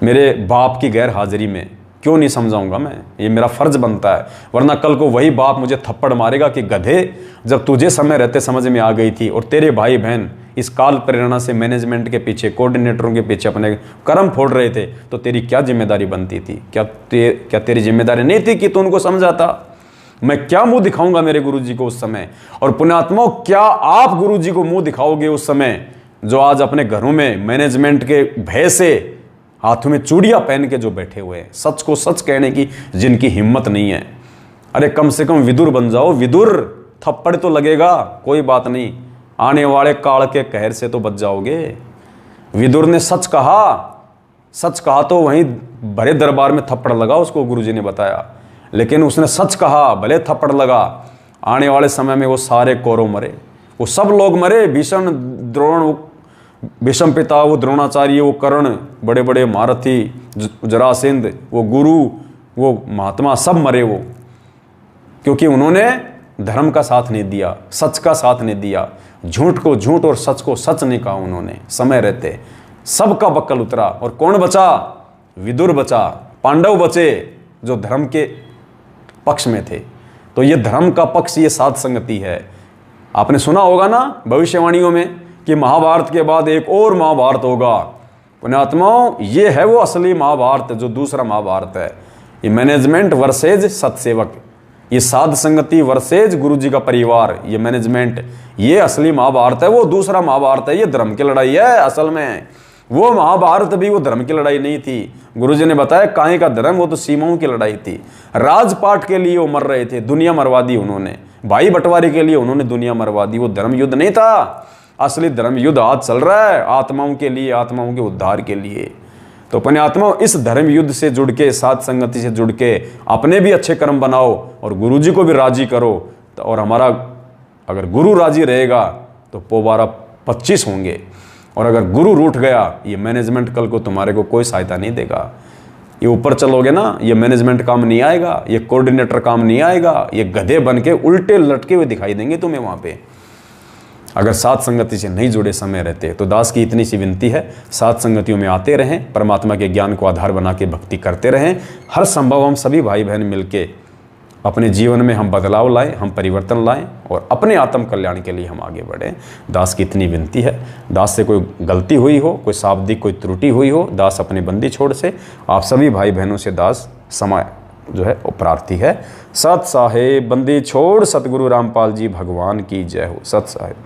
मेरे बाप की गैर हाजिरी में क्यों नहीं समझाऊंगा मैं, ये मेरा फर्ज बनता है। वरना कल को वही बाप मुझे थप्पड़ मारेगा कि गधे, जब तुझे समय रहते समझ में आ गई थी और तेरे भाई बहन इस काल प्रेरणा से मैनेजमेंट के पीछे, कोऑर्डिनेटरों के पीछे अपने कर्म फोड़ रहे थे, तो तेरी क्या जिम्मेदारी बनती थी? क्या तेरी जिम्मेदारी नहीं थी कि तू उनको समझाता? मैं क्या मुंह दिखाऊंगा मेरे गुरुजी को उस समय? और पुण्यात्माओं, क्या आप गुरुजी को मुंह दिखाओगे उस समय, जो आज अपने घरों में मैनेजमेंट के भय से हाथों में चूड़ियां पहन के जो बैठे हुए हैं, सच को सच कहने की जिनकी हिम्मत नहीं है? अरे कम से कम विदुर बन जाओ। विदुर, थप्पड़ तो लगेगा, कोई बात नहीं, आने वाले काल के कहर से तो बच जाओगे। विदुर ने सच कहा तो वहीं भरे दरबार में थप्पड़ लगा उसको, गुरुजी ने बताया। लेकिन उसने सच कहा, भले थप्पड़ लगा, आने वाले समय में वो सारे कौरव मरे, वो सब लोग मरे। भीषण, द्रोण, भीष्म पिता, वो द्रोणाचार्य, वो कर्ण, बड़े बड़े महारथी, जरासंध, वो गुरु, वो महात्मा, सब मरे वो, क्योंकि उन्होंने धर्म का साथ नहीं दिया, सच का साथ नहीं दिया। झूठ को झूठ और सच को सच नहीं कहा उन्होंने समय रहते। सबका बक्कल उतरा। और कौन बचा? विदुर बचा, पांडव बचे, जो धर्म के पक्ष में थे। तो ये धर्म का पक्ष, ये साध संगति है। आपने सुना होगा ना भविष्यवाणियों में कि महाभारत के बाद एक और महाभारत होगा। पुण्यात्माओं, ये है वो असली महाभारत, जो दूसरा महाभारत है। ये मैनेजमेंट वर्सेज सत्सेवक, ये साध संगति वर्सेज गुरु जी का परिवार, ये मैनेजमेंट, ये असली महाभारत है। वो दूसरा महाभारत है, ये धर्म की लड़ाई है असल में। वो महाभारत भी वो धर्म की लड़ाई नहीं थी। गुरु जी ने बताया काहे का धर्म, वो तो सीमाओं की लड़ाई थी। राजपाट के लिए वो मर रहे थे, दुनिया मरवा दी उन्होंने। भाई बंटवारे के लिए उन्होंने दुनिया मरवा दी। वो धर्म युद्ध नहीं था, असली धर्म युद्ध आज चल रहा है आत्माओं के लिए, आत्माओं के उद्धार के लिए। तो अपने आत्माओं, इस धर्म युद्ध से जुड़ के, साध संगति से जुड़ के अपने भी अच्छे कर्म बनाओ और गुरु जी को भी राजी करो। तो और हमारा अगर गुरु राजी रहेगा तो पोबारा 25 होंगे। और अगर गुरु रूठ गया, ये मैनेजमेंट कल को तुम्हारे को कोई सहायता नहीं देगा। ये ऊपर चलोगे ना, ये मैनेजमेंट काम नहीं आएगा, ये कोऑर्डिनेटर काम नहीं आएगा, ये गधे बन के उल्टे लटके हुए दिखाई देंगे तुम्हें वहाँ पे, अगर साथ संगति से नहीं जुड़े समय रहते। तो दास की इतनी सी विनती है, साथ संगतियों में आते रहें, परमात्मा के ज्ञान को आधार बना के भक्ति करते रहें। हर संभव हम सभी भाई बहन मिलके अपने जीवन में हम बदलाव लाएं, हम परिवर्तन लाएं और अपने आत्म कल्याण के लिए हम आगे बढ़ें। दास की इतनी विनती है। दास से कोई गलती हुई हो, कोई शाब्दिक कोई त्रुटि हुई हो, दास अपनी बंदी छोड़ से आप सभी भाई बहनों से दास समय जो है वो प्रार्थी है। सत साहेब बंदी छोड़, सतगुरु रामपाल जी भगवान की जय हो। सत साहेब।